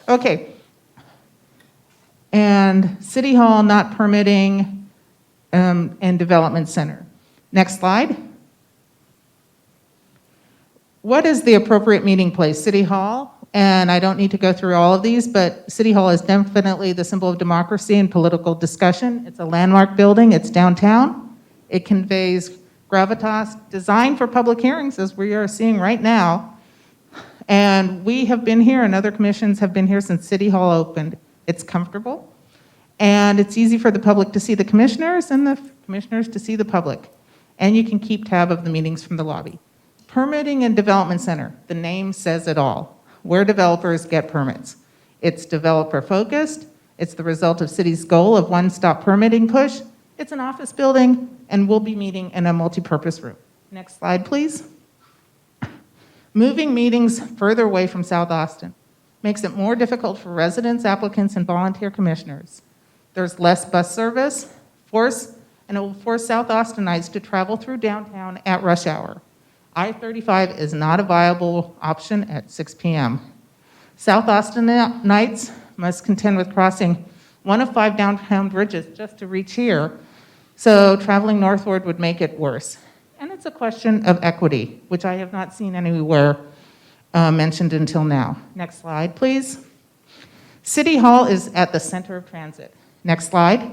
Okay. And City Hall not permitting and Development Center. Next slide. What is the appropriate meeting place? City Hall, and I don't need to go through all of these, but City Hall is definitely the symbol of democracy and political discussion. It's a landmark building, it's downtown. It conveys gravitas, designed for public hearings, as we are seeing right now. And we have been here, and other commissions have been here since City Hall opened. It's comfortable, and it's easy for the public to see the commissioners and the commissioners to see the public. And you can keep tab of the meetings from the lobby. Permitting and Development Center, the name says it all, where developers get permits. It's developer focused, it's the result of city's goal of one-stop permitting push, it's an office building, and we'll be meeting in a multi-purpose room. Next slide, please. Moving meetings further away from South Austin makes it more difficult for residents, applicants, and volunteer commissioners. There's less bus service, and it will force South Austinites to travel through downtown at rush hour. I-35 is not a viable option at 6 p.m. South Austinites must contend with crossing one of 5 downtown bridges just to reach here, so traveling northward would make it worse. And it's a question of equity, which I have not seen anywhere mentioned until now. Next slide, please. City Hall is at the center of transit. Next slide.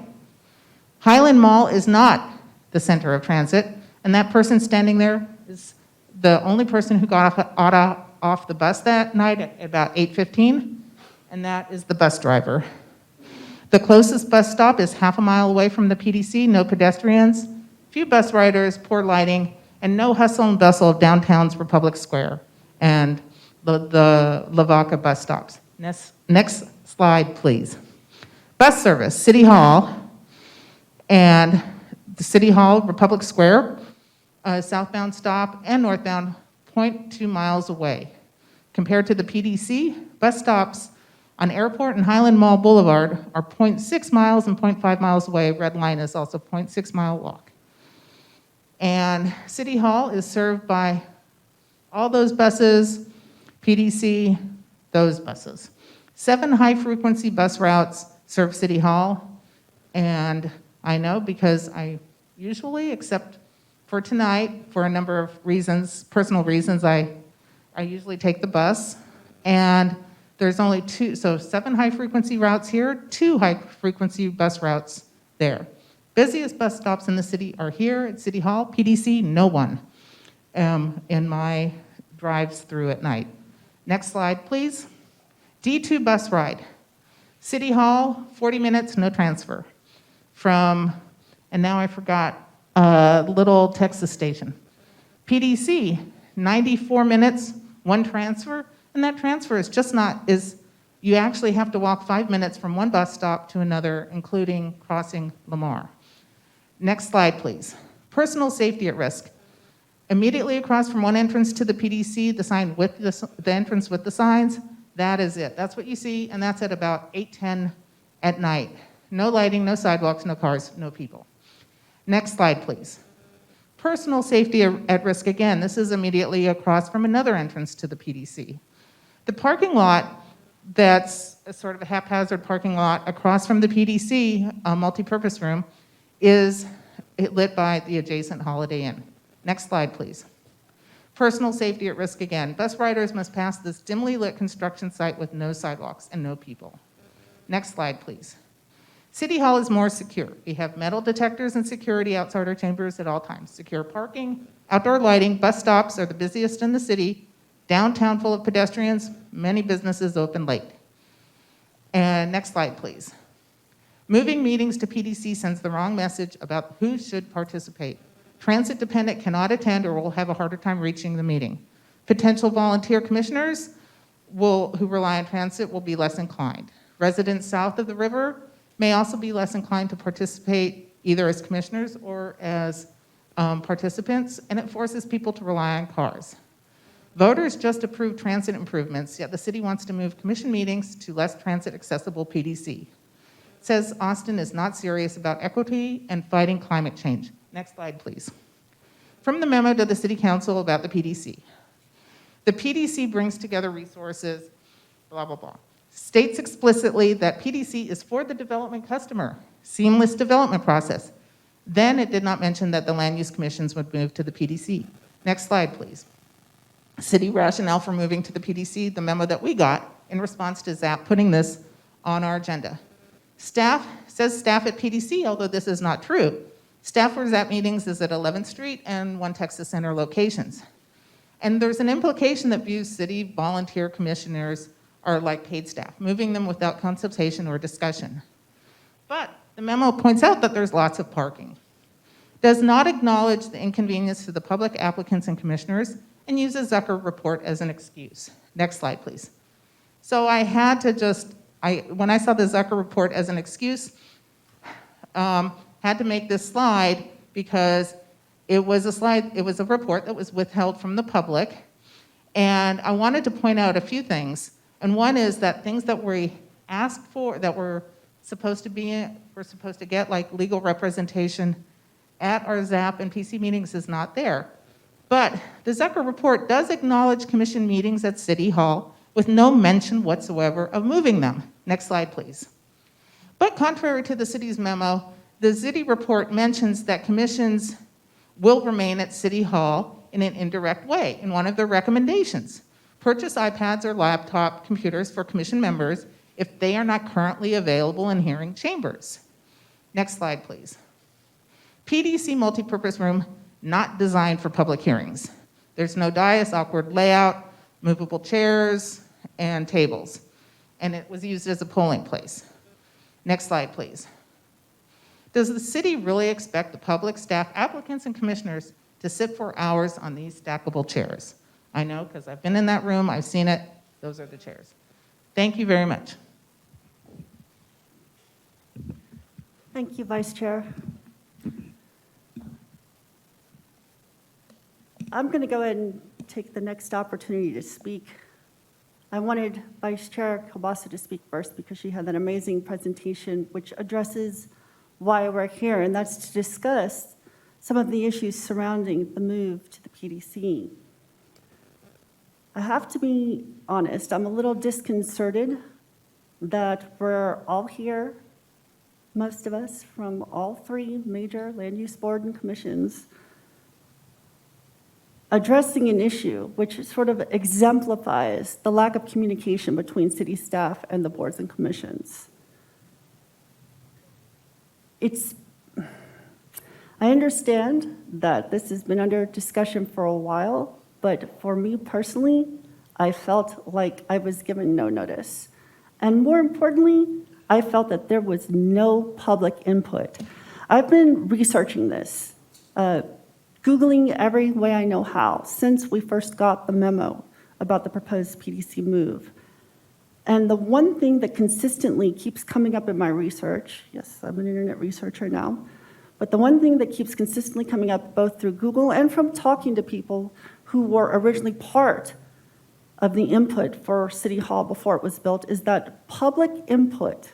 Highland Mall is not the center of transit, and that person standing there is the only person who got off the bus that night at about 8:15, and that is the bus driver. The closest bus stop is half a mile away from the PDC, no pedestrians, few bus riders, poor lighting, and no hustle and bustle of downtown's Republic Square and the Lavaca bus stops. Next slide, please. Bus service, City Hall, and the City Hall, Republic Square, southbound stop and northbound, 0.2 miles away. Compared to the PDC, bus stops on Airport and Highland Mall Boulevard are 0.6 miles and 0.5 miles away. Red Line is also 0.6 mile walk. And City Hall is served by all those buses, PDC, those buses. 7 high-frequency bus routes serve City Hall, and I know because I usually, except for tonight, for a number of reasons, personal reasons, I usually take the bus, and there's only 2, so 7 high-frequency routes here, 2 high-frequency bus routes there. Busiest bus stops in the city are here at City Hall, PDC, no one in my drives through at night. Next slide, please. D2 bus ride. City Hall, 40 minutes, no transfer. From, and now I forgot, Little Texas Station. PDC, 94 minutes, 1 transfer, and that transfer is just not, you actually have to walk 5 minutes from one bus stop to another, including crossing Lamar. Next slide, please. Personal safety at risk. Immediately across from one entrance to the PDC, the sign with the entrance with the signs, that is it. That's what you see, and that's at about 8:10 at night. No lighting, no sidewalks, no cars, no people. Next slide, please. Personal safety at risk again. This is immediately across from another entrance to the PDC. The parking lot that's a sort of a haphazard parking lot across from the PDC, a multi-purpose room, is lit by the adjacent Holiday Inn. Next slide, please. Personal safety at risk again. Bus riders must pass this dimly lit construction site with no sidewalks and no people. Next slide, please. City Hall is more secure. We have metal detectors and security outside our chambers at all times. Secure parking, outdoor lighting, bus stops are the busiest in the city, downtown full of pedestrians, many businesses open late. And next slide, please. Moving meetings to PDC sends the wrong message about who should participate. Transit dependent cannot attend or will have a harder time reaching the meeting. Potential volunteer commissioners who rely on transit will be less inclined. Residents south of the river may also be less inclined to participate either as commissioners or as participants, and it forces people to rely on cars. Voters just approved transit improvements, yet the city wants to move commission meetings to less transit accessible PDC. It says Austin is not serious about equity and fighting climate change. Next slide, please. From the memo to the City Council about the PDC. The PDC brings together resources, blah, blah, blah. states explicitly that PDC is for the development customer, seamless development process. Then it did not mention that the land use commissions would move to the PDC. Next slide, please. City rationale for moving to the PDC, the memo that we got in response to ZAP putting this on our agenda. Staff says staff at PDC, although this is not true. Staff for ZAP meetings is at 11th Street and One Texas Center locations. And there's an implication that views city volunteer commissioners are like paid staff, moving them without consultation or discussion. But the memo points out that there's lots of parking. Does not acknowledge the inconvenience to the public applicants and commissioners, and uses Zucker report as an excuse. Next slide, please. So I had to when I saw the Zucker report as an excuse, had to make this slide because it was a report that was withheld from the public, and I wanted to point out a few things. And one is that things that we asked for, that we're supposed to get, like legal representation at our ZAP and PC meetings, is not there. But the Zucker report does acknowledge commission meetings at City Hall with no mention whatsoever of moving them. Next slide, please. But contrary to the city's memo, the city report mentions that commissions will remain at City Hall in an indirect way in one of their recommendations. Purchase iPads or laptop computers for commission members if they are not currently available in hearing chambers. Next slide, please. PDC multipurpose room, not designed for public hearings. There's no dais, awkward layout, movable chairs, and tables. And it was used as a polling place. Next slide, please. Does the city really expect the public, staff, applicants, and commissioners to sit for hours on these stackable chairs? I know, because I've been in that room, I've seen it. Those are the chairs. Thank you very much. Thank you, Vice Chair. I'm going to go ahead and take the next opportunity to speak. I wanted Vice Chair Kielbasa to speak first because she had an amazing presentation which addresses why we're here, and that's to discuss some of the issues surrounding the move to the PDC. I have to be honest, I'm a little disconcerted that we're all here, most of us from all three major land use board and commissions, addressing an issue which sort of exemplifies the lack of communication between city staff and the boards and commissions. I understand that this has been under discussion for a while, but for me personally, I felt like I was given no notice. And more importantly, I felt that there was no public input. I've been researching this, Googling every way I know how since we first got the memo about the proposed PDC move. And the one thing that consistently keeps coming up in my research, yes, I'm an internet researcher now, but the one thing that keeps consistently coming up both through Google and from talking to people who were originally part of the input for City Hall before it was built is that public input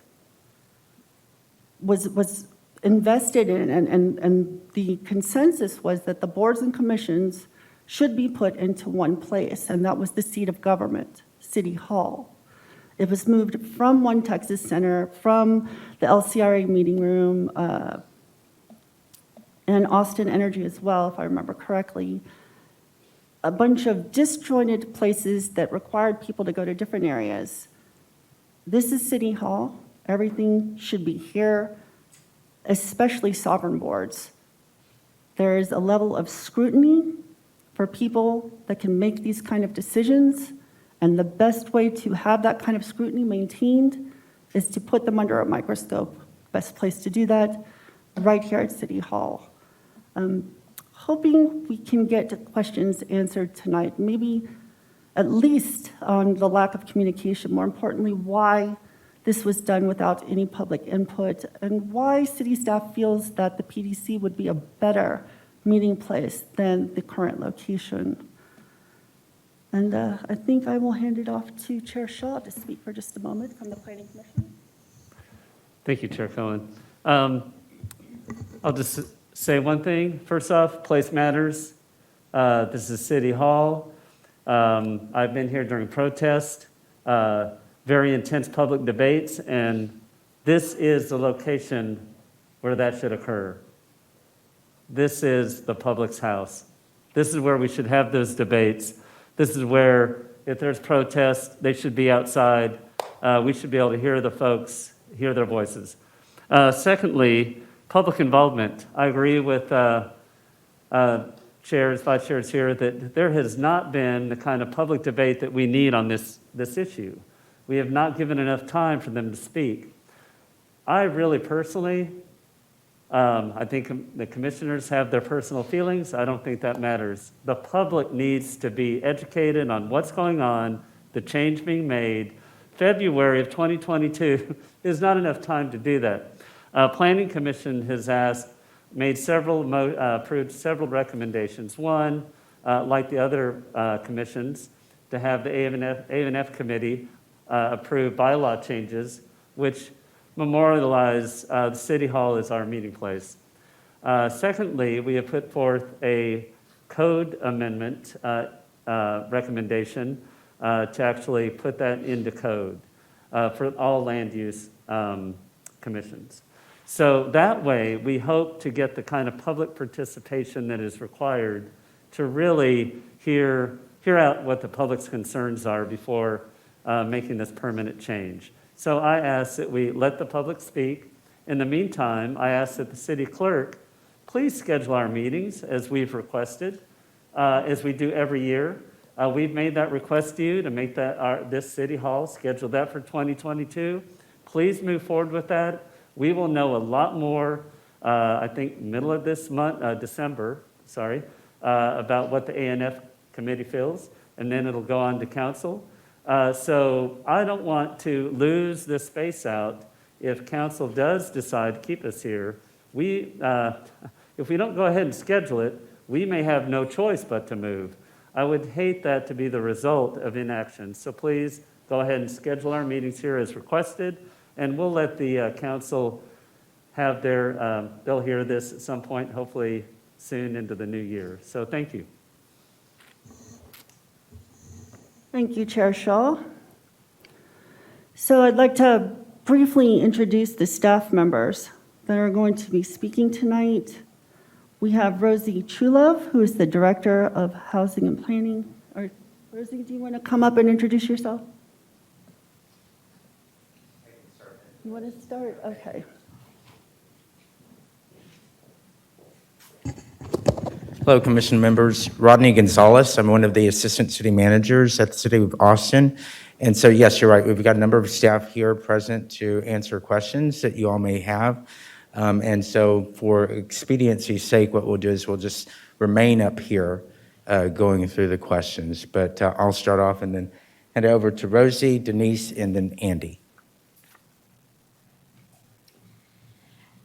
was invested in, and the consensus was that the boards and commissions should be put into one place, and that was the seat of government, City Hall. It was moved from One Texas Center, from the LCRA meeting room, and Austin Energy as well, if I remember correctly. A bunch of disjointed places that required people to go to different areas. This is City Hall. Everything should be here, especially sovereign boards. There is a level of scrutiny for people that can make these kind of decisions, and the best way to have that kind of scrutiny maintained is to put them under a microscope. Best place to do that, right here at City Hall. Hoping we can get questions answered tonight, maybe at least on the lack of communication, more importantly, why this was done without any public input, and why city staff feels that the PDC would be a better meeting place than the current location. And I think I will hand it off to Chair Shaw to speak for just a moment from the Planning Commission. Thank you, Chair Cohen. I'll just say one thing. First off, place matters. This is City Hall. I've been here during protest. very intense public debates, and this is the location where that should occur. This is the public's house. This is where we should have those debates. This is where, if there's protests, they should be outside. We should be able to hear the folks, hear their voices. Secondly, public involvement. I agree with chairs, vice chairs here, that there has not been the kind of public debate that we need on this issue. We have not given enough time for them to speak. I really personally, I think the commissioners have their personal feelings. I don't think that matters. The public needs to be educated on what's going on, the change being made. February of 2022 is not enough time to do that. Planning Commission has approved several recommendations. One, like the other commissions, to have the A&F committee approve bylaw changes, which memorialize the City Hall as our meeting place. Secondly, we have put forth a code amendment recommendation to actually put that into code for all land use commissions. So that way, we hope to get the kind of public participation that is required to really hear out what the public's concerns are before making this permanent change. So I ask that we let the public speak. In the meantime, I ask that the city clerk please schedule our meetings as we've requested, as we do every year. We've made that request to you to make that this city hall, schedule that for 2022. Please move forward with that. We will know a lot more, I think, middle of this month, December, about what the A&F committee feels, and then it'll go on to council. So I don't want to lose this space out if council does decide to keep us here. If we don't go ahead and schedule it, we may have no choice but to move. I would hate that to be the result of inaction. So please go ahead and schedule our meetings here as requested, and we'll let the council have they'll hear this at some point, hopefully soon into the new year. So thank you. Thank you, Chair Shaw. So I'd like to briefly introduce the staff members that are going to be speaking tonight. We have Rosie Trulove, who is the Director of Housing and Planning. Rosie, do you want to come up and introduce yourself? You want to start? Okay. Hello, Commission members. Rodney Gonzalez. I'm one of the Assistant City Managers at the City of Austin. And so, yes, you're right. We've got a number of staff here present to answer questions that you all may have. And so for expediency's sake, what we'll do is we'll just remain up here going through the questions. But I'll start off and then hand it over to Rosie, Denise, and then Andy.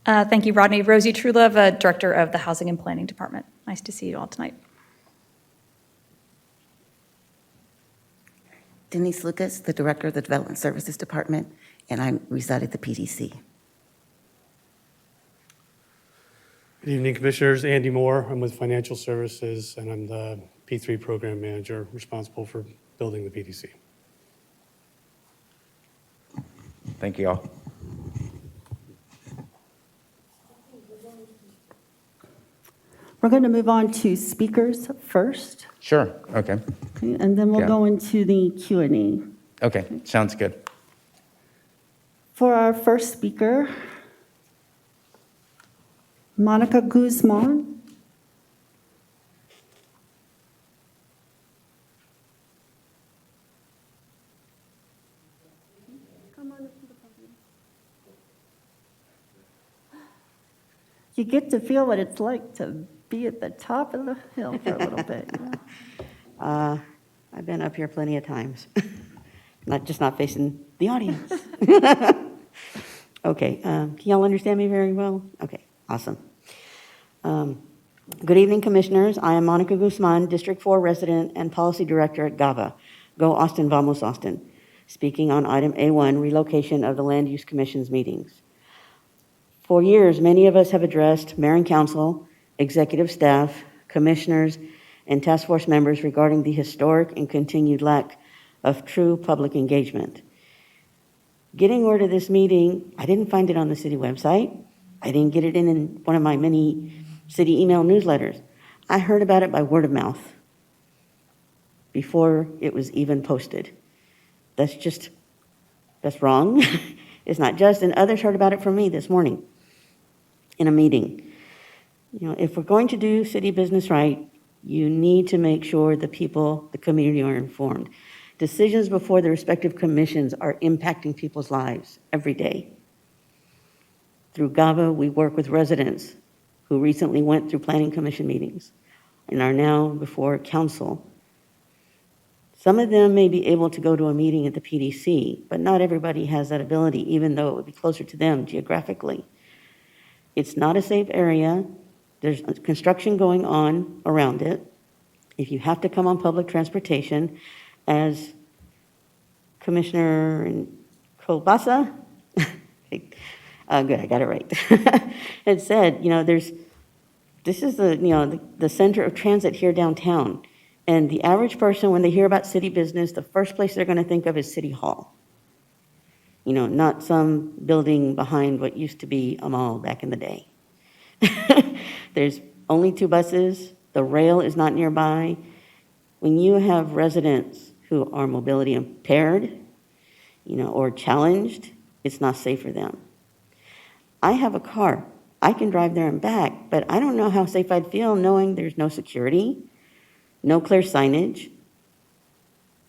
Thank you, Rodney. Rosie Trulove, Director of the Housing and Planning Department. Nice to see you all tonight. Denise Lucas, the Director of the Development Services Department, and I reside at the PDC. Good evening, Commissioners. Andy Moore. I'm with Financial Services, and I'm the P3 Program Manager responsible for building the PDC. Thank you all. We're going to move on to speakers first, Sure. Okay. okay, and then we'll Yeah. go into the Q&A. Okay. Sounds good. For our first speaker, Monica Guzman. Come on up to the podium. You get to feel what it's like to be at the top of the hill for a little bit. You know? I've been up here plenty of times, not facing the audience. Okay, can y'all understand me very well? Okay, awesome. Good evening, Commissioners. I am Monica Guzman, District 4 resident and Policy Director at GAVA, Go Austin Vamos Austin, speaking on item A1, relocation of the Land Use Commission's meetings. For years, many of us have addressed Mayor and Council, executive staff, commissioners, and task force members regarding the historic and continued lack of true public engagement. getting word of this meeting, I didn't find it on the city website. I didn't get it in one of my many city email newsletters. I heard about it by word of mouth before it was even posted. That's wrong. It's not just, and others heard about it from me this morning in a meeting. You know, if we're going to do city business right, you need to make sure the people, the community are informed. Decisions before the respective commissions are impacting people's lives every day. Through GAVA, we work with residents who recently went through planning commission meetings and are now before council. Some of them may be able to go to a meeting at the PDC, but not everybody has that ability, even though it would be closer to them geographically. It's not a safe area. There's construction going on around it. If you have to come on public transportation, as Commissioner Kobasa, good, I got it right, had said, you know, this is the center of transit here downtown. And the average person, when they hear about city business, the first place they're going to think of is City Hall. You know, not some building behind what used to be a mall back in the day. There's only 2 buses. The rail is not nearby. When you have residents who are mobility impaired, you know, or challenged, it's not safe for them. I have a car. I can drive there and back, but I don't know how safe I'd feel knowing there's no security, no clear signage.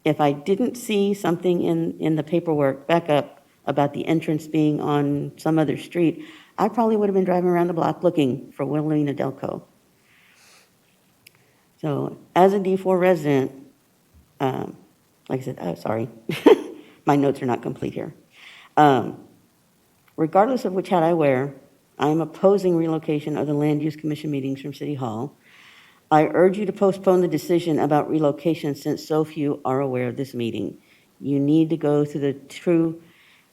If I didn't see something in the paperwork back up about the entrance being on some other street, I probably would have been driving around the block looking for Wilhelmina Delco. So as a D4 resident, like I said, oh, sorry, my notes are not complete here. Regardless of which hat I wear, I am opposing relocation of the Land Use Commission meetings from City Hall. I urge you to postpone the decision about relocation since so few are aware of this meeting. You need to go through the true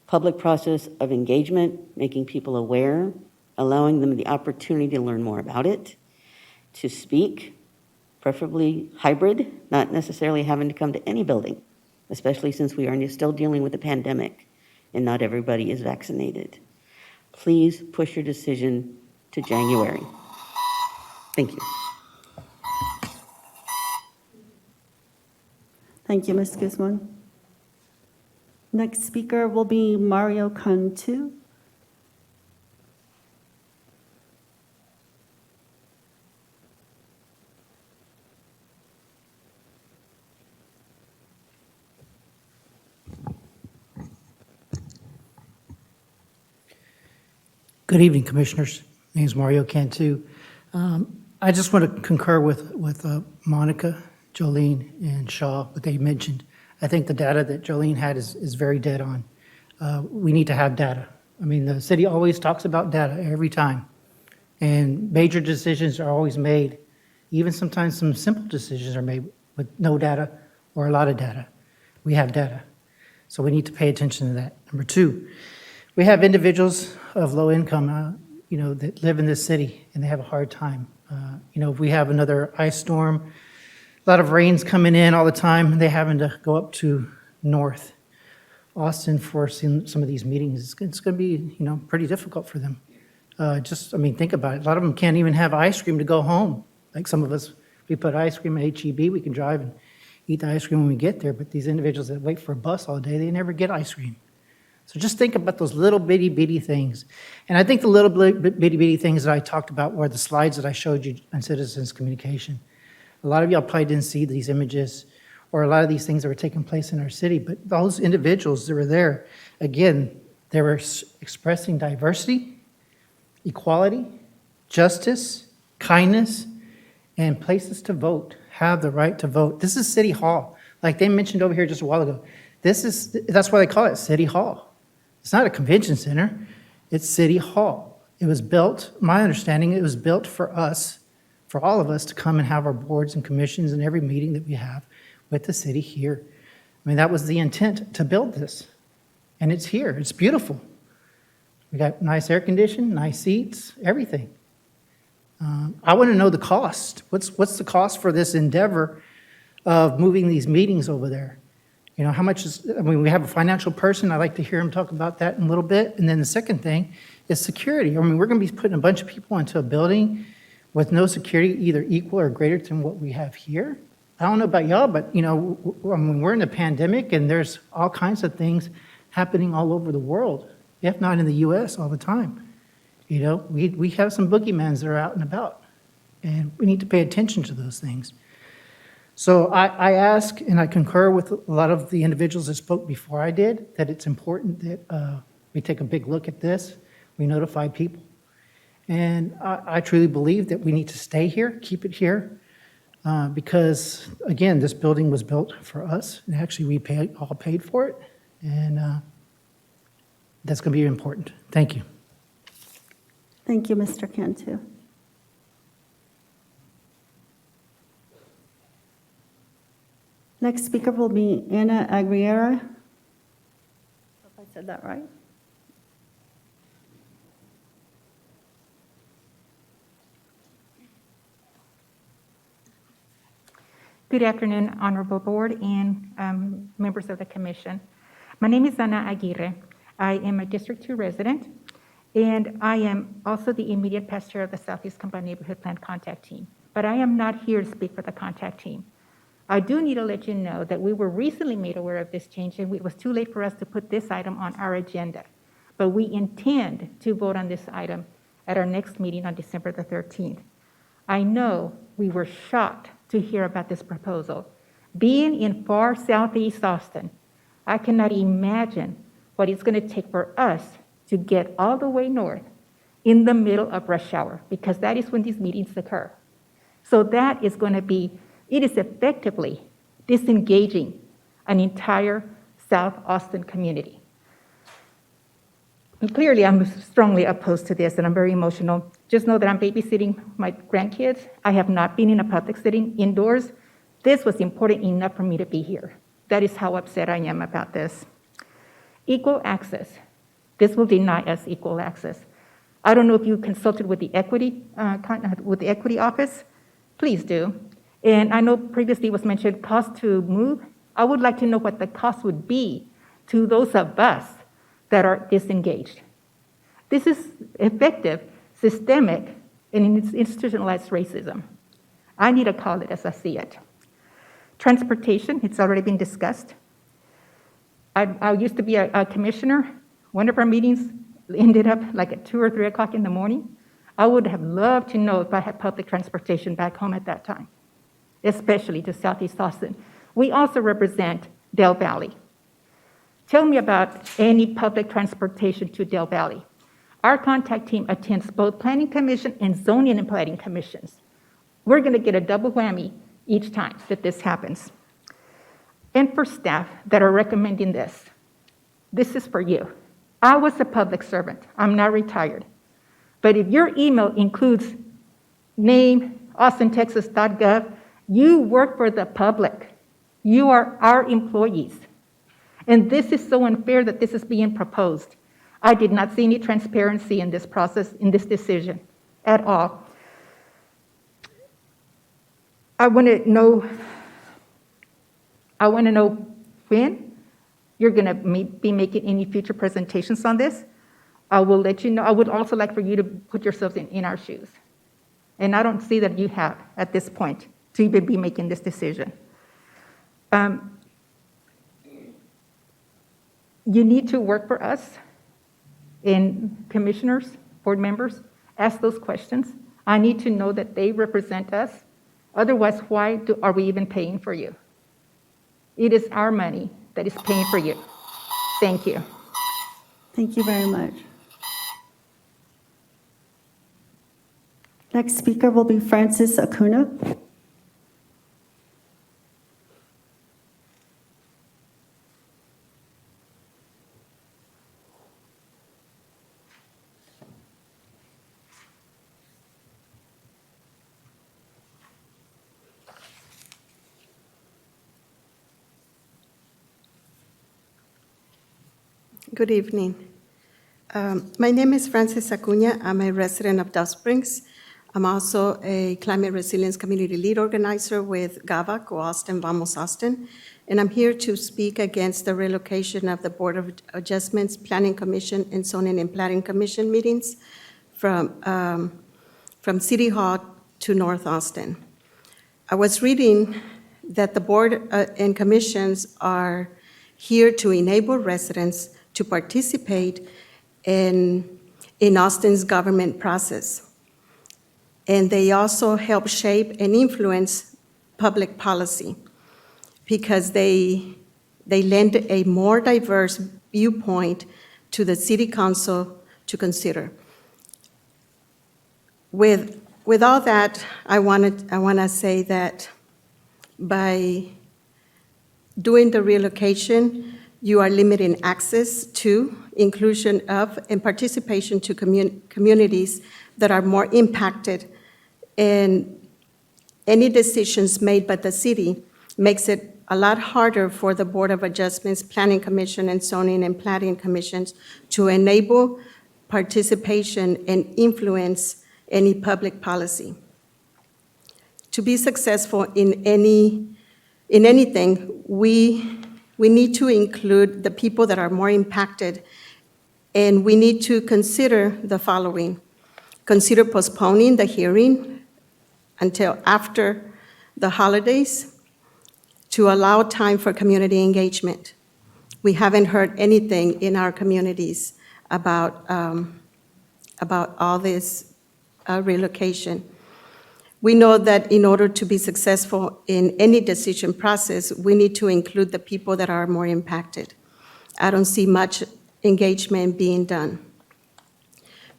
public process of engagement, making people aware, allowing them the opportunity to learn more about it, to speak, preferably hybrid, not necessarily having to come to any building, especially since we are still dealing with the pandemic and not everybody is vaccinated. Please push your decision to January. Thank you. Thank you, Ms. Guzman. Next speaker will be Mario Cantu. Good evening, Commissioners. My name is Mario Cantu. I just want to concur with Monica, Jolene, and Shaw, what they mentioned. I think the data that Jolene had is very dead on. We need to have data. I mean, the city always talks about data every time, and major decisions are always made. Even sometimes some simple decisions are made with no data or a lot of data. We have data, so we need to pay attention to that. Number 2, we have individuals of low income, that live in this city, and they have a hard time. If we have another ice storm, a lot of rains coming in all the time, and they're having to go up to North Austin for some of these meetings. It's going to be, pretty difficult for them. Think about it. A lot of them can't even have ice cream to go home. Like some of us, we put ice cream at HEB, we can drive and eat the ice cream when we get there, but these individuals that wait for a bus all day, they never get ice cream. So just think about those little bitty things. And I think the little bitty things that I talked about were the slides that I showed you on citizens communication. A lot of y'all probably didn't see these images or a lot of these things that were taking place in our city, but those individuals that were there, again, they were expressing diversity, equality, justice, kindness, and places to vote, have the right to vote. This is City Hall. Like they mentioned over here just a while ago, that's why they call it City Hall. It's not a convention center, it's City Hall. It was built, my understanding, it was built for us, for all of us to come and have our boards and commissions and every meeting that we have with the city here. I mean, that was the intent to build this. And it's here, it's beautiful. We got nice air conditioning, nice seats, everything. I want to know the cost. What's the cost for this endeavor of moving these meetings over there? You know, how much is, I mean, we have a financial person, I'd like to hear him talk about that in a little bit. And then the second thing is security. I mean, we're going to be putting a bunch of people into a building with no security, either equal or greater than what we have here. I don't know about y'all, but, you know, I mean, we're in a pandemic, and there's all kinds of things happening all over the world, if not in the U.S. all the time. You know, we have some boogeymans that are out and about, and we need to pay attention to those things. So I ask, and I concur with a lot of the individuals that spoke before I did, that it's important that we take a big look at this, we notify people. And I truly believe that we need to stay here, keep it here, because, again, this building was built for us, and actually we all paid for it, and that's going to be important. Thank you. Thank you, Mr. Cantu. Next speaker will be Ana Aguilera. Hope I said that right. Good afternoon, Honorable Board and members of the Commission. My name is Ana Aguirre. I am a District 2 resident, and I am also the immediate past chair of the Southeast Combined Neighborhood Plan Contact Team. But I am not here to speak for the contact team. I do need to let you know that we were recently made aware of this change, and it was too late for us to put this item on our agenda. But we intend to vote on this item at our next meeting on December the 13th. I know we were shocked to hear about this proposal. Being in far southeast Austin, I cannot imagine what it's going to take for us to get all the way north in the middle of rush hour, because that is when these meetings occur. So that is going to be, it is effectively disengaging an entire South Austin community. And clearly, I'm strongly opposed to this, and I'm very emotional. Just know that I'm babysitting my grandkids. I have not been in a public setting indoors. This was important enough for me to be here. That is how upset I am about this. Equal access. This will deny us equal access. I don't know if you consulted with the equity office. Please do. And I know previously was mentioned cost to move. I would like to know what the cost would be to those of us that are disengaged. This is effective, systemic, and institutionalized racism. I need to call it as I see it. Transportation, it's already been discussed. I used to be a commissioner. One of our meetings ended up like at 2 or 3 o'clock in the morning. I would have loved to know if I had public transportation back home at that time, especially to Southeast Austin. We also represent Del Valley. Tell me about any public transportation to Del Valley. Our contact team attends both Planning Commission and Zoning and Planning Commissions. We're going to get a double whammy each time that this happens. And for staff that are recommending this, this is for you. I was a public servant. I'm now retired. But if your email includes name, austintexas.gov, you work for the public. You are our employees. And this is so unfair that this is being proposed. I did not see any transparency in this process, in this decision at all. I want to know when you're going to be making any future presentations on this. I will let you know. I would also like for you to put yourselves in our shoes. And I don't see that you have at this point to even be making this decision. You need to work for us, and commissioners, board members, ask those questions. I need to know that they represent us. Otherwise, why are we even paying for you? It is our money that is paying for you. Thank you. Thank you very much. Next speaker will be Francis Acuna. Good evening. My name is Francis Acuna. I'm a resident of Dove Springs. I'm also a climate resilience community lead organizer with GAVA, Go Austin, Vamos Austin, and I'm here to speak against the relocation of the Board of Adjustments, Planning Commission, and Zoning and Planning Commission meetings from City Hall to North Austin. I was reading that the board and commissions are here to enable residents to participate in Austin's government process. And they also help shape and influence public policy because they lend a more diverse viewpoint to the city council to consider. With all that, I want to say that by doing the relocation, you are limiting access to, inclusion of, and participation to communities that are more impacted, and any decisions made by the city makes it a lot harder for the Board of Adjustments, Planning Commission, and Zoning and Planning Commissions to enable participation and influence any public policy. To be successful in anything, we need to include the people that are more impacted, and we need to consider the following. Consider postponing the hearing until after the holidays to allow time for community engagement. We haven't heard anything in our communities about all this relocation. We know that in order to be successful in any decision process, we need to include the people that are more impacted. I don't see much engagement being done.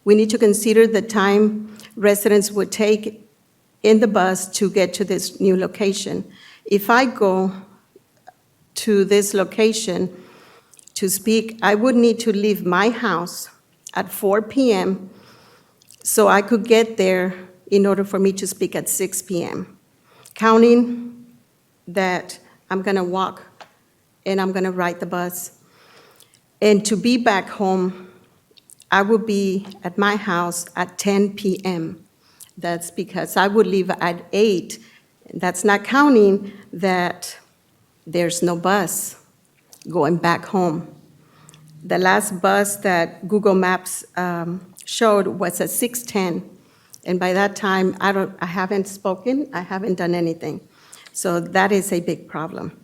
We need to consider the time residents would take in the bus to get to this new location. If I go to this location to speak, I would need to leave my house at 4 p.m. so I could get there in order for me to speak at 6 p.m., counting that I'm going to walk and I'm going to ride the bus. And to be back home, I will be at my house at 10 p.m. That's because I would leave at 8. That's not counting that there's no bus going back home. The last bus that Google Maps showed was at 6:10. And by that time, I haven't spoken, I haven't done anything. So that is a big problem.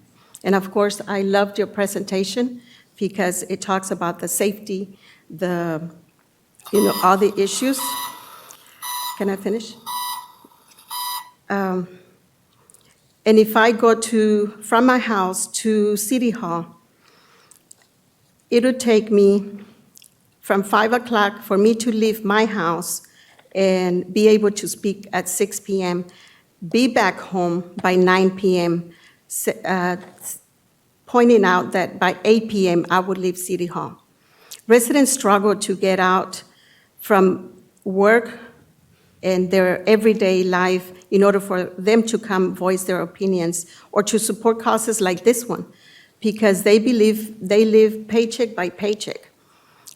And of course, I loved your presentation because it talks about the safety, all the issues. Can I finish? And if I go from my house to City Hall, it'll take me from 5 o'clock for me to leave my house and be able to speak at 6 p.m., be back home by 9 p.m., pointing out that by 8 p.m. I would leave City Hall. Residents struggle to get out from work and their everyday life in order for them to come voice their opinions or to support causes like this one, because they believe they live paycheck by paycheck.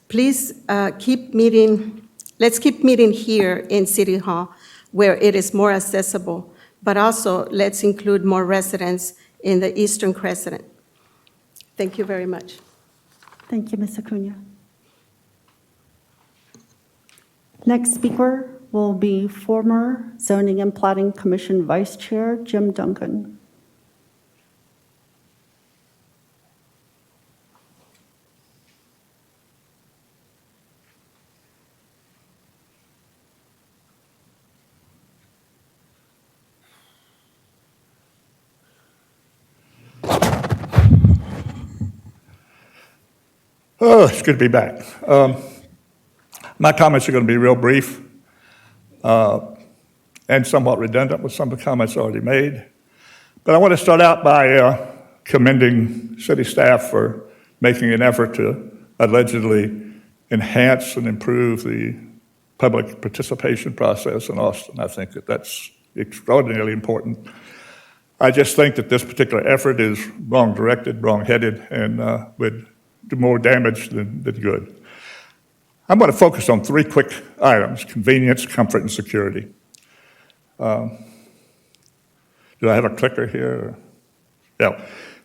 Please let's keep meeting here in City Hall where it is more accessible, but also let's include more residents in the Eastern Crescent. Thank you very much. Thank you, Ms. Acuna. Next speaker will be former Zoning and Planning Commission Vice Chair Jim Duncan. Oh, it's good to be back. My comments are going to be real brief and somewhat redundant with some of the comments already made. But I want to start out by commending city staff for making an effort to allegedly enhance and improve the public participation process in Austin. I think that that's extraordinarily important. I just think that this particular effort is wrong-directed, wrong-headed, and would do more damage than good. I'm going to focus on 3 quick items: convenience, comfort, and security. Do I have a clicker here? Yeah.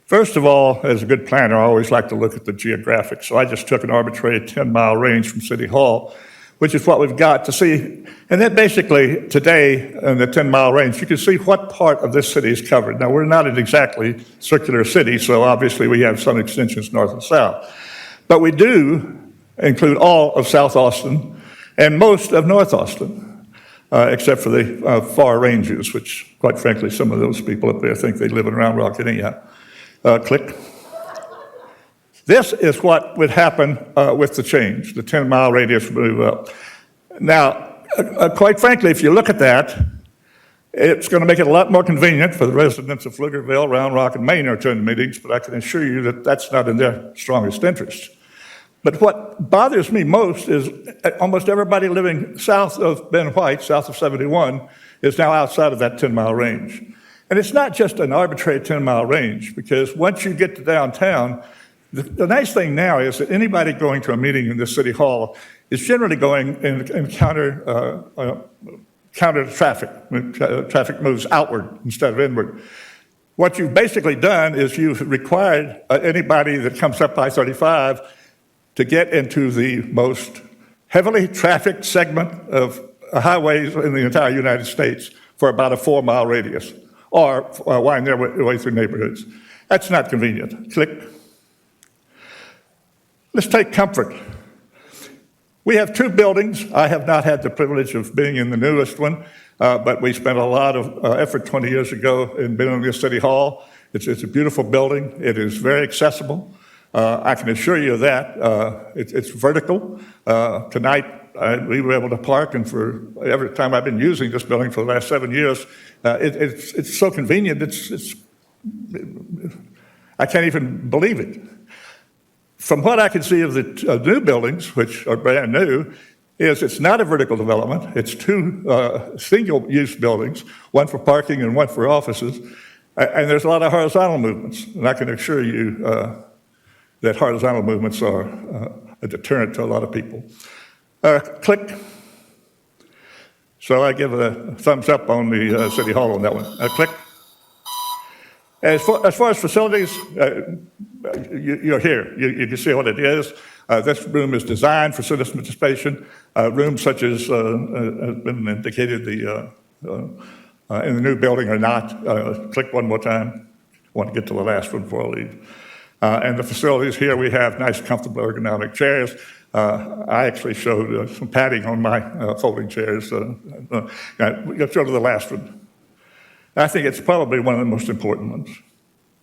First of all, as a good planner, I always like to look at the geographics. So I just took an arbitrary 10-mile range from City Hall, which is what we've got to see. And then basically, today, in the 10-mile range, you can see what part of this city is covered. Now, we're not an exactly circular city, so obviously we have some extensions north and south. But we do include all of South Austin and most of North Austin, except for the far ranges, which, quite frankly, some of those people up there think they live in Round Rock anyhow. Click. This is what would happen with the change, the 10-mile radius move up. Now, quite frankly, if you look at that, it's going to make it a lot more convenient for the residents of Pflugerville, Round Rock, and Maine to attend meetings, but I can assure you that that's not in their strongest interest. But what bothers me most is almost everybody living south of Ben White, south of 71, is now outside of that 10-mile range. And it's not just an arbitrary 10-mile range, because once you get to downtown, the nice thing now is that anybody going to a meeting in this city hall is generally going in counter traffic. Traffic moves outward instead of inward. What you've basically done is you've required anybody that comes up I-35 to get into the most heavily trafficked segment of highways in the entire United States for about a 4-mile radius, or wind their way through neighborhoods. That's not convenient. Click. Let's take comfort. We have 2 buildings. I have not had the privilege of being in the newest one, but we spent a lot of effort 20 years ago in building this city hall. It's a beautiful building. It is very accessible. I can assure you that. It's vertical. Tonight, we were able to park, and for every time I've been using this building for the last 7 years, it's so convenient. I can't even believe it. From what I can see of the new buildings, which are brand new, is it's not a vertical development. It's 2 single-use buildings, one for parking and one for offices, and there's a lot of horizontal movements. And I can assure you that horizontal movements are a deterrent to a lot of people. Click. So I give a thumbs up on the City Hall on that one. Click. As far as facilities, you're here. You can see what it is. This room is designed for citizen participation. Rooms such as has been indicated in the new building are not. Click one more time. I want to get to the last one before I leave. And the facilities here, we have nice, comfortable, ergonomic chairs. I actually showed some padding on my folding chairs. Let's go to the last one. I think it's probably one of the most important ones.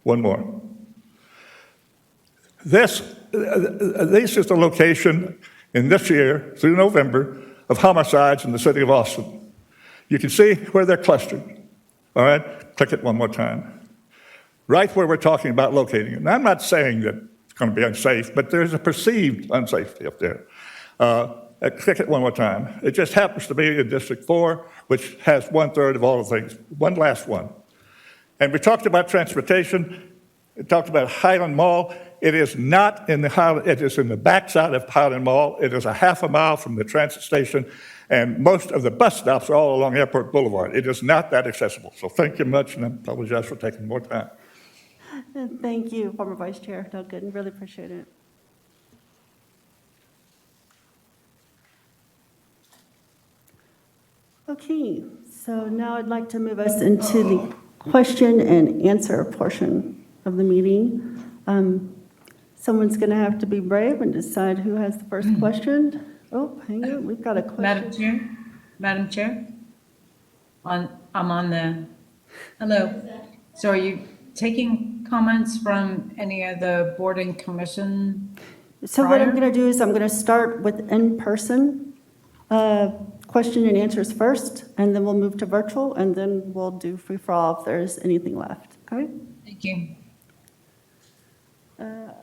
One more. This is the location in this year through November of homicides in the city of Austin. You can see where they're clustered. All right, click it one more time. Right where we're talking about locating it. And I'm not saying that it's going to be unsafe, but there's a perceived unsafety up there. Click it one more time. It just happens to be in District 4, which has 1/3 of all the things. One last one. And we talked about transportation. We talked about Highland Mall. It is not in the Highland, it is in the backside of Highland Mall. It is a half a mile from the transit station, and most of the bus stops are all along Airport Boulevard. It is not that accessible. So thank you much, and I apologize for taking more time. Thank you, former Vice Chair Duncan. Really appreciate it. Okay, so now I'd like to move us into the question and answer portion of the meeting. Someone's going to have to be brave and decide who has the first question. Oh, hang on, we've got a question. Madam Chair, I'm on the, hello. So are you taking comments from any of the board and commission? So what I'm going to do is I'm going to start with in-person question and answers first, and then we'll move to virtual, and then we'll do free-for-all if there's anything left. Okay? Thank you. Okay.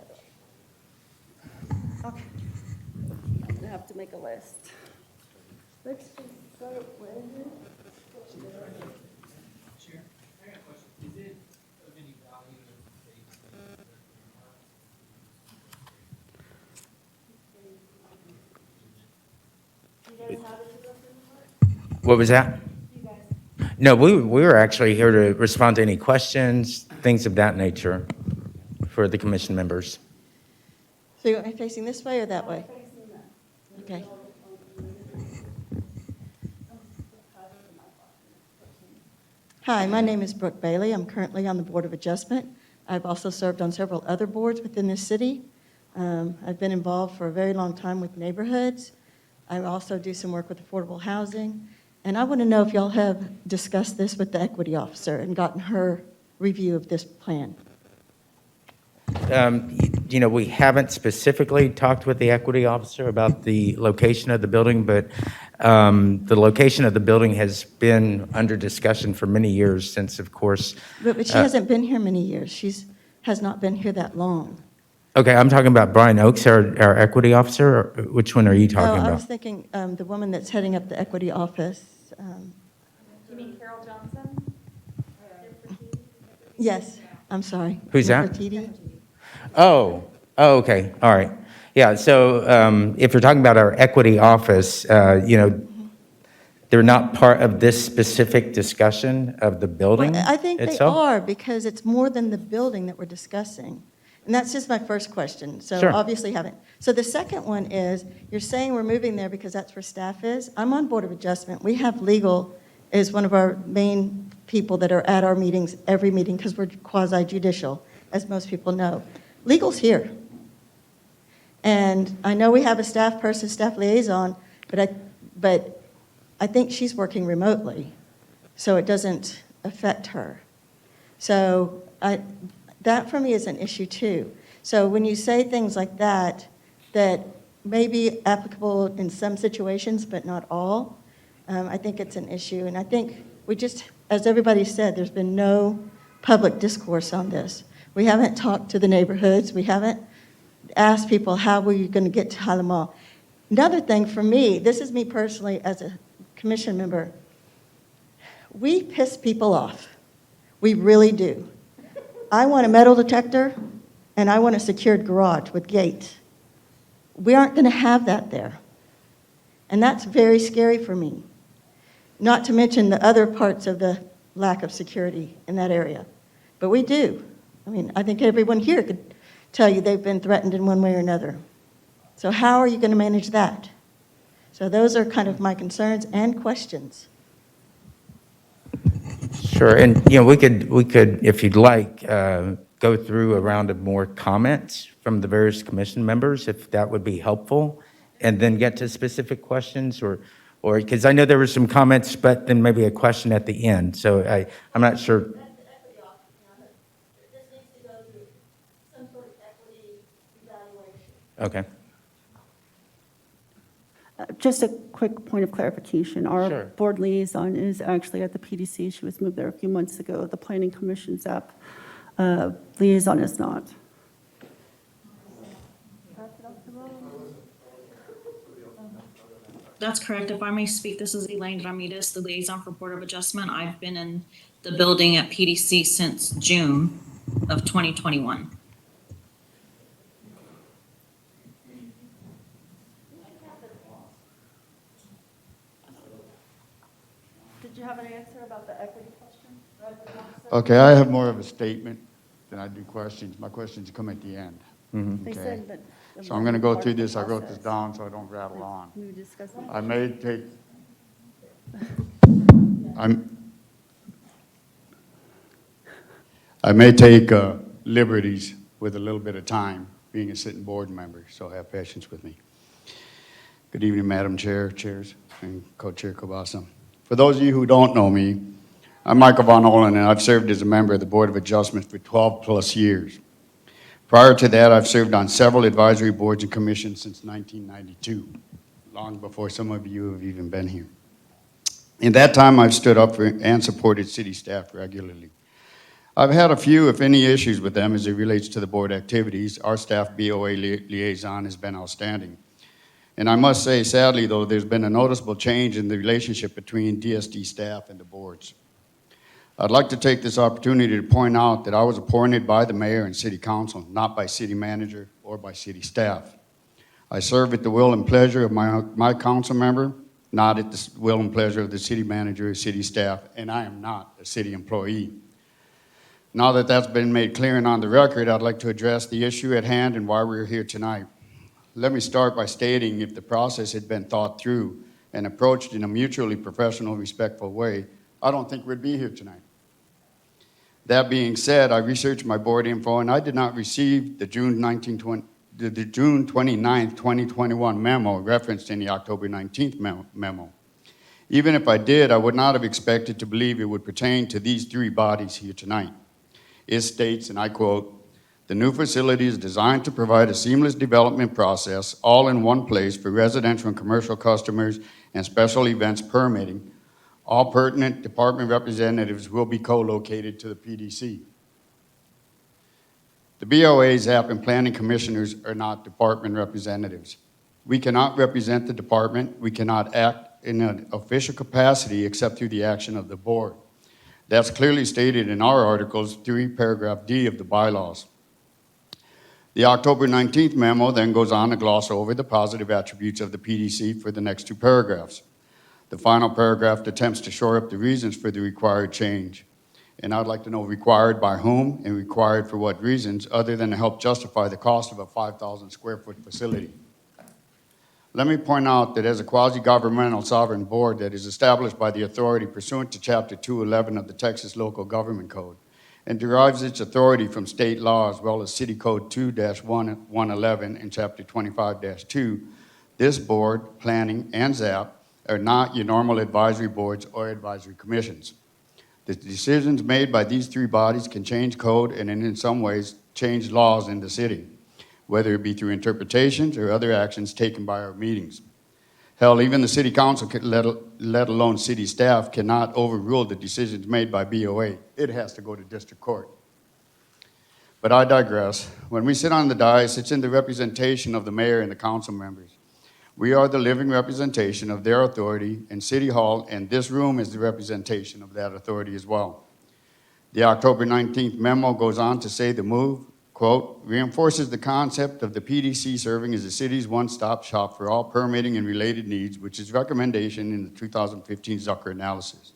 I'm going to have to make a list. Let's just start with... Chair, I got a question. Is it of any value What was that? No, we were actually here to respond to any questions, things of that nature for the commission members. So you want me facing this way or that way? Okay. Hi, my name is Brooke Bailey. I'm currently on the Board of Adjustment. I've also served on several other boards within this city. I've been involved for a very long time with neighborhoods. I also do some work with affordable housing. And I want to know if y'all have discussed this with the equity officer and gotten her review of this plan. We haven't specifically talked with the equity officer about the location of the building, but the location of the building has been under discussion for many years since, of course. But she hasn't been here many years. Has not been here that long. Okay, I'm talking about Brian Oakes, our equity officer, or which one are you talking I about? was thinking the woman that's heading up the equity office. You mean Carol Johnson? Yes, I'm sorry. Who's that? Nefertiti? Oh, okay, all right. Yeah, so if you're talking about our equity office, they're not part of this specific discussion of the building Well, I think itself? they are, because it's more than the building that we're discussing. And that's just my first question, so Sure. obviously haven't. So the second one is, you're saying we're moving there because that's where staff is? I'm on Board of Adjustment. We have legal as one of our main people that are at our meetings, every meeting, because we're quasi-judicial, as most people know. Legal's here. And I know we have a staff person, staff liaison, but I think she's working remotely, so it doesn't affect her. So that for me is an issue too. So when you say things like that may be applicable in some situations, but not all, I think it's an issue. And I think we just, as everybody said, there's been no public discourse on this. We haven't talked to the neighborhoods. We haven't asked people how we're going to get to Highland Mall. Another thing for me, this is me personally as a commission member, we piss people off. We really do. I want a metal detector, and I want a secured garage with gates. We aren't going to have that there. And that's very scary for me. Not to mention the other parts of the lack of security in that area. But we do. I mean, I think everyone here could tell you they've been threatened in one way or another. So how are you going to manage that? So those are kind of my concerns and questions. Sure, and we could, if you'd like, go through a round of more comments from the various commission members, if that would be helpful, and then get to specific questions, or because I know there were some comments, but then maybe a question at the end. So I'm not sure. Okay. Just a quick point of clarification. Our Sure. board liaison is actually at the PDC. She was moved there a few months ago. The Planning Commission's app liaison is not. That's correct. If I may speak, this is Elaine Ramirez, the liaison for Board of Adjustment. I've been in the building at PDC since June of 2021. Did you have an answer about the equity question? Okay, I have more of a statement than I do questions. My questions come at the end. They Okay. said that. So I'm going to go through this. I wrote this down so I don't rattle on. We discussed it. I may take liberties with a little bit of time, being a sitting board member, so have patience with me. Good evening, Madam Chair, chairs, and Co-Chair Kobasa. For those of you who don't know me, I'm Michael Von Olen, and I've served as a member of the Board of Adjustment for 12-plus years. Prior to that, I've served on several advisory boards and commissions since 1992, long before some of you have even been here. In that time, I've stood up for and supported city staff regularly. I've had a few, if any, issues with them as it relates to the board activities. Our staff BOA liaison has been outstanding. And I must say, sadly, though, there's been a noticeable change in the relationship between DSD staff and the boards. I'd like to take this opportunity to point out that I was appointed by the mayor and city council, not by city manager or by city staff. I serve at the will and pleasure of my council member not at the will and pleasure of the city manager or city staff, and I am not a city employee. Now that that's been made clear and on the record, I'd like to address the issue at hand and why we're here tonight. Let me start by stating if the process had been thought through and approached in a mutually professional, respectful way, I don't think we'd be here tonight. That being said, I researched my board info and I did not receive the June 29th, 2021 memo referenced in the October 19th memo. Even if I did, I would not have expected to believe it would pertain to these three bodies here tonight. It states, and I quote, "The new facility is designed to provide a seamless development process all in one place for residential and commercial customers and special events permitting. All pertinent department representatives will be co-located to the PDC." The BOA, ZAP, and planning commissioners are not department representatives. We cannot represent the department. We cannot act in an official capacity except through the action of the board. That's clearly stated in our articles 3, paragraph D of the bylaws. The October 19th memo then goes on to gloss over the positive attributes of the PDC for the next 2 paragraphs. The final paragraph attempts to shore up the reasons for the required change. And I'd like to know required by whom and required for what reasons other than to help justify the cost of a 5,000 square foot facility. Let me point out that as a quasi-governmental sovereign board that is established by the authority pursuant to Chapter 211 of the Texas Local Government Code and derives its authority from state law as well as City Code 2-111 and Chapter 25-2, this board, planning, and ZAP are not your normal advisory boards or advisory commissions. The decisions made by these three bodies can change code and in some ways change laws in the city, whether it be through interpretations or other actions taken by our meetings. Hell, even the city council, let alone city staff, cannot overrule the decisions made by BOA. It has to go to district court. But I digress. When we sit on the dais, it's in the representation of the mayor and the council members. We are the living representation of their authority in City Hall, and this room is the representation of that authority as well. The October 19th memo goes on to say the move, quote, "reinforces the concept of the PDC serving as the city's one-stop shop for all permitting and related needs, which is recommendation in the 2015 Zucker analysis."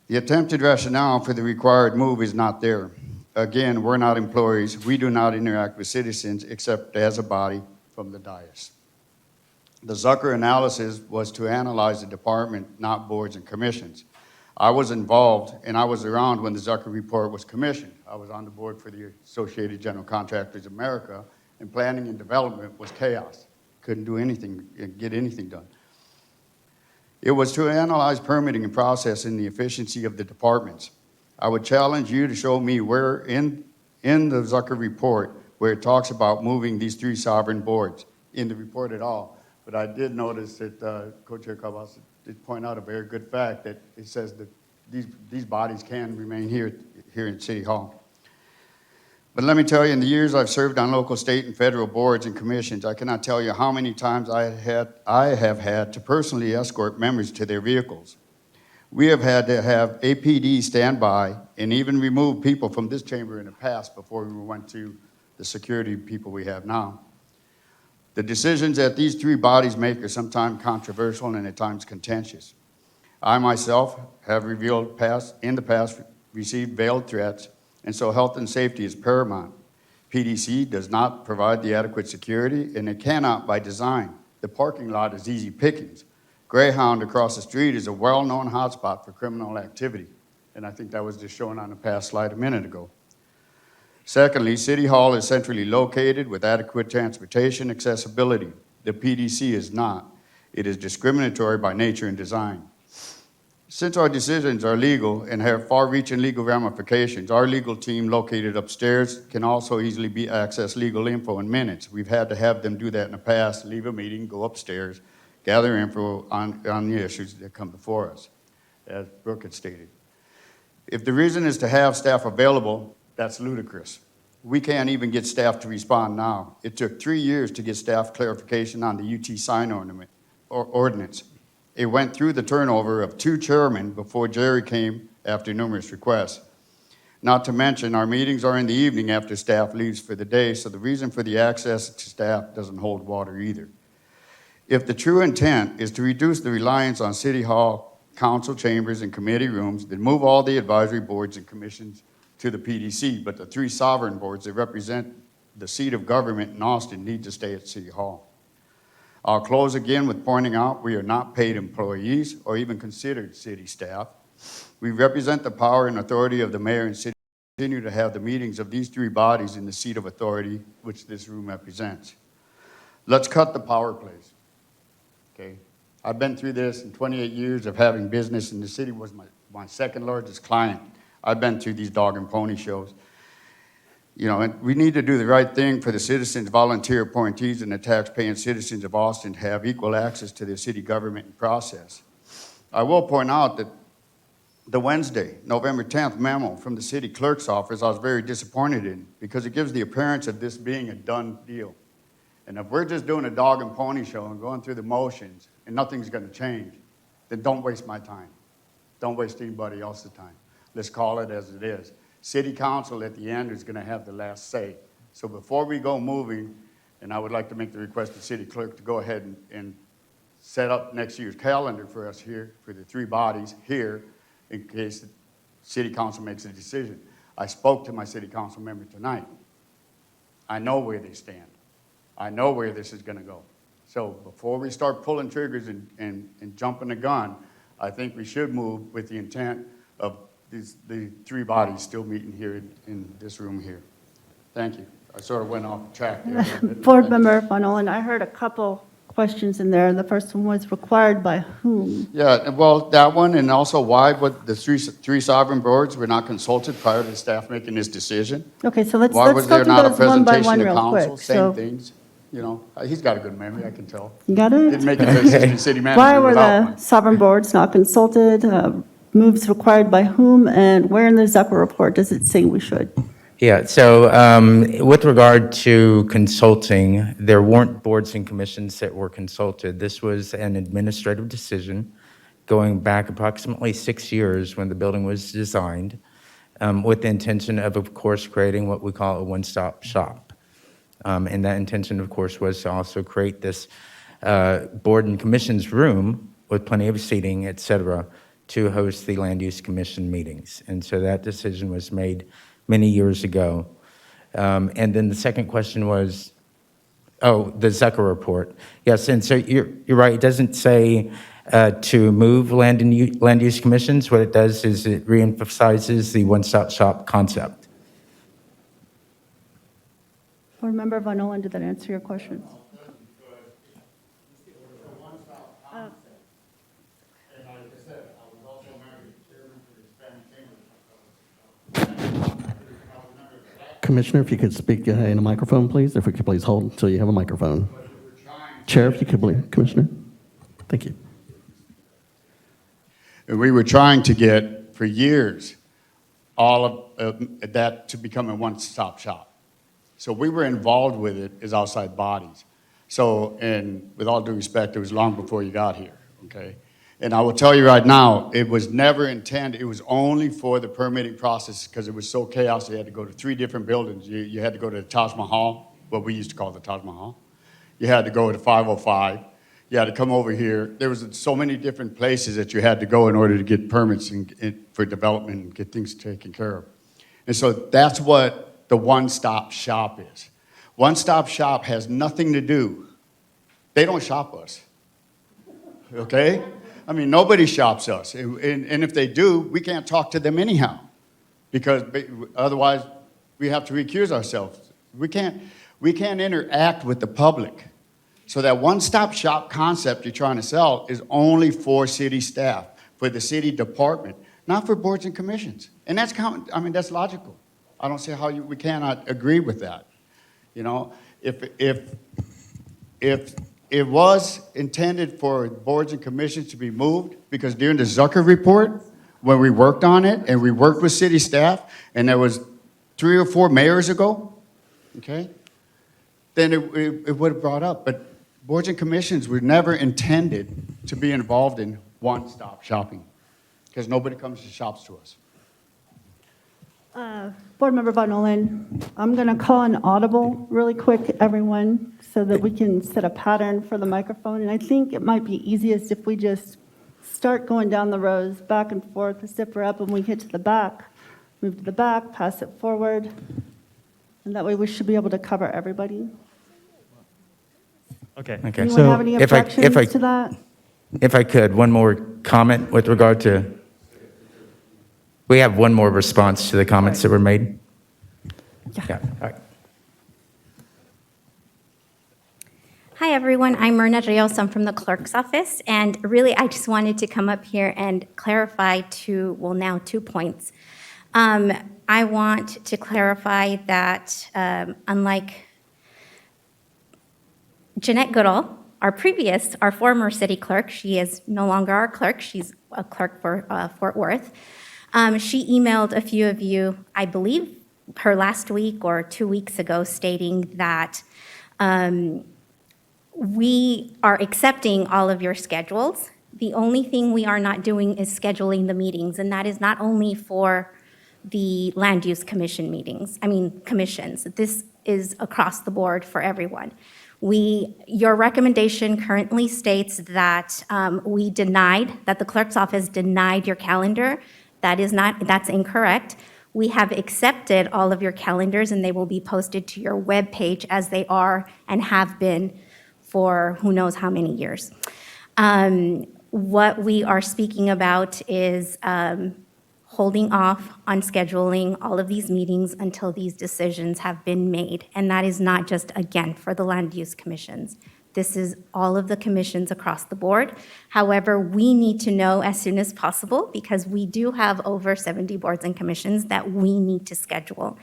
The attempted rationale for the required move is not there. Again, we're not employees. We do not interact with citizens except as a body from the dais. The Zucker analysis was to analyze the department, not boards and commissions. I was involved, and I was around when the Zucker report was commissioned. I was on the board for the Associated General Contractors America, and planning and development was chaos. Couldn't do anything, get anything done. It was to analyze permitting and process and the efficiency of the departments. I would challenge you to show me where in the Zucker report where it talks about moving these three sovereign boards in the report at all. But I did notice that Co-Chair Cabas did point out a very good fact that it says that these bodies can remain here in City Hall. But let me tell you, in the years I've served on local, state, and federal boards and commissions, I cannot tell you how many times I have had to personally escort members to their vehicles. We have had to have APD stand by and even remove people from this chamber in the past before we went to the security people we have now. The decisions that these three bodies make are sometimes controversial and at times contentious. I myself have in the past received veiled threats, and so health and safety is paramount. PDC does not provide the adequate security, and it cannot by design. The parking lot is easy pickings. Greyhound across the street is a well-known hotspot for criminal activity, and I think that was just shown on the past slide a minute ago. Secondly, City Hall is centrally located with adequate transportation accessibility. The PDC is not. It is discriminatory by nature and design. Since our decisions are legal and have far-reaching legal ramifications, our legal team located upstairs can also easily access legal info in minutes. We've had to have them do that in the past, leave a meeting, go upstairs, gather info on the issues that come before us, as Brooke had stated. If the reason is to have staff available, that's ludicrous. We can't even get staff to respond now. It took 3 years to get staff clarification on the UT sign ordinance. It went through the turnover of 2 chairmen before Jerry came after numerous requests. Not to mention, our meetings are in the evening after staff leaves for the day, so the reason for the access to staff doesn't hold water either. If the true intent is to reduce the reliance on City Hall, council chambers, and committee rooms, then move all the advisory boards and commissions to the PDC, but the 3 sovereign boards that represent the seat of government in Austin need to stay at City Hall. I'll close again with pointing out we are not paid employees or even considered city staff. We represent the power and authority of the mayor and city. Continue to have the meetings of these 3 bodies in the seat of authority, which this room represents. Let's cut the power plays, okay? I've been through this in 28 years of having business, and the city was my second largest client. I've been through these dog and pony shows. You know, and we need to do the right thing for the citizens, volunteer appointees, and the tax-paying citizens of Austin to have equal access to the city government process. I will point out that the Wednesday, November 10th memo from the city clerk's office, I was very disappointed in because it gives the appearance of this being a done deal. And if we're just doing a dog and pony show and going through the motions and nothing's going to change, then don't waste my time. Don't waste anybody else's time. Let's call it as it is. City council at the end is going to have the last say. So before we go moving, and I would like to make the request to city clerk to go ahead and set up next year's calendar for us here, for the 3 bodies here, in case the city council makes a decision. I spoke to my city council member tonight. I know where they stand. I know where this is going to go. So before we start pulling triggers and jumping the gun, I think we should move with the intent of the 3 bodies still meeting here in this room here. Thank you. I sort of went off track there a little bit. Board Member Von Olin, I heard a couple questions in there. The first one was required by whom? Yeah, well, that one, and also why would the three sovereign boards were not consulted prior to the staff making this decision? Okay, so let's Why was go there through not a those one by presentation one to real council? quick. Same So, things, you know. He's got a good memory, I can tell. you got it? Didn't make it to assistant city Why manager were without the one. sovereign boards not consulted? Moves required by whom? And where in the Zucker report does it say we should? Yeah, so with regard to consulting, there weren't boards and commissions that were consulted. This was an administrative decision going back approximately 6 years when the building was designed, with the intention of course, creating what we call a one-stop shop. And that intention, of course, was to also create this board and commissions room with plenty of seating, et cetera, to host the land use commission meetings. And so that decision was made many years ago. And then the second question was, the Zucker report. Yes, and so you're right, it doesn't say to move land use commissions. What it does is it reemphasizes the one-stop shop concept. Board Member Von Olin, did that answer your question? Commissioner, if you could speak in a microphone, please. If we could please hold until you have a microphone. Chair, if you could please, Commissioner. Thank you. And we were trying to get, for years, all of that to become a one-stop shop. So we were involved with it as outside bodies. So, and with all due respect, it was long before you got here, okay? And I will tell you right now, it was never intended, it was only for the permitting process because it was so chaos, you had to go to 3 different buildings. You had to go to the Taj Mahal, what we used to call the Taj Mahal. You had to go to 505. You had to come over here. There was so many different places that you had to go in order to get permits for development and get things taken care of. And so that's what the one-stop shop is. One-stop shop has nothing to do. They don't shop us, okay? I mean, nobody shops us. And if they do, we can't talk to them anyhow because otherwise we have to recuse ourselves. We can't interact with the public. So that one-stop shop concept you're trying to sell is only for city staff, for the city department, not for boards and commissions. And that's that's logical. I don't see how we cannot agree with that. You know, if it was intended for boards and commissions to be moved, because during the Zucker report, when we worked on it and we worked with city staff, and there was 3 or 4 mayors ago, okay, then it would have brought up. But boards and commissions were never intended to be involved in one-stop shopping, because nobody comes to shops to us. Board Member Von Olin, I'm going to call an audible really quick, everyone. so that we can set a pattern for the microphone. And I think it might be easiest if we just start going down the rows, back and forth, a zipper up, and we get to the back, move to the back, pass it forward. And that way we should be able to cover everybody. Okay. Okay, Anyone so have any if I objections to that? If I could, one more comment with regard to, we have one more response to the comments that were made. Yeah. All right. Hi, everyone. I'm Myrna Rios. I'm from the clerk's office. And really, I just wanted to come up here and clarify now 2 points. I want to clarify that unlike Jeanette Goodall, our former city clerk, she is no longer our clerk. She's a clerk for Fort Worth. She emailed a few of you, I believe, her last week or 2 weeks ago, stating that we are accepting all of your schedules. The only thing we are not doing is scheduling the meetings, and that is not only for the Land Use Commission commissions. This is across the board for everyone. Your recommendation currently states that that the clerk's office denied your calendar. That's incorrect. We have accepted all of your calendars, and they will be posted to your webpage as they are and have been for who knows how many years. What we are speaking about is holding off on scheduling all of these meetings until these decisions have been made. And that is not just, again, for the land use commissions. This is all of the commissions across the board. However, we need to know as soon as possible because we do have over 70 boards and commissions that we need to schedule.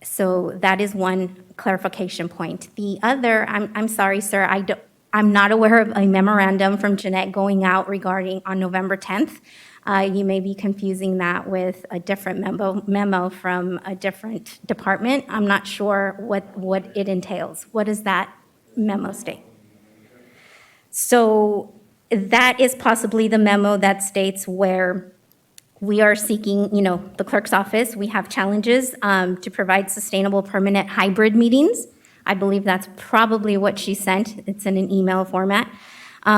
So that is one clarification point. The other, I'm sorry, sir, I'm not aware of a memorandum from Jeanette going out regarding on November 10th. You may be confusing that with a different memo from a different department. I'm not sure what it entails. What does that memo state? So that is possibly the memo that states where we are seeking, the clerk's office, we have challenges to provide sustainable permanent hybrid meetings. I believe that's probably what she sent. It's in an email format.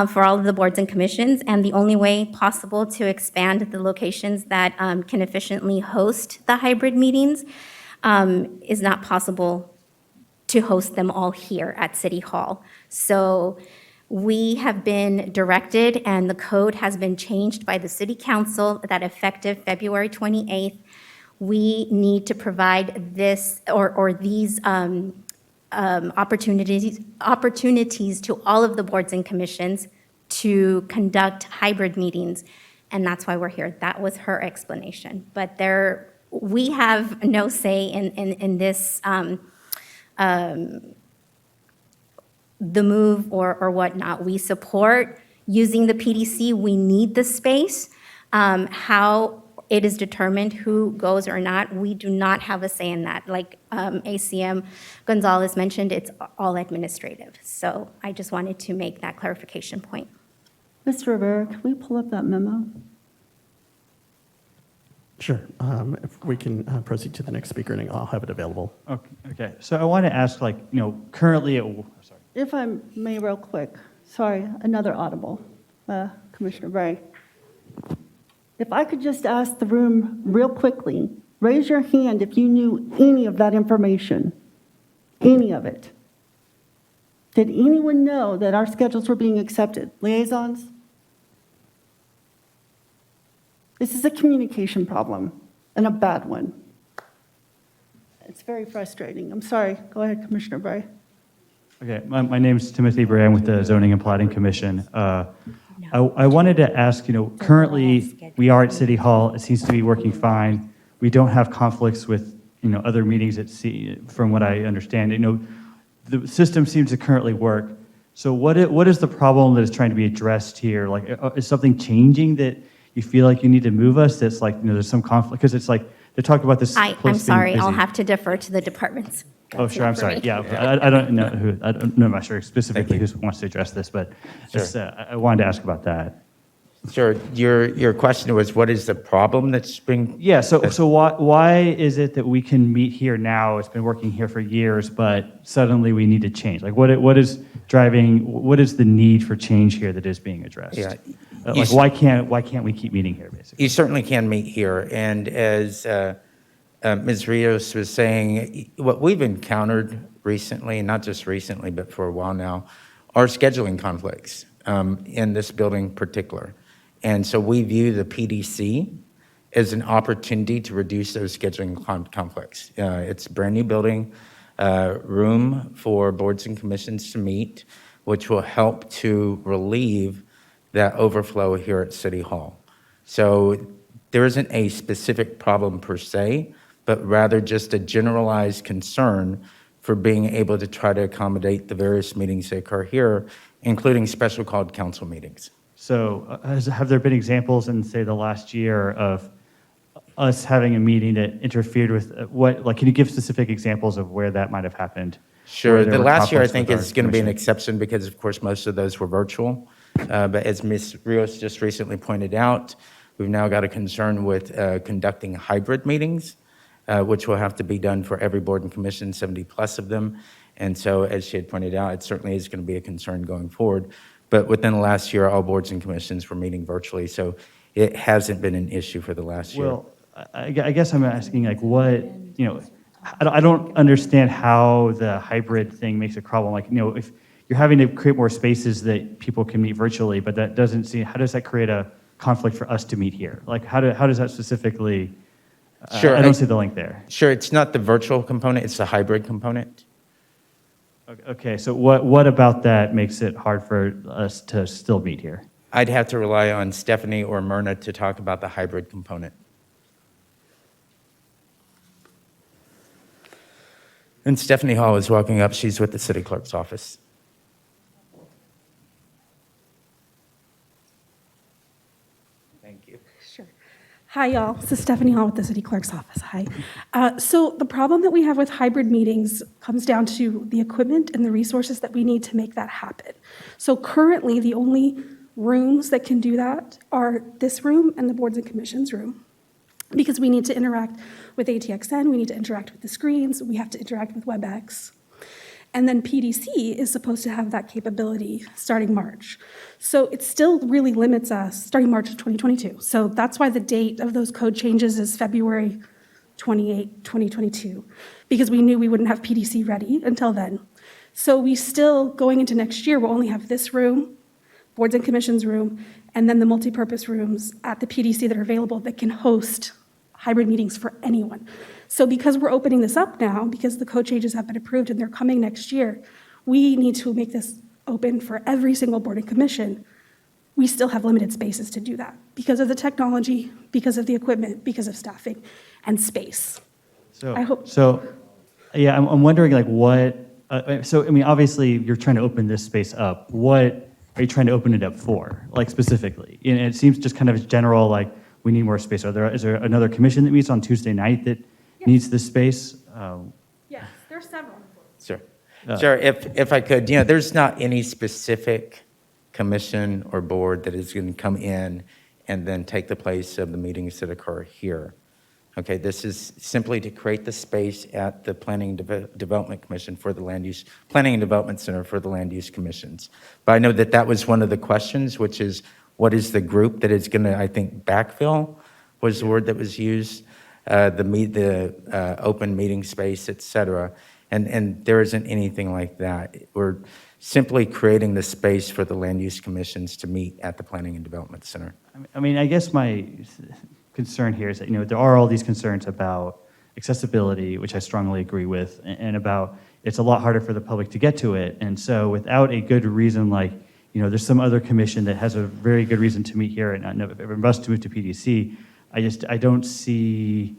For all of the boards and commissions, and the only way possible to expand the locations that can efficiently host the hybrid meetings is not possible to host them all here at City Hall. So we have been directed, and the code has been changed by the City Council that effective February 28th, we need to provide this or these opportunities to all of the boards and commissions to conduct hybrid meetings, and that's why we're here. That was her explanation. But we have no say in this, the move or whatnot. We support using the PDC. We need the space. How it is determined who goes or not, we do not have a say in that. Like ACM Gonzalez mentioned, it's all administrative. So I just wanted to make that clarification point. Mr. Rivera, can we pull up that memo? Sure. If we can proceed to the next speaker, and I'll have it available. Okay. So I want to ask, currently, sorry. If I may, real quick. Sorry, another audible. Commissioner Bray. If I could just ask the room real quickly, raise your hand if you knew any of that information, any of it. Did anyone know that our schedules were being accepted? Liaisons? This is a communication problem, and a bad one. It's very frustrating. I'm sorry. Go ahead, Commissioner Bray. Okay, my name's Timothy Bray. I'm with the Zoning and Plotting Commission. I wanted to ask, currently we are at City Hall. It seems to be working fine. We don't have conflicts with, other meetings at from what I understand. The system seems to currently work. So what is the problem that is trying to be addressed here? Like, is something changing that you feel like you need to move us? That's like, there's some conflict, because it's like, they're talking about this. I'm sorry, I'll have to defer to the departments. Oh, sure, I'm sorry. Yeah, I don't know who, I'm not sure specifically who wants to address this, but I wanted to ask about that. Sure. Your question was, what is the problem that's being? Yeah, so why is it that we can meet here now? It's been working here for years, but suddenly we need to change? Like, what is the need for change here that is being addressed? Yeah. Like, why can't we keep meeting here, basically? You certainly can meet here. And as Ms. Rios was saying, what we've encountered recently, and not just recently, but for a while now, are scheduling conflicts in this building in particular. And so we view the PDC as an opportunity to reduce those scheduling conflicts. It's a brand new building, room for boards and commissions to meet, which will help to relieve that overflow here at City Hall. So there isn't a specific problem per se, but rather just a generalized concern for being able to try to accommodate the various meetings that occur here, including special called council meetings. So have there been examples in, say, the last year of us having a meeting that interfered with can you give specific examples of where that might have happened? Sure. The last year, I think, is going to be an exception because, of course, most of those were virtual. But as Ms. Rios just recently pointed out, we've now got a concern with conducting hybrid meetings, which will have to be done for every board and commission, 70 plus of them. And so, as she had pointed out, it certainly is going to be a concern going forward. But within the last year, all boards and commissions were meeting virtually, so it hasn't been an issue for the last year. Well, I guess I'm asking, like, what, I don't understand how the hybrid thing makes a problem. Like, if you're having to create more spaces that people can meet virtually, but that doesn't seem, how does that create a conflict for us to meet here? Like, how does that specifically, Sure, I don't see the link there. Sure, it's not the virtual component, it's the hybrid component. Okay, so what about that makes it hard for us to still meet here? I'd have to rely on Stephanie or Myrna to talk about the hybrid component. And Stephanie Hall is walking up. She's with the city clerk's office. Thank you. Sure. Hi, y'all. This is Stephanie Hall with the City Clerk's Office. Hi. So the problem that we have with hybrid meetings comes down to the equipment and the resources that we need to make that happen. So currently, the only rooms that can do that are this room and the Boards and Commissions room, because we need to interact with ATXN, we need to interact with the screens, we have to interact with WebEx. And then PDC is supposed to have that capability starting March. So it still really limits us, starting March of 2022. So that's why the date of those code changes is February 28, 2022, because we knew we wouldn't have PDC ready until then. So we still, going into next year, will only have this room, Boards and Commissions room, and then the multipurpose rooms at the PDC that are available that can host hybrid meetings for anyone. So because we're opening this up now, because the code changes have been approved and they're coming next year, we need to make this open for every single board and commission. We still have limited spaces to do that because of the technology, because of the equipment, because of staffing and space. Yeah, I'm wondering, like, what, so, I mean, obviously, you're trying to open this space up. What are you trying to open it up for, like, specifically? And it seems just kind of general, like, we need more space. Is there another commission that meets on Tuesday night that needs this space? Yes, there's several. Sure. Sure, if I could, there's not any specific commission or board that is going to come in and then take the place of the meetings that occur here. Okay, this is simply to create the space at the Planning and Development Commission for the Land Use, Planning and Development Center for the Land Use Commissions. But I know that was one of the questions, which is, what is the group that is going to, I think, backfill was the word that was used, the open meeting space, et cetera. And there isn't anything like that. We're simply creating the space for the land use commissions to meet at the Planning and Development Center. I mean, I guess my concern here is that, there are all these concerns about accessibility, which I strongly agree with, and about it's a lot harder for the public to get to it. And so without a good reason, like, there's some other commission that has a very good reason to meet here and must to move to PDC, I don't see,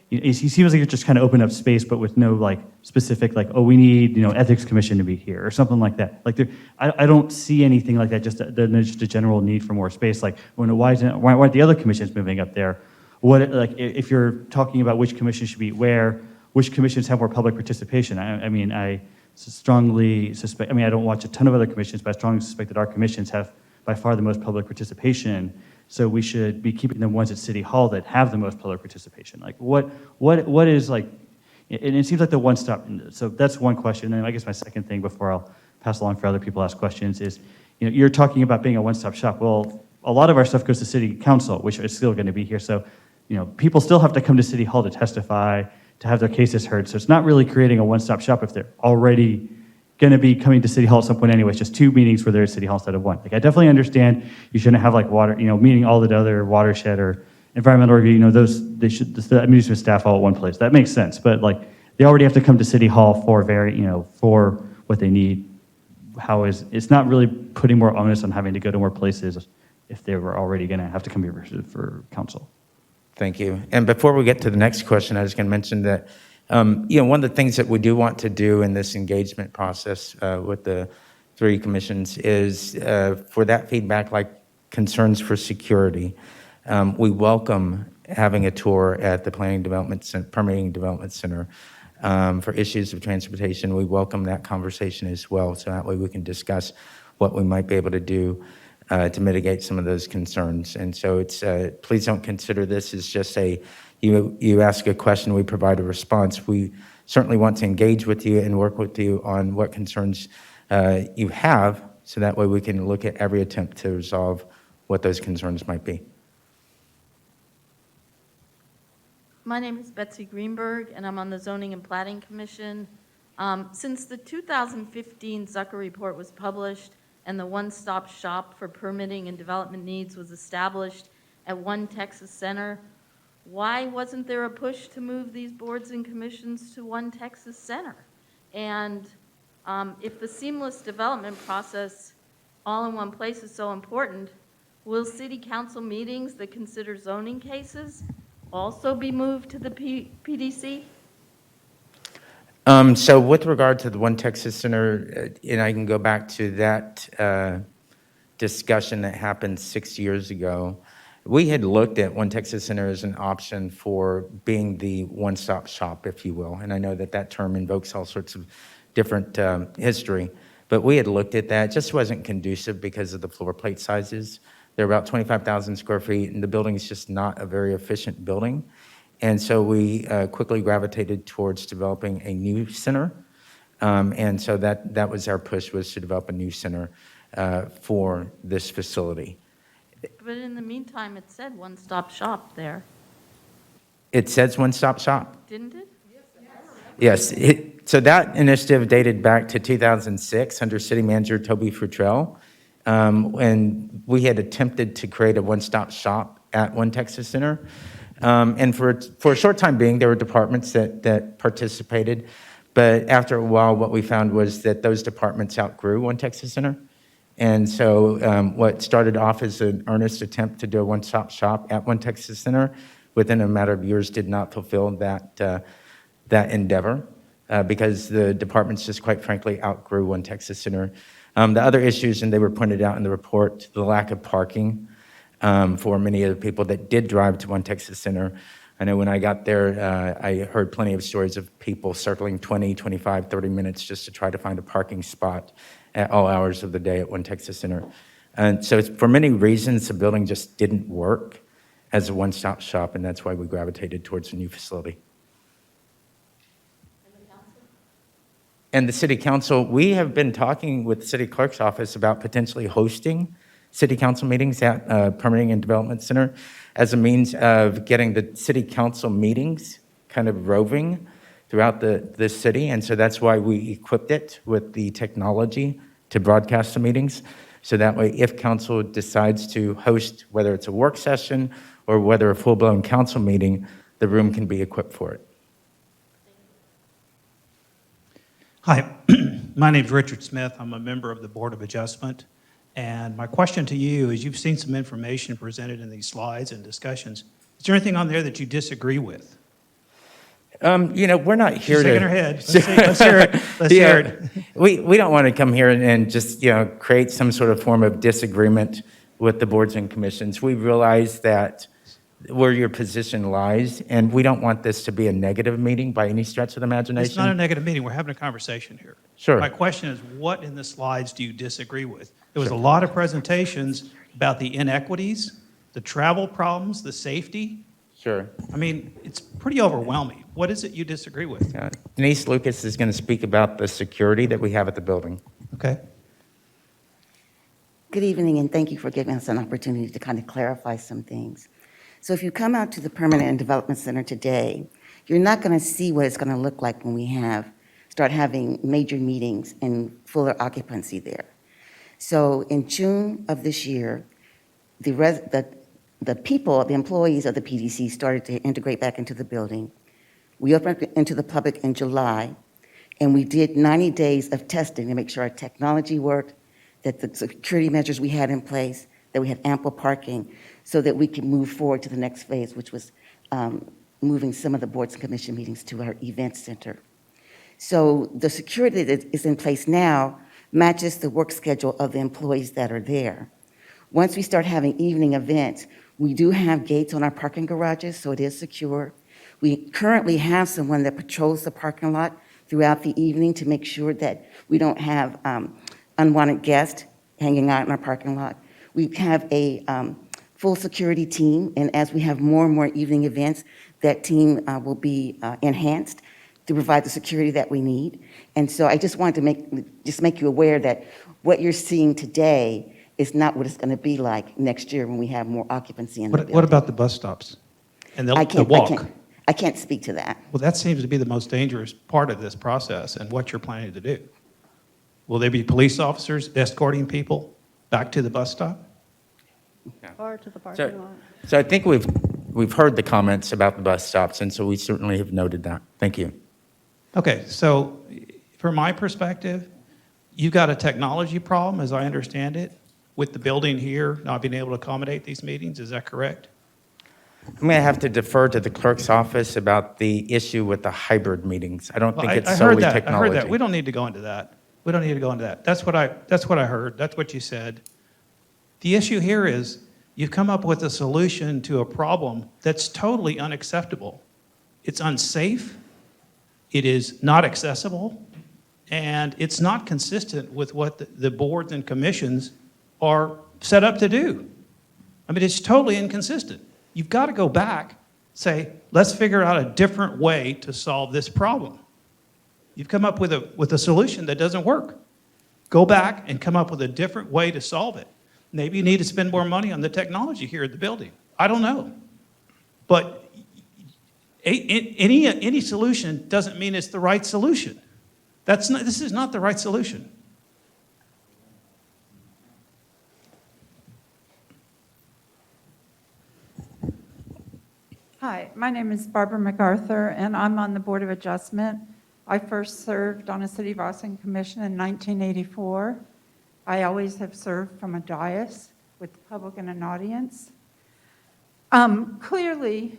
it seems like you're just kind of open up space, but with no, like, specific, like, oh, we need, ethics commission to be here or something like that. Like, I don't see anything like that, just a general need for more space. Like, why aren't the other commissions moving up there? If you're talking about which commission should be where, which commissions have more public participation? I strongly suspect, I don't watch a ton of other commissions, but I strongly suspect that our commissions have by far the most public participation. So we should be keeping the ones at City Hall that have the most public participation. Like what is like, and it seems like the one-stop, so that's one question. And I guess my second thing before I'll pass along for other people to ask questions is, you're talking about being a one-stop shop. Well, a lot of our stuff goes to City Council, which is still going to be here. So, people still have to come to City Hall to testify, to have their cases heard. So it's not really creating a one-stop shop if they're already going to be coming to City Hall at some point anyway. It's just 2 meetings where they're at City Hall instead of 1. Like, I definitely understand you shouldn't have like water, meeting all the other watershed or environmental review, the administrative staff all at one place. That makes sense. But like, they already have to come to City Hall for for what they need. It's not really putting more onus on having to go to more places if they were already going to have to come here for council. Thank you. And before we get to the next question, I was going to mention that, one of the things that we do want to do in this engagement process with the 3 commissions is for that feedback, like concerns for security. We welcome having a tour at the Permitting Development Center for issues of transportation. We welcome that conversation as well, so that way we can discuss what we might be able to do to mitigate some of those concerns. And so it's please don't consider this as just you ask a question, we provide a response. We certainly want to engage with you and work with you on what concerns you have, so that way we can look at every attempt to resolve what those concerns might be. My name is Betsy Greenberg, and I'm on the Zoning and Plating Commission. Since the 2015 Zucker Report was published and the one-stop shop for permitting and development needs was established at One Texas Center, why wasn't there a push to move these boards and commissions to One Texas Center? And if the seamless development process all in one place is so important, will city council meetings that consider zoning cases also be moved to the PDC? So with regard to the One Texas Center, and I can go back to that discussion that happened 6 years ago, we had looked at One Texas Center as an option for being the one-stop shop, if you will. And I know that term invokes all sorts of different history, but we had looked at that. It just wasn't conducive because of the floor plate sizes. They're about 25,000 square feet, and the building is just not a very efficient building. And so we quickly gravitated towards developing a new center. And so that was our push, was to develop a new center for this facility. But in the meantime, it said one-stop shop there, It says one-stop shop. didn't it? Yes. So that initiative dated back to 2006 under City Manager Toby Futrell. And we had attempted to create a one-stop shop at One Texas Center. And for a short time being, there were departments that participated. But after a while, what we found was that those departments outgrew One Texas Center. And so what started off as an earnest attempt to do a one-stop shop at One Texas Center, within a matter of years did not fulfill that endeavor because the departments just quite frankly outgrew One Texas Center. The other issues, and they were pointed out in the report, the lack of parking for many of the people that did drive to One Texas Center. I know when I got there, I heard plenty of stories of people circling 20, 25, 30 minutes just to try to find a parking spot at all hours of the day at One Texas Center. And so for many reasons, the building just didn't work as a one-stop shop, and that's why we gravitated towards a new facility. And the city council, we have been talking with the city clerk's office about potentially hosting city council meetings at Permitting and Development Center as a means of getting the city council meetings kind of roving throughout the city. And so that's why we equipped it with the technology to broadcast the meetings. So that way, if council decides to host, whether it's a work session or whether a full-blown council meeting, the room can be equipped for it. Hi, my name's Richard Smith. I'm a member of the Board of Adjustment. And my question to you is, you've seen some information presented in these slides and discussions. Is there anything on there that you disagree with? We're not here She's to... shaking her head. Let's hear it. Let's hear it. We don't want to come here and just, create some sort of form of disagreement with the boards and commissions. We realize that where your position lies, and we don't want this to be a negative meeting by any stretch of the imagination. It's not a negative meeting. We're having a conversation here. Sure. My question is, what in the slides do you disagree with? There was a lot of presentations about the inequities the travel problems, the safety? Sure. I mean, it's pretty overwhelming. What is it you disagree with? Denise Lucas is going to speak about the security that we have at the building. Okay. Good evening, and thank you for giving us an opportunity to kind of clarify some things. So if you come out to the Permanent and Development Center today, you're not going to see what it's going to look like when we start having major meetings and fuller occupancy there. So in June of this year, the employees of the PDC started to integrate back into the building. We opened it into the public in July, and we did 90 days of testing to make sure our technology worked, that the security measures we had in place, that we had ample parking, so that we could move forward to the next phase, which was moving some of the boards and commission meetings to our event center. So the security that is in place now matches the work schedule of the employees that are there. Once we start having evening events, we do have gates on our parking garages, so it is secure. We currently have someone that patrols the parking lot throughout the evening to make sure that we don't have unwanted guests hanging out in our parking lot. We have a full security team, and as we have more and more evening events, that team will be enhanced to provide the security that we need. And so I just wanted to make you aware that what you're seeing today is not what it's going to be like next year when we have more occupancy in the building. What about the bus stops and the walk? I can't speak to that. Well, that seems to be the most dangerous part of this process and what you're planning to do. Will there be police officers escorting people back to the bus stop? Or to the parking lot. So I think we've heard the comments about the bus stops, and so we certainly have noted that. Thank you. Okay, so from my perspective, you've got a technology problem, as I understand it, with the building here not being able to accommodate these meetings. Is that correct? I'm going to have to defer to the clerk's office about the issue with the hybrid meetings. I don't think it's I solely heard that. technology. I heard that. We don't need to go into that. We don't need to go into that. That's what I heard. That's what you said. The issue here is you've come up with a solution to a problem that's totally unacceptable. It's unsafe. It is not accessible. And it's not consistent with what the boards and commissions are set up to do. I mean, it's totally inconsistent. You've got to go back, say, let's figure out a different way to solve this problem. You've come up with a solution that doesn't work. Go back and come up with a different way to solve it. Maybe you need to spend more money on the technology here at the building. I don't know. But any solution doesn't mean it's the right solution. This is not the right solution. Hi, my name is Barbara MacArthur, and I'm on the Board of Adjustment. I first served on a City of Austin commission in 1984. I always have served from a dais with the public and an audience. Clearly,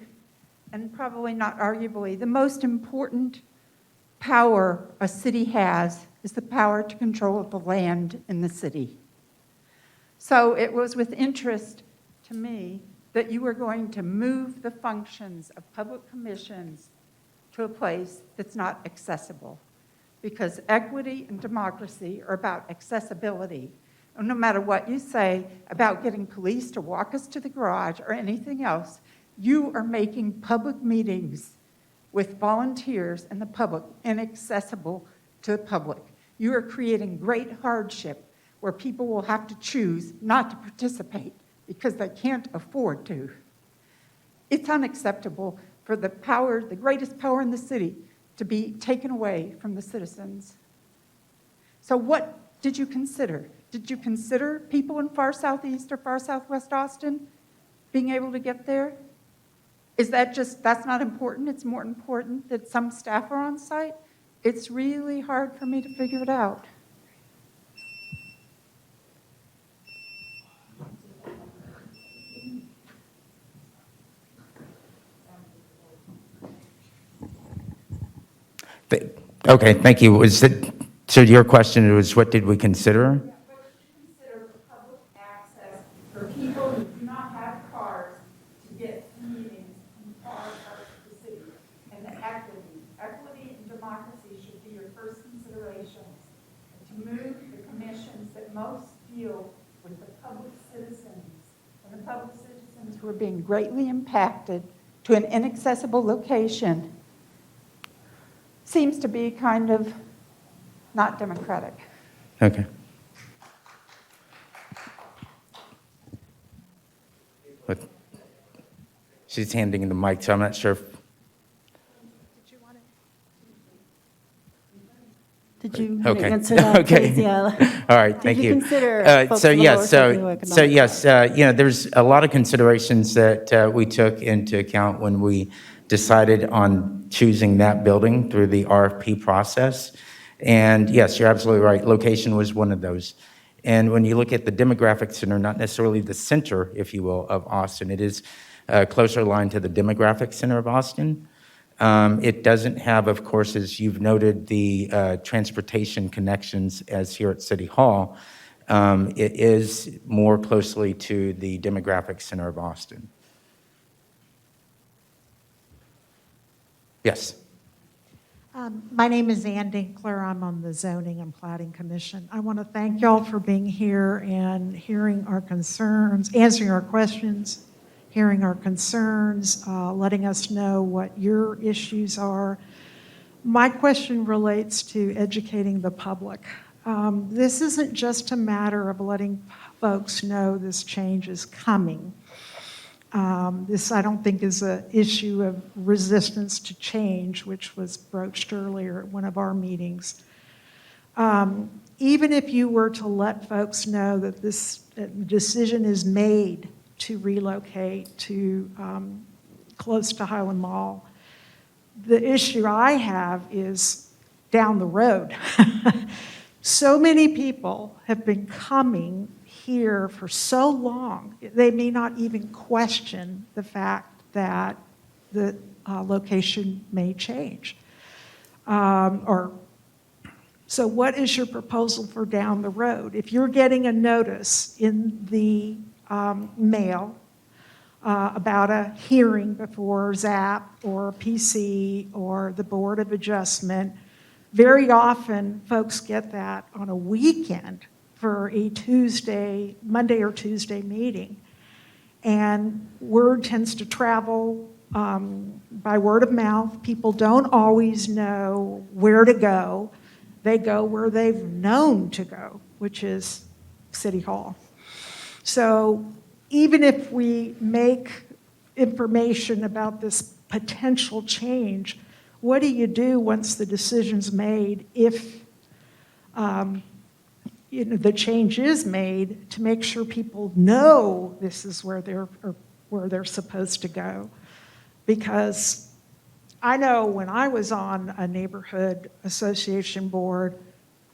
and probably not arguably, the most important power a city has is the power to control the land in the city. So it was with interest to me that you were going to move the functions of public commissions to a place that's not accessible. Because equity and democracy are about accessibility. And no matter what you say about getting police to walk us to the garage or anything else, you are making public meetings with volunteers and the public inaccessible to the public. You are creating great hardship where people will have to choose not to participate because they can't afford to. It's unacceptable for the power, the greatest power in the city, to be taken away from the citizens. So what did you consider? Did you consider people in far southeast or far southwest Austin being able to get there? Is that just, that's not important? It's more important that some staff are on site? It's really hard for me to figure it out. Okay, thank you. So your question was, what did we consider? What did you consider for public access for people who do not have cars to get to meetings in far parts of the city? And the equity and democracy should be your first considerations. And to move the commissions that most deal with the public citizens and the public citizen citizens who are being greatly impacted to an inaccessible location seems to be kind of not democratic. Okay. But she's handing the mic, so I'm not sure if Did you want to okay. answer that, Okay. please? Yeah. All right, thank Did you. you consider folks So on the yes, lower socioeconomic yes, there's a lot of considerations that we took into account when we decided on choosing that building through the RFP process. And yes, you're absolutely right. Location was one of those. And when you look at the demographic center, not necessarily the center, if you will, of Austin, it is closer aligned to the demographic center of Austin. It doesn't have, of course, as you've noted, the transportation connections as here at City Hall. It is more closely to the demographic center of Austin. Yes. My name is Ann Dinkler. I'm on the Zoning and Plating Commission. I want to thank y'all for being here and hearing our concerns, answering our questions, hearing our concerns, letting us know what your issues are. My question relates to educating the public. This isn't just a matter of letting folks know this change is coming. This, I don't think, is an issue of resistance to change, which was broached earlier at one of our meetings. Even if you were to let folks know that this decision is made to relocate to close to Highland Mall, the issue I have is down the road. So many people have been coming here for so long, they may not even question the fact that the location may change. So what is your proposal for down the road? If you're getting a notice in the mail about a hearing before ZAP or PC or the Board of Adjustment, very often folks get that on a weekend for a Monday or Tuesday meeting. And word tends to travel by word of mouth. People don't always know where to go. They go where they've known to go, which is City Hall. So even if we make information about this potential change, what do you do once the decision's made if the change is made to make sure people know this is where they're supposed to go? Because I know when I was on a neighborhood association board,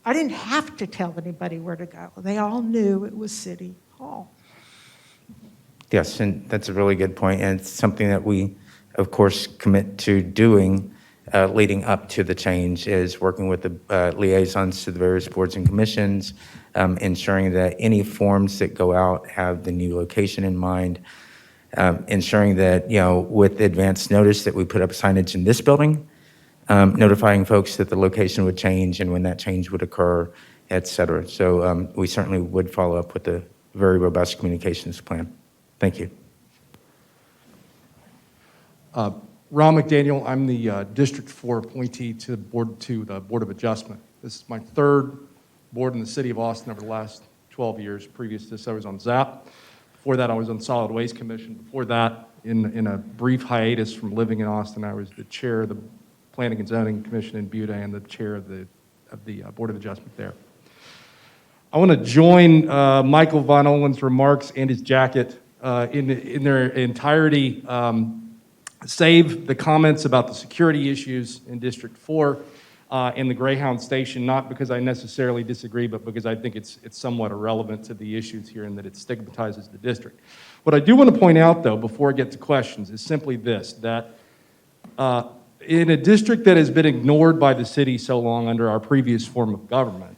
I didn't have to tell anybody where to go. They all knew it was City Hall. Yes, and that's a really good point, and it's something that we, of course, commit to doing leading up to the change, is working with the liaisons to the various boards and commissions, ensuring that any forms that go out have the new location in mind, ensuring that, with advance notice that we put up signage in this building, notifying folks that the location would change and when that change would occur, et cetera. So we certainly would follow up with a very robust communications plan. Thank you. Ron McDaniel, I'm the District 4 appointee to the Board of Adjustment. This is my third board in the city of Austin over the last 12 years. Previous to this, I was on ZAP. Before that, I was on Solid Waste Commission. Before that, in a brief hiatus from living in Austin, I was the chair of the Planning and Zoning Commission in Butte and the chair of the Board of Adjustment there. I want to join Michael Von Olen's remarks and his jacket in their entirety. Save the comments about the security issues in District 4 and the Greyhound station, not because I necessarily disagree, but because I think it's somewhat irrelevant to the issues here and that it stigmatizes the district. What I do want to point out, though, before I get to questions, is simply this, that in a district that has been ignored by the city so long under our previous form of government,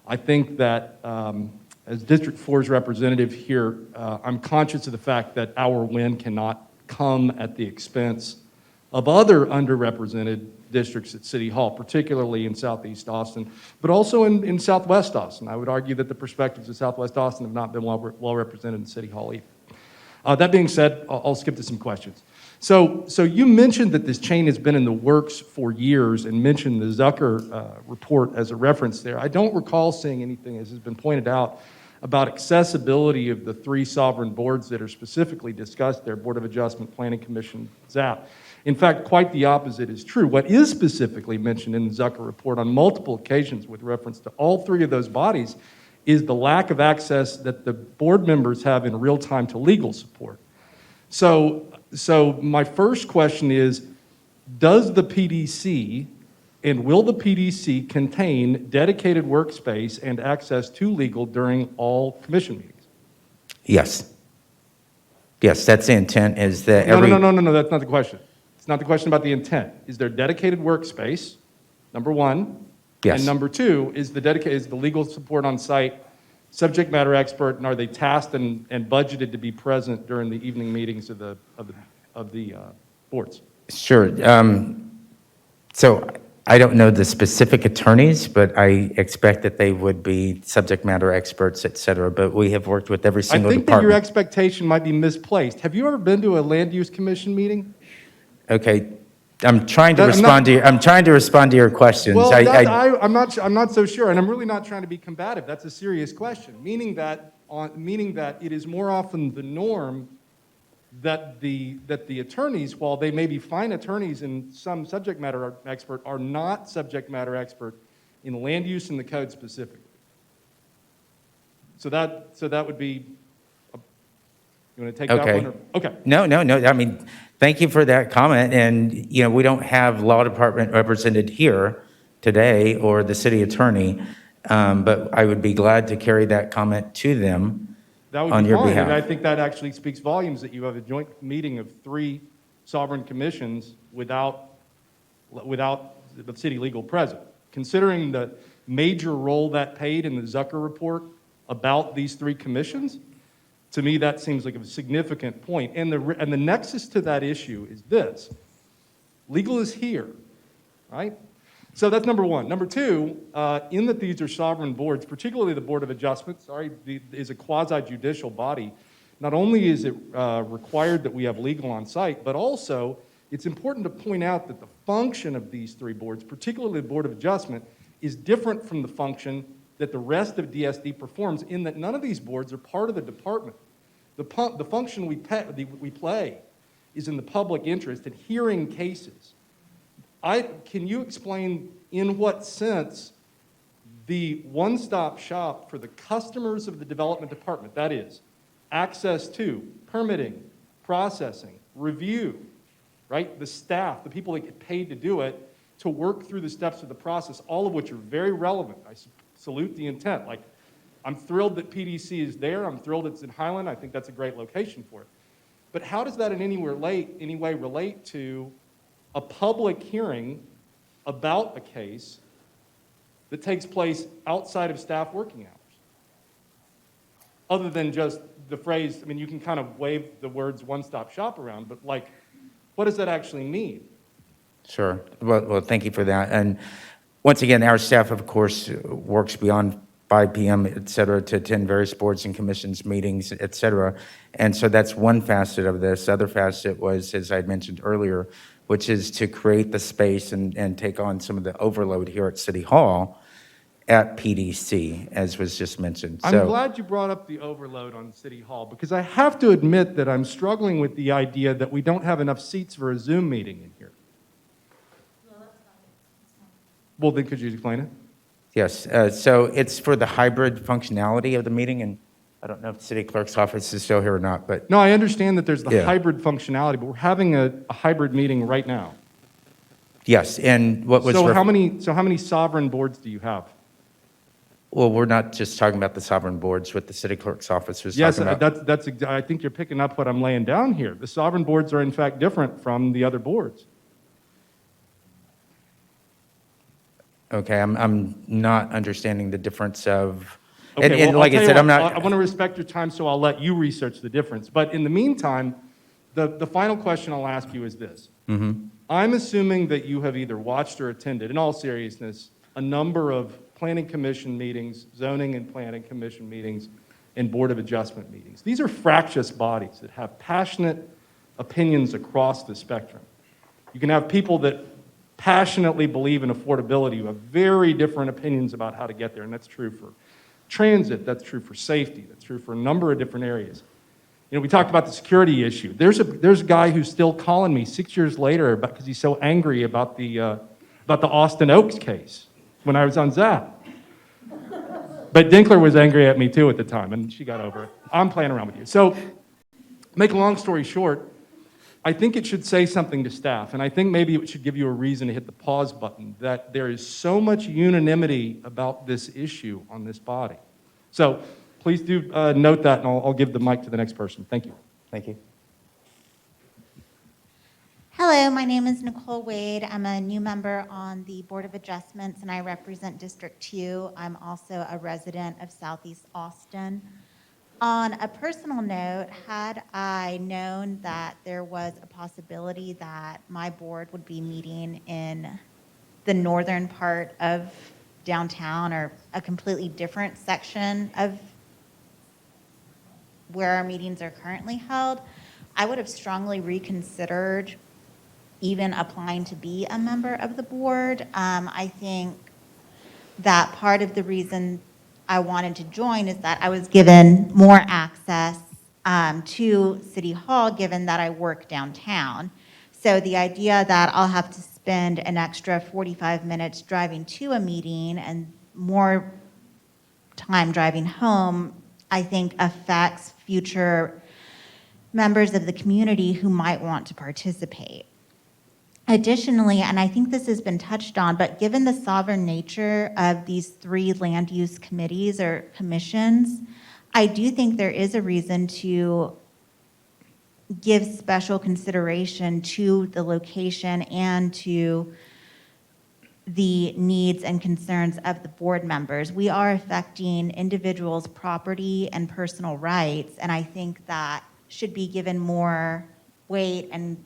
I think that as District 4's representative here, I'm conscious of the fact that our win cannot come at the expense of other underrepresented districts at City Hall, particularly in Southeast Austin, but also in Southwest Austin. I would argue that the perspectives of Southwest Austin have not been well represented in City Hall either. That being said, I'll skip to some questions. So you mentioned that this chain has been in the works for years and mentioned the Zucker report as a reference there. I don't recall seeing anything, as has been pointed out, about accessibility of the 3 sovereign boards that are specifically discussed there, Board of Adjustment, Planning Commission, ZAP. In fact, quite the opposite is true. What is specifically mentioned in the Zucker report on multiple occasions with reference to all 3 of those bodies is the lack of access that the board members have in real time to legal support. So my first question is, does the PDC and will the PDC contain dedicated workspace and access to legal during all commission meetings? Yes. Yes, that's the intent, is that No, that's not the question. It's not the question about the intent. Is there dedicated workspace, number one? Yes. And number 2, is the legal support on site subject matter expert, and are they tasked and budgeted to be present during the evening meetings of the boards? Sure. So I don't know the specific attorneys, but I expect that they would be subject matter experts, et cetera. But we have worked with every single I think that your department. expectation might be misplaced. Have you ever been to a land use commission meeting? Okay, I'm trying to respond to your questions. Well, I'm not so sure, and I'm really not trying to be combative. That's a serious question, meaning that it is more often the norm that the attorneys, while they may be fine attorneys and some subject matter expert, are not subject matter expert in land use and the code specifically. So that would be. You want to take that one? Or, okay. No. I mean, thank you for that comment. And, we don't have law department represented here today or the city attorney, but I would be glad to carry that comment to them That would on be your fine, behalf. and I think that actually speaks volumes that you have a joint meeting of 3 sovereign commissions without the city legal present. Considering the major role that played in the Zucker report about these 3 commissions, to me that seems like a significant point. And the nexus to that issue is this: legal is here, right? So that's number 1. Number 2, in that these are sovereign boards, particularly the Board of Adjustment, is a quasi-judicial body. Not only is it required that we have legal on site, but also it's important to point out that the function of these 3 boards, particularly the Board of Adjustment, is different from the function that the rest of DSD performs, in that none of these boards are part of the department. The function we play is in the public interest in hearing cases. Can you explain in what sense the one-stop shop for the customers of the development department, that is, access to permitting, processing, review, right? The staff, the people that get paid to do it, to work through the steps of the process, all of which are very relevant. I salute the intent. Like, I'm thrilled that PDC is there. I'm thrilled it's in Highland. I think that's a great location for it. But how does that in any way relate to a public hearing about a case that takes place outside of staff working hours? Other than just the phrase, I mean, you can kind of wave the words one-stop shop around, but like, what does that actually mean? Sure. Well, thank you for that. And once again, our staff, of course, works beyond 5 p.m., et cetera, to attend various boards and commissions meetings, et cetera. And so that's one facet of this. The other facet was, as I mentioned earlier, which is to create the space and take on some of the overload here at City Hall at PDC, as was just mentioned. I'm glad you brought up the overload on City Hall, because I have to admit that I'm struggling with the idea that we don't have enough seats for a Zoom meeting in here. Well, then could you explain it? Yes, so it's for the hybrid functionality of the meeting, and I don't know if the city clerk's office is still here or not, but. No, I understand that there's the Yeah. hybrid functionality, but we're having a hybrid meeting right now. Yes, and what was. So how many sovereign boards do you have? Well, we're not just talking about the sovereign boards, what the city clerk's office was Yes, talking about. I think you're picking up what I'm laying down here. The sovereign boards are in fact different from the other boards. Okay, I'm not understanding the difference of, Okay, and well, like I'll I tell said, you I'm what, not. I want to respect your time, so I'll let you research the difference. But in the meantime, the final question I'll ask you is this. Mhm. I'm assuming that you have either watched or attended, in all seriousness, a number of planning commission meetings, zoning and planning commission meetings, in Board of Adjustment meetings. These are fractious bodies that have passionate opinions across the spectrum. You can have people that passionately believe in affordability who have very different opinions about how to get there, and that's true for transit, that's true for safety, that's true for a number of different areas. You know, we talked about the security issue. There's a guy who's still calling me 6 years later because he's so angry about the Austin Oaks case when I was on ZAP. But Dinkler was angry at me too at the time, and she got over it. I'm playing around with you. So, make a long story short, I think it should say something to staff, and I think maybe it should give you a reason to hit the pause button, that there is so much unanimity about this issue on this body. So, please do note that, and I'll give the mic to the next person. Thank you. Thank you. Hello, my name is Nicole Wade. I'm a new member on the Board of Adjustments, and I represent District 2. I'm also a resident of Southeast Austin. On a personal note, had I known that there was a possibility that my board would be meeting in the northern part of downtown or a completely different section of where our meetings are currently held, I would have strongly reconsidered even applying to be a member of the board. I think that part of the reason I wanted to join is that I was given more access to City Hall, given that I work downtown. So the idea that I'll have to spend an extra 45 minutes driving to a meeting and more time driving home, I think affects future members of the community who might want to participate. Additionally, and I think this has been touched on, but given the sovereign nature of these 3 land use committees or commissions, I do think there is a reason to give special consideration to the location and to the needs and concerns of the board members. We are affecting individuals' property and personal rights, and I think that should be given more weight and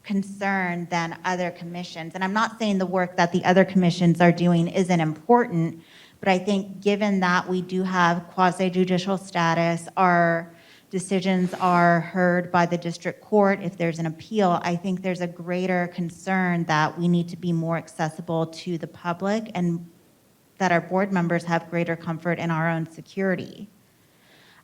concern than other commissions. And I'm not saying the work that the other commissions are doing isn't important, but I think given that we do have quasi-judicial status, our decisions are heard by the district court. If there's an appeal, I think there's a greater concern that we need to be more accessible to the public and that our board members have greater comfort in our own security.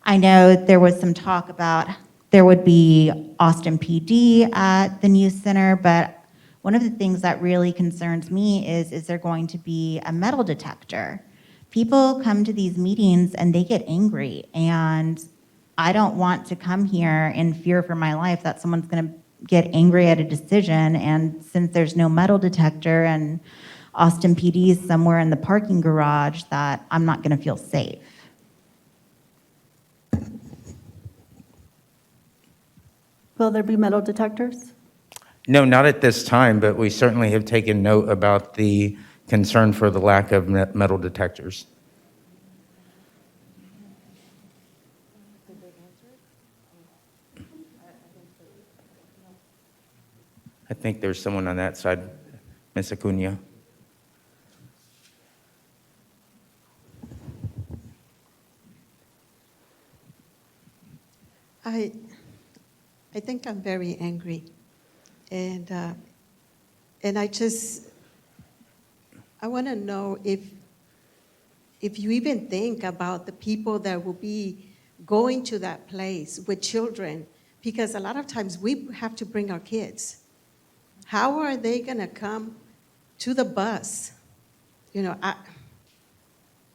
I know there was some talk about there would be Austin PD at the news center, but one of the things that really concerns me is there going to be a metal detector? People come to these meetings and they get angry, and I don't want to come here in fear for my life that someone's going to get angry at a decision, and since there's no metal detector and Austin PD is somewhere in the parking garage, that I'm not going to feel safe. Will there be metal detectors? No, not at this time, but we certainly have taken note about the concern for the lack of metal detectors. I think there's someone on that side, Ms. Acuna. I think I'm very angry, and I want to know if you even think about the people that will be going to that place with children, because a lot of times we have to bring our kids. How are they going to come to the bus? You know,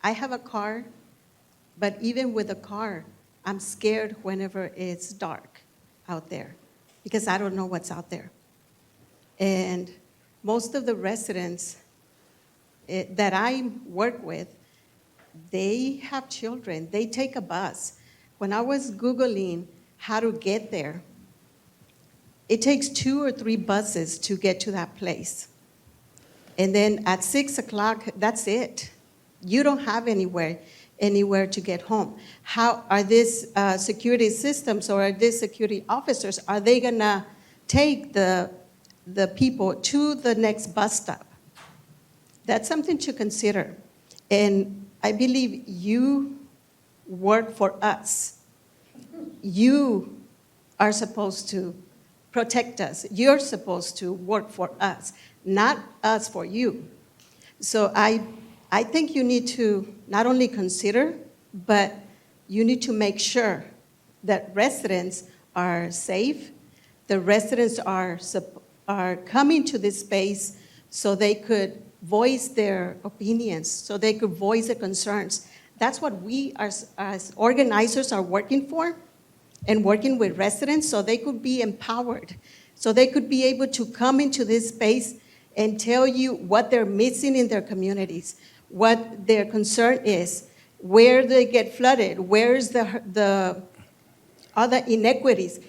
I have a car, but even with a car, I'm scared whenever it's dark out there because I don't know what's out there. And most of the residents that I work with, they have children. They take a bus. When I was Googling how to get there, it takes 2 or 3 buses to get to that place. And then at 6 o'clock, that's it. You don't have anywhere to get home. How are these security systems or are these security officers, are they gonna take the people to the next bus stop? That's something to consider. And I believe you work for us. You are supposed to protect us. You're supposed to work for us, not us for you. So I think you need to not only consider, but you need to make sure that residents are safe, the residents are coming to this space so they could voice their opinions, so they could voice their concerns. That's what we as organizers are working for, and working with residents so they could be empowered, so they could be able to come into this space and tell you what they're missing in their communities, what their concern is, where they get flooded, where's the other inequities.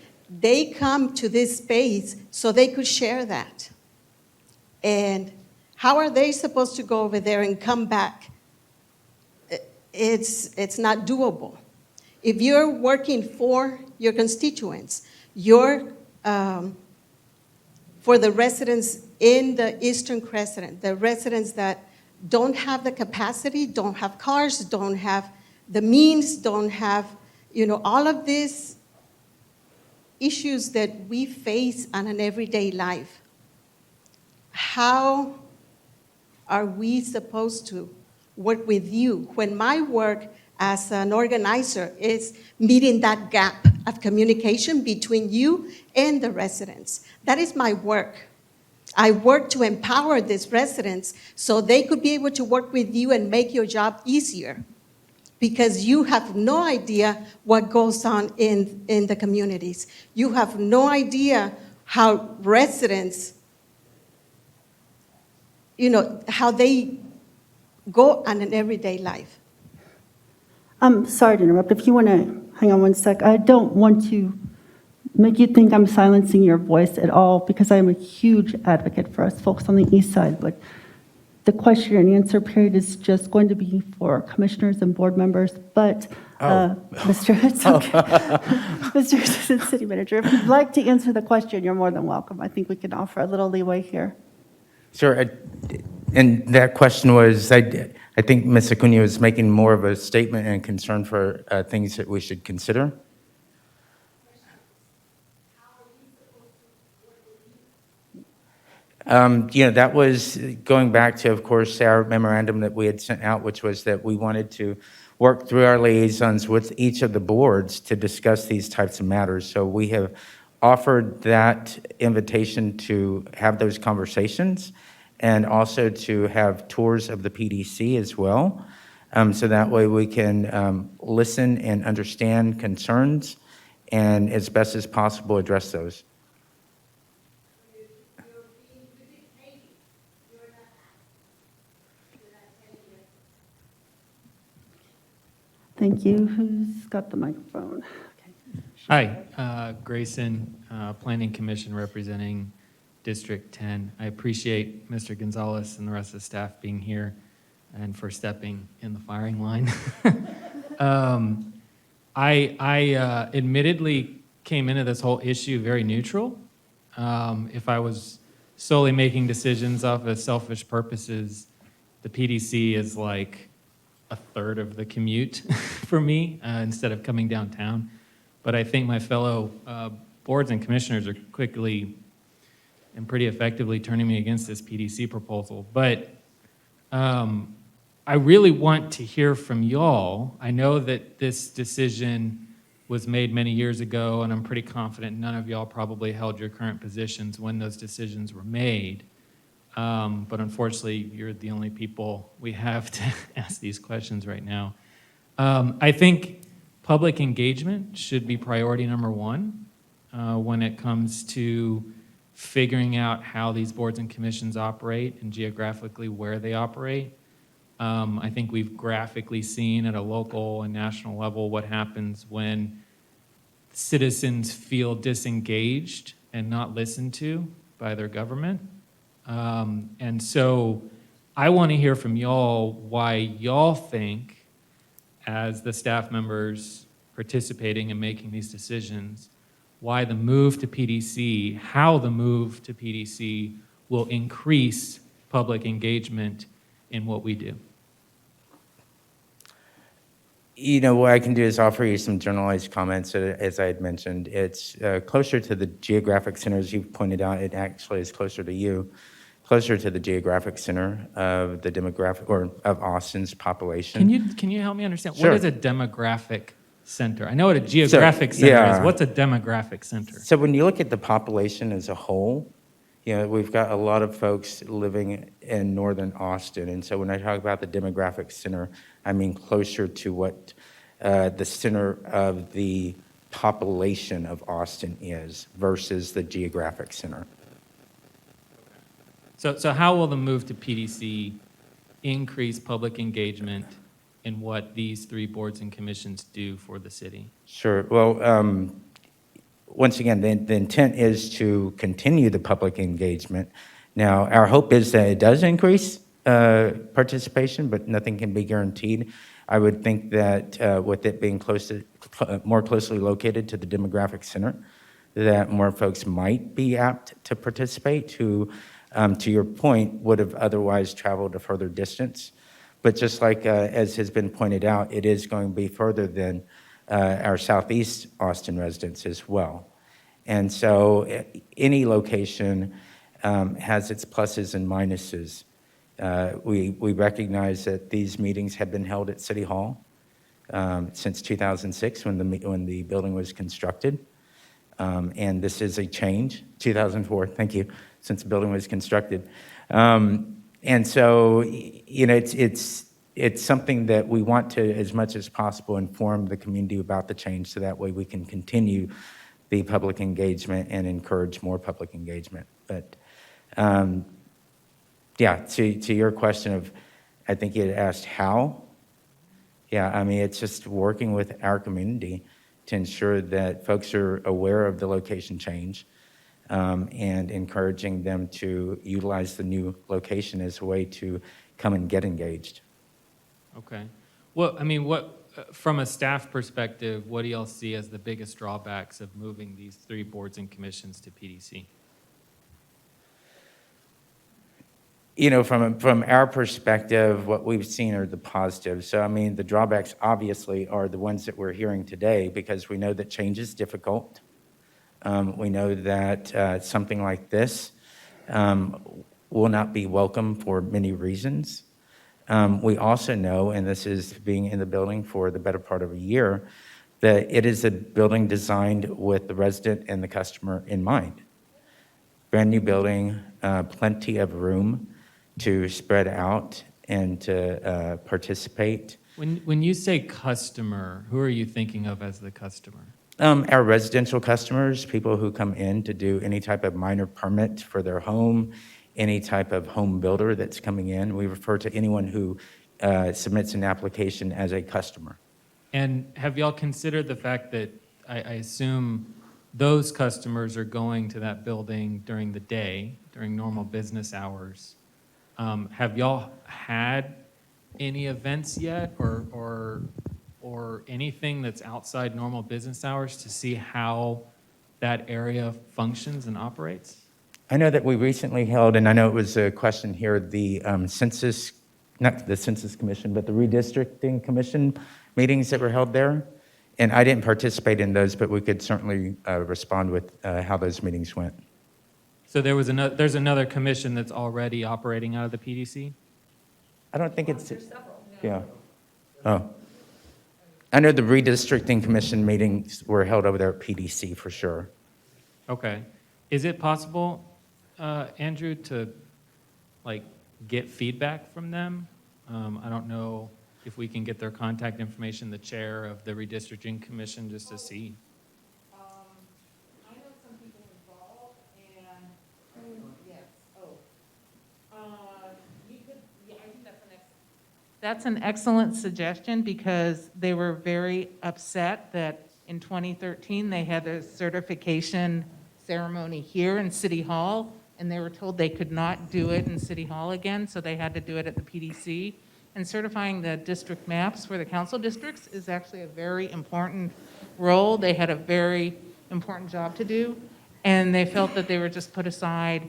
They come to this space so they could share that. And how are they supposed to go over there and come back? It's not doable. If you're working for your constituents, you're for the residents in the Eastern Crescent, the residents that don't have the capacity, don't have cars, don't have the means, don't have, all of these issues that we face on an everyday life. How are we supposed to work with you when my work as an organizer is meeting that gap of communication between you and the residents? That is my work. I work to empower these residents so they could be able to work with you and make your job easier, because you have no idea what goes on in the communities. You have no idea how residents, how they go on an everyday life. I'm sorry to interrupt. If you want to hang on one sec, I don't want to make you think I'm silencing your voice at all, because I am a huge advocate for us folks on the east side. But the question and answer period is just going to be for commissioners and board members. But Mr. Assistant City Manager, if you'd like to answer the question, you're more than welcome. I think we can offer a little leeway here. Sure. And that question was, I think Ms. Acuna was making more of a statement and concern for things that we should consider. That was going back to, of course, our memorandum that we had sent out, which was that we wanted to work through our liaisons with each of the boards to discuss these types of matters. So we have offered that invitation to have those conversations, and also to have tours of the PDC as well. So that way we can listen and understand concerns, and as best as possible address those. Thank you. Who's got the microphone? Hi, Grayson, Planning Commission representing District 10. I appreciate Mr. Gonzalez and the rest of the staff being here and for stepping in the firing line. I admittedly came into this whole issue very neutral. If I was solely making decisions off of selfish purposes, the PDC is like a third of the commute for me instead of coming downtown. But I think my fellow boards and commissioners are quickly and pretty effectively turning me against this PDC proposal. But I really want to hear from y'all. I know that this decision was made many years ago, and I'm pretty confident none of y'all probably held your current positions when those decisions were made. But unfortunately, you're the only people we have to ask these questions right now. I think public engagement should be priority number one when it comes to figuring out how these boards and commissions operate and geographically where they operate. I think we've graphically seen at a local and national level what happens when citizens feel disengaged and not listened to by their government. And so I want to hear from y'all why y'all think, as the staff members participating and making these decisions, why the move to PDC, how the move to PDC will increase public engagement in what we do. What I can do is offer you some generalized comments. As I had mentioned, it's closer to the geographic center, as you pointed out. It actually is closer to you, closer to the geographic center of the demographic, or of Austin's population. Can you help me understand? Sure. What is a demographic center? I know what a geographic center is. What's a demographic center? So when you look at the population as a whole, we've got a lot of folks living in northern Austin. And so when I talk about the demographic center, I mean closer to what the center of the population of Austin is versus the geographic center. So how will the move to PDC increase public engagement in what these three boards and commissions do for the city? Sure. Well, once again, the intent is to continue the public engagement. Now, our hope is that it does increase participation, but nothing can be guaranteed. I would think that with it being more closely located to the demographic center, that more folks might be apt to participate who, to your point, would have otherwise traveled a further distance. But just like as has been pointed out, it is going to be further than our Southeast Austin residents as well. And so any location has its pluses and minuses. We recognize that these meetings have been held at City Hall since 2006 when the building was constructed. And this is a change, 2004, thank you, since the building was constructed. And so, it's something that we want to, as much as possible, inform the community about the change so that way we can continue the public engagement and encourage more public engagement. But to your question of, I think you had asked how. It's just working with our community to ensure that folks are aware of the location change and encouraging them to utilize the new location as a way to come and get engaged. Okay. Well, from a staff perspective, what do y'all see as the biggest drawbacks of moving these three boards and commissions to PDC? From our perspective, what we've seen are the positives. So, the drawbacks obviously are the ones that we're hearing today because we know that change is difficult. We know that something like this will not be welcome for many reasons. We also know, and this is being in the building for the better part of a year, that it is a building designed with the resident and the customer in mind. Brand new building, plenty of room to spread out and to participate. When you say customer, who are you thinking of as the customer? Our residential customers, people who come in to do any type of minor permit for their home, any type of home builder that's coming in. We refer to anyone who submits an application as a customer. And have y'all considered the fact that I assume those customers are going to that building during the day, during normal business hours? Have y'all had any events yet or anything that's outside normal business hours to see how that area functions and operates? I know that we recently held, and I know it was a question here, the census, not the Census Commission, but the Redistricting Commission meetings that were held there. And I didn't participate in those, but we could certainly respond with how those meetings went. So there's another commission that's already operating out of the PDC? I don't think it's, yeah. Oh. I know the Redistricting Commission meetings were held over there at PDC for sure. Okay. Is it possible, Andrew, to get feedback from them? I don't know if we can get their contact information, the chair of the Redistricting Commission, just to see. I know some people involved, and yes. I think that's an excellent suggestion because they were very upset that in 2013 they had a certification ceremony here in City Hall, and they were told they could not do it in City Hall again, so they had to do it at the PDC. And certifying the district maps for the council districts is actually a very important role. They had a very important job to do, and they felt that they were just put aside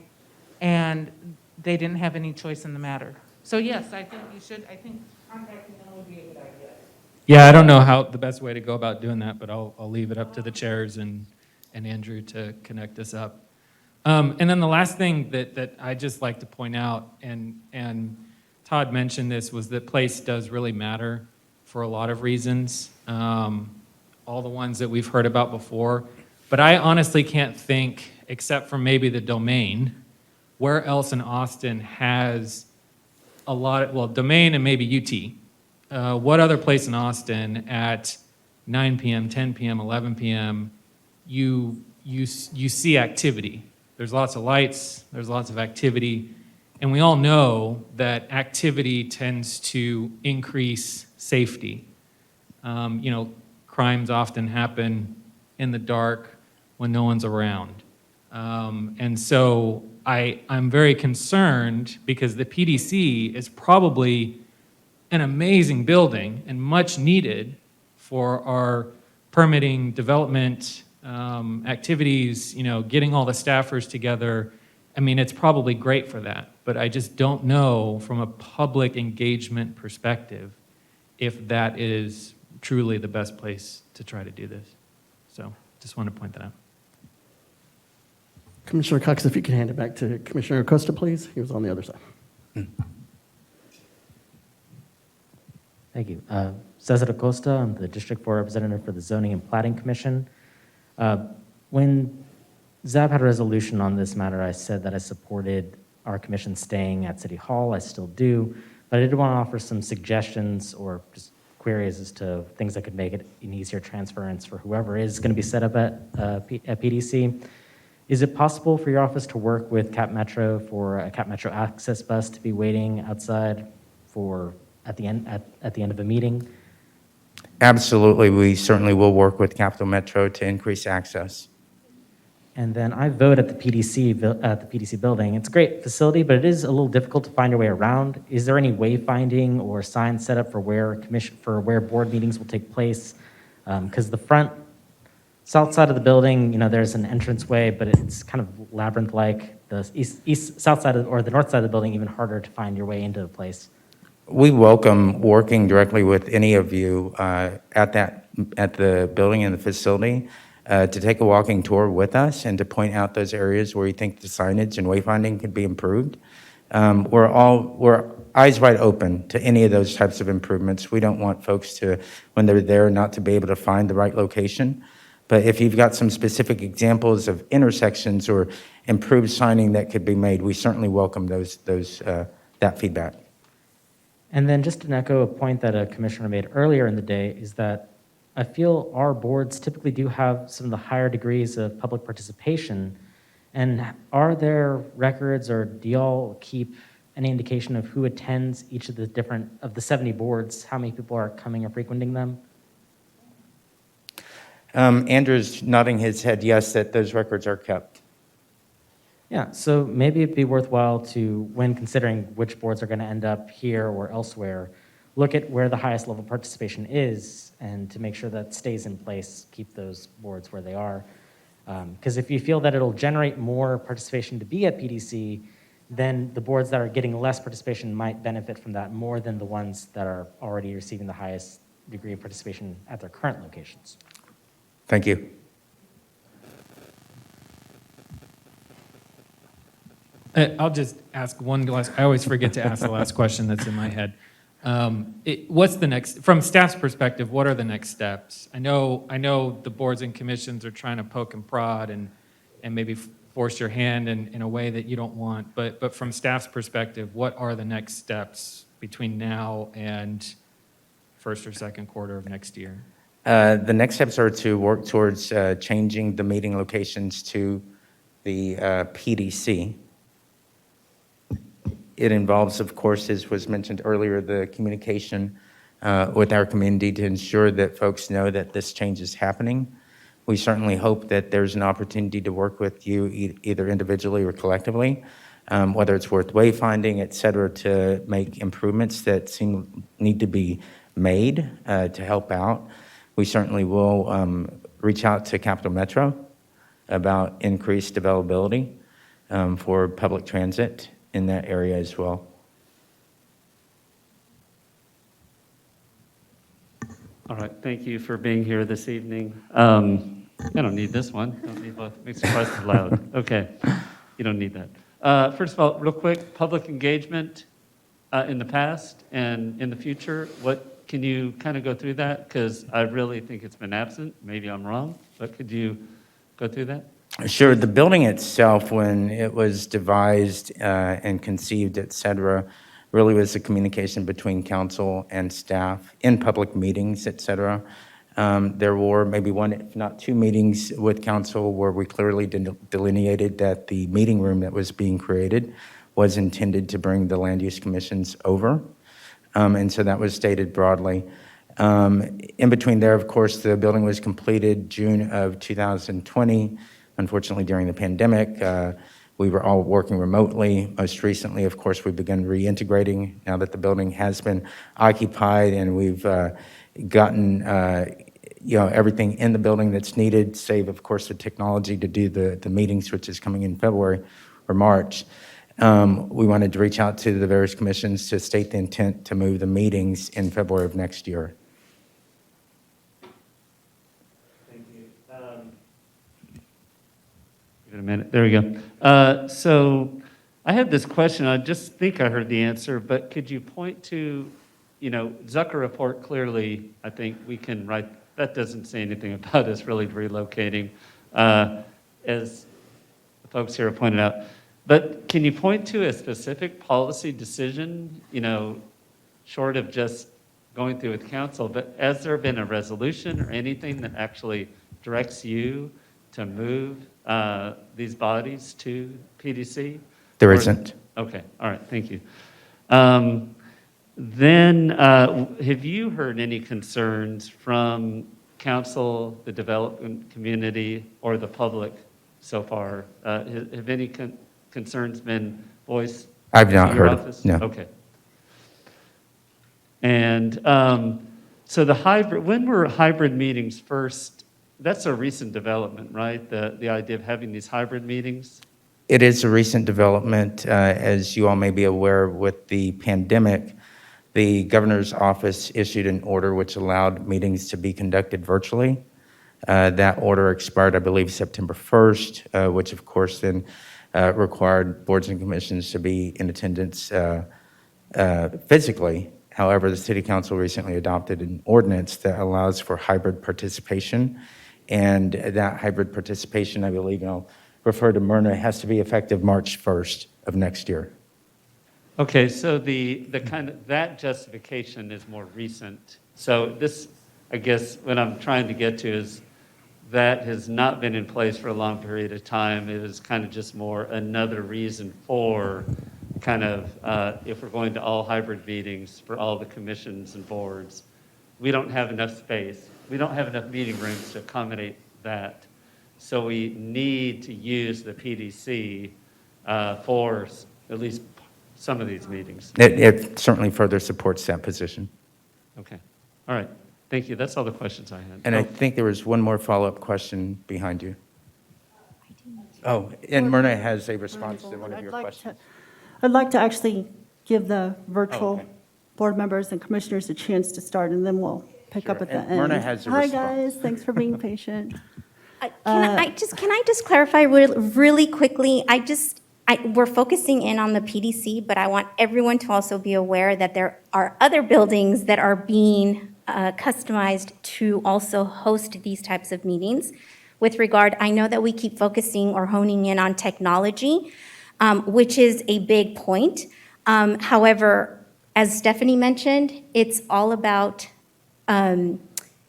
and they didn't have any choice in the matter. So yes, I think contacting them would be a good idea. Yeah, I don't know how the best way to go about doing that, but I'll leave it up to the chairs and Andrew to connect us up. And then the last thing that I just like to point out, and Todd mentioned this, was that place does really matter for a lot of reasons, all the ones that we've heard about before. But I honestly can't think, except for maybe the Domain, where else in Austin has a lot of, well, Domain and maybe UT. What other place in Austin at 9 p.m., 10 p.m., 11 p.m., you see activity? There's lots of lights, there's lots of activity, and we all know that activity tends to increase safety. Crimes often happen in the dark when no one's around. And so I'm very concerned because the PDC is probably an amazing building and much needed for our permitting, development, activities, getting all the staffers together. I mean, it's probably great for that, but I just don't know from a public engagement perspective if that is truly the best place to try to do this. So just want to point that out. Commissioner Cox, if you could hand it back to Commissioner Acosta, please. He was on the other side. Thank you. Cesar Acosta, I'm the District 4 representative for the Zoning and Plating Commission. When ZAB had a resolution on this matter, I said that I supported our commission staying at City Hall. I still do, but I did want to offer some suggestions or just queries as to things that could make it an easier transference for whoever is going to be set up at PDC. Is it possible for your office to work with Cap Metro for a Cap Metro access bus to be waiting outside at the end of a meeting? Absolutely. We certainly will work with Capital Metro to increase access. And then I vote at the PDC building. It's a great facility, but it is a little difficult to find your way around. Is there any wayfinding or signs set up for where board meetings will take place? Because the south side of the building, there's an entranceway, but it's kind of labyrinth-like. The south side or the north side of the building, even harder to find your way into the place. We welcome working directly with any of you at the building and the facility to take a walking tour with us and to point out those areas where you think the signage and wayfinding could be improved. We're eyes wide open to any of those types of improvements. We don't want folks to, when they're there, not to be able to find the right location. But if you've got some specific examples of intersections or improved signing that could be made, we certainly welcome that feedback. And then just to echo a point that a commissioner made earlier in the day is that I feel our boards typically do have some of the higher degrees of public participation. And are there records or do y'all keep any indication of who attends each of the 70 boards, how many people are coming or frequenting them? Andrew's nodding his head yes, that those records are kept. Yeah, so maybe it'd be worthwhile to, when considering which boards are going to end up here or elsewhere, look at where the highest level participation is and to make sure that stays in place, keep those boards where they are. Because if you feel that it'll generate more participation to be at PDC, then the boards that are getting less participation might benefit from that more than the ones that are already receiving the highest degree of participation at their current locations. Thank you. I'll just ask one last, I always forget to ask the last question that's in my head. What's the next, from staff's perspective, what are the next steps? I know the boards and commissions are trying to poke and prod and maybe force your hand in a way that you don't want, but from staff's perspective, what are the next steps between now and first or second quarter of next year? The next steps are to work towards changing the meeting locations to the PDC. It involves, of course, as was mentioned earlier, the communication with our community to ensure that folks know that this change is happening. We certainly hope that there's an opportunity to work with you either individually or collectively, whether it's worth wayfinding, et cetera, to make improvements that need to be made to help out. We certainly will reach out to Capital Metro about increased availability for public transit in that area as well. All right, thank you for being here this evening. I don't need this one. Don't need both. Makes it twice as loud. Okay, you don't need that. First of all, real quick, public engagement in the past and in the future. What can you kind of go through that? Because I really think it's been absent. Maybe I'm wrong, but could you go through that? Sure. The building itself, when it was devised and conceived, et cetera, really was a communication between council and staff in public meetings, et cetera. There were maybe one, if not two meetings with council where we clearly delineated that the meeting room that was being created was intended to bring the land use commissions over. And so that was stated broadly. In between there, of course, the building was completed June of 2020. Unfortunately, during the pandemic, we were all working remotely. Most recently, of course, we've begun reintegrating now that the building has been occupied and we've gotten everything in the building that's needed, save, of course, the technology to do the meetings, which is coming in February or March. We wanted to reach out to the various commissions to state the intent to move the meetings in February of next year. Thank you. Give it a minute. There we go. So I had this question. I just think I heard the answer, but could you point to, Zucker report clearly, I think we can write, that doesn't say anything about us really relocating, as the folks here have pointed out. But can you point to a specific policy decision, short of just going through with council, but has there been a resolution or anything that actually directs you to move these bodies to PDC? There isn't. Okay, all right, thank you. Then, have you heard any concerns from council, the development community, or the public so far? Have any concerns been voiced? I've not to your heard, office? no. Okay. And so the hybrid, when were hybrid meetings first? That's a recent development, right? The idea of having these hybrid meetings? It is a recent development. As you all may be aware, with the pandemic, the governor's office issued an order which allowed meetings to be conducted virtually. That order expired, I believe, September 1st, which of course then required boards and commissions to be in attendance physically. However, the city council recently adopted an ordinance that allows for hybrid participation. And that hybrid participation, I believe, and I'll refer to Myrna, has to be effective March 1st of next year. Okay, so the kind of, that justification is more recent. So this, I guess, what I'm trying to get to is that has not been in place for a long period of time. It was kind of just more another reason for kind of, if we're going to all hybrid meetings for all the commissions and boards, we don't have enough space. We don't have enough meeting rooms to accommodate that. So we need to use the PDC for at least some of these meetings. It certainly further supports that position. Okay, all right, thank you. That's all the questions I had. And I think there was one more follow-up question behind you. Oh, and Myrna has a response to one of your questions. I'd like to actually give the virtual okay. board members and commissioners a chance to start, and then we'll pick up Sure. at the And end. Myrna has a Hi, response. guys. Thanks for being patient. Can I just clarify really quickly? We're focusing in on the PDC, but I want everyone to also be aware that there are other buildings that are being customized to also host these types of meetings. With regard, I know that we keep focusing or honing in on technology, which is a big point. However, as Stephanie mentioned, it's all about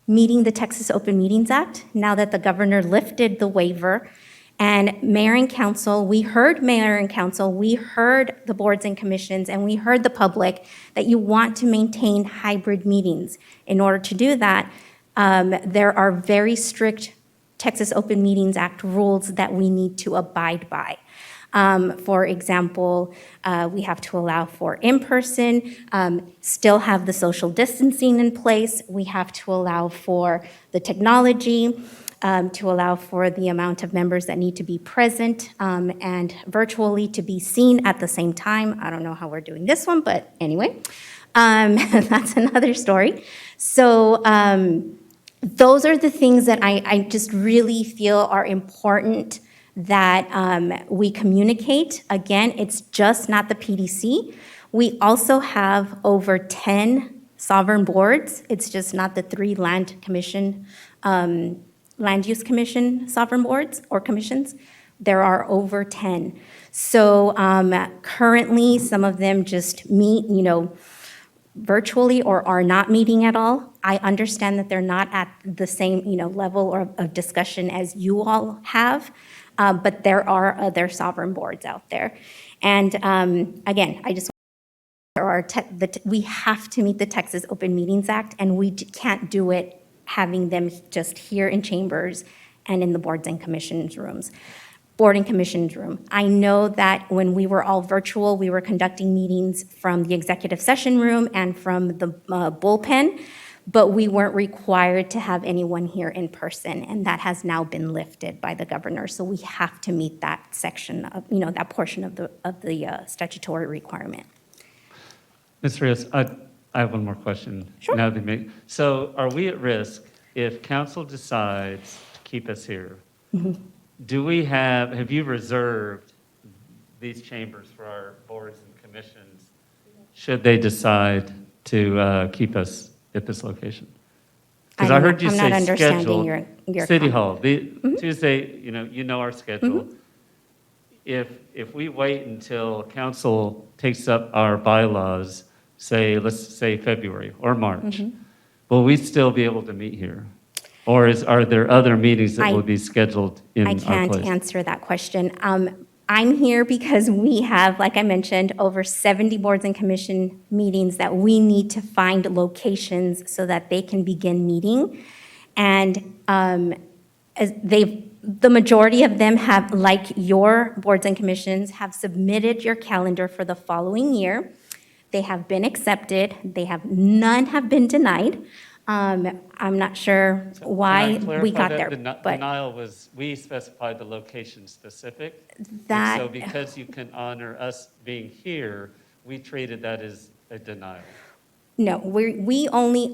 meeting the Texas Open Meetings Act, now that the governor lifted the waiver. And mayor and council, we heard mayor and council, we heard the boards and commissions, and we heard the public that you want to maintain hybrid meetings. In order to do that, there are very strict Texas Open Meetings Act rules that we need to abide by. For example, we have to allow for in-person, still have the social distancing in place. We have to allow for the technology, to allow for the amount of members that need to be present and virtually to be seen at the same time. I don't know how we're doing this one, but anyway. That's another story. So those are the things that I just really feel are important that we communicate. Again, it's just not the PDC. We also have over 10 sovereign boards. It's just not the 3 land commission, land use commission sovereign boards or commissions. There are over 10. So currently, some of them just meet, virtually or are not meeting at all. I understand that they're not at the same, level of discussion as you all have, but there are other sovereign boards out there. And again, we have to meet the Texas Open Meetings Act, and we can't do it having them just here in chambers and in the boards and commissions rooms. Board and commissions room. I know that when we were all virtual, we were conducting meetings from the executive session room and from the bullpen, but we weren't required to have anyone here in person, and that has now been lifted by the governor. So we have to meet that section of, that portion of the statutory requirement. Ms. Rios, I have one more question. Sure. So are we at risk if council decides to keep us here? Mm-hmm. Have you reserved these chambers for our boards and commissions, should they decide to keep us at this location? Because I heard you I'm say not understanding schedule. your City comment. Hall, Tuesday, you know our schedule. If we wait until council takes up our bylaws, let's say February or March, will we still be able to meet here? Or are there other meetings that will be scheduled in our place? I can't answer that question. I'm here because we have, like I mentioned, over 70 boards and commission meetings that we need to find locations so that they can begin meeting. And the majority of them have, like your boards and commissions, have submitted your calendar for the following year. They have been accepted. None have been denied. I'm not sure why we got there, but denial was, we specified the location specific. That- So because you can honor us being here, we treated that as a denial. No,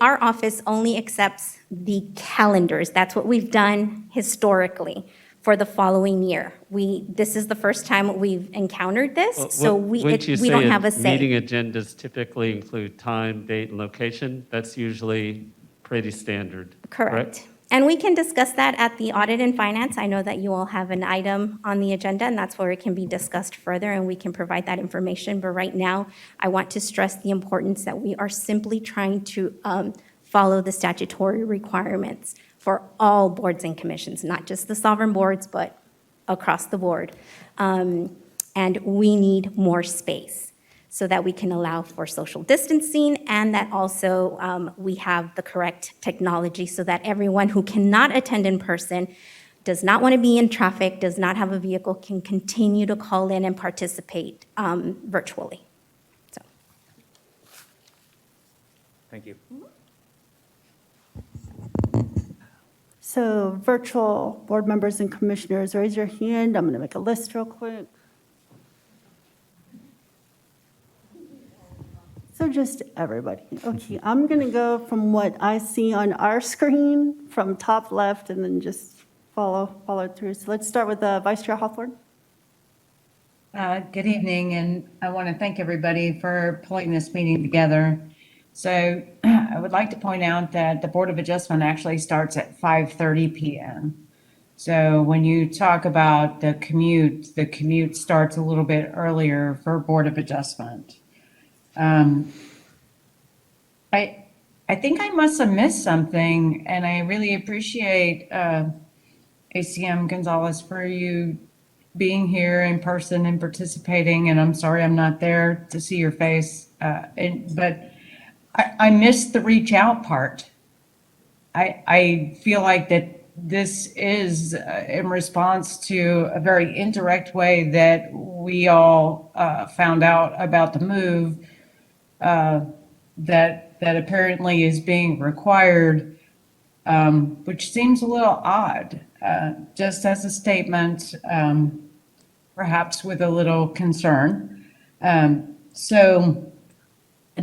our office only accepts the calendars. That's what we've done historically for the following year. This is the first time we've encountered this, so we don't have a say. Meeting agendas typically include time, date, and location. That's usually pretty standard. Correct. And we can discuss that at the audit and finance. I know that you all have an item on the agenda, and that's where it can be discussed further, and we can provide that information. But right now, I want to stress the importance that we are simply trying to follow the statutory requirements for all boards and commissions, not just the sovereign boards, but across the board. And we need more space so that we can allow for social distancing, and that also we have the correct technology so that everyone who cannot attend in person, does not want to be in traffic, does not have a vehicle, can continue to call in and participate virtually. Thank you. So virtual board members and commissioners, raise your hand. I'm going to make a list real quick. So just everybody. Okay, I'm going to go from what I see on our screen from top left and then just follow through. So let's start with Vice Chair Hawthorne. Good evening, and I want to thank everybody for pulling this meeting together. So I would like to point out that the Board of Adjustment actually starts at 5:30 p.m. So when you talk about the commute starts a little bit earlier for Board of Adjustment. I think I must have missed something, and I really appreciate ACM Gonzalez for you being here in person and participating, and I'm sorry I'm not there to see your face, but I missed the reach out part. I feel like that this is in response to a very indirect way that we all found out about the move that apparently is being required, which seems a little odd, just as a statement, perhaps with a little concern. So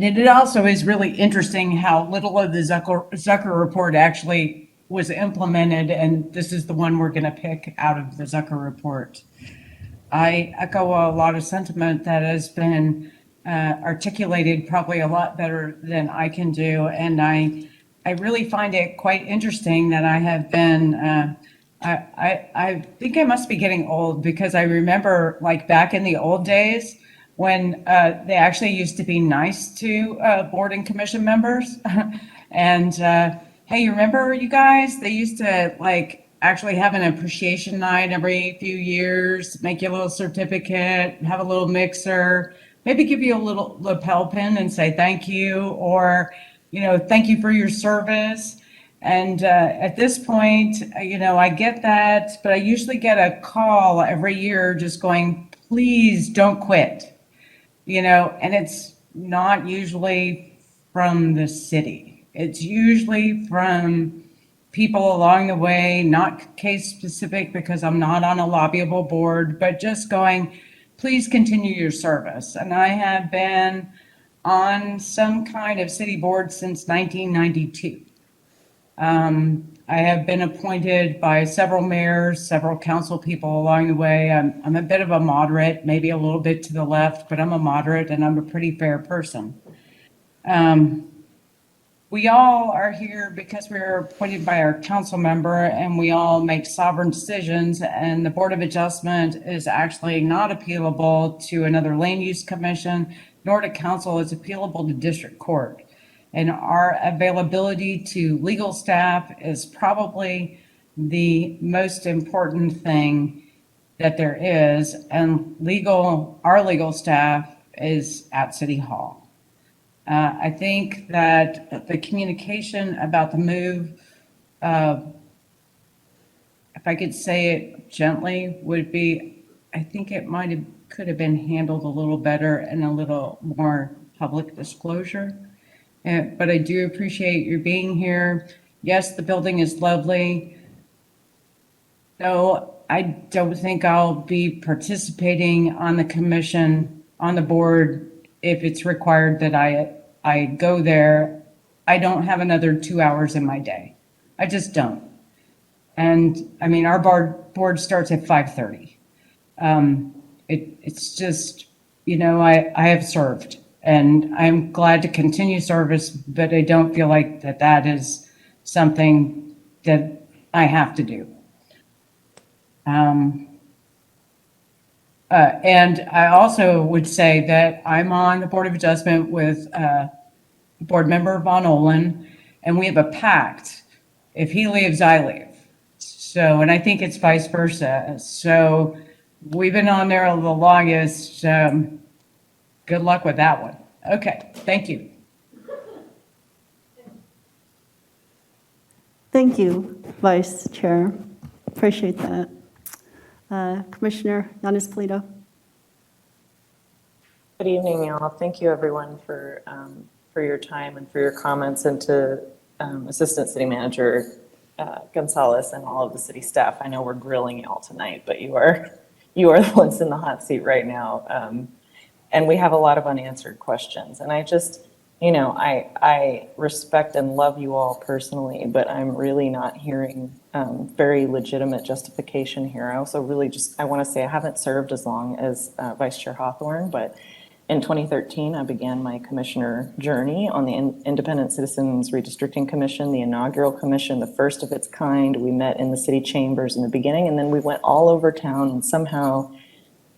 And it also is really interesting how little of the Zucker report actually was implemented, and this is the one we're going to pick out of the Zucker report. I echo a lot of sentiment that has been articulated probably a lot better than I can do, and I really find it quite interesting that I have been. I think I must be getting old because I remember like back in the old days when they actually used to be nice to board and commission members. And hey, you remember you guys? They used to like actually have an appreciation night every few years, make you a little certificate, have a little mixer, maybe give you a little lapel pin and say thank you, or, you know, thank you for your service. And at this point, you know, I get that, but I usually get a call every year just going, please don't quit, you know, and it's not usually from the city. It's usually from people along the way, not case specific because I'm not on a lobbyable board, but just going, please continue your service. And I have been on some kind of city board since 1992. I have been appointed by several mayors, several council people along the way. I'm a bit of a moderate, maybe a little bit to the left, but I'm a moderate and I'm a pretty fair person. We all are here because we're appointed by our council member and we all make sovereign decisions, and the Board of Adjustment is actually not appealable to another land use commission, nor to council. It's appealable to district court. And our availability to legal staff is probably the most important thing that there is, and our legal staff is at City Hall. I think that the communication about the move, if I could say it gently, would be, I think it could have been handled a little better and a little more public disclosure. But I do appreciate your being here. Yes, the building is lovely. No, I don't think I'll be participating on the commission, on the board, if it's required that I go there. I don't have another 2 hours in my day. I just don't. And I mean, our board starts at 5:30. It's just, you know, I have served and I'm glad to continue service, but I don't feel like that is something that I have to do. And I also would say that I'm on the Board of Adjustment with Board Member Von Olin, and we have a pact. If he leaves, I leave. So, and I think it's vice versa. So we've been on there the longest. Good luck with that one. Okay, thank you. Thank you, Vice Chair. Appreciate that. Commissioner Yanis Polito. Good evening, y'all. Thank you, everyone, for your time and for your comments, and to Assistant City Manager Gonzalez and all of the city staff. I know we're grilling y'all tonight, but you are the ones in the hot seat right now, and we have a lot of unanswered questions. And I just, you know, I respect and love you all personally, but I'm really not hearing very legitimate justification here. I also really I want to say I haven't served as long as Vice Chair Hawthorne, but in 2013, I began my commissioner journey on the Independent Citizens Redistricting Commission, the inaugural commission, the first of its kind. We met in the city chambers in the beginning, and then we went all over town, and somehow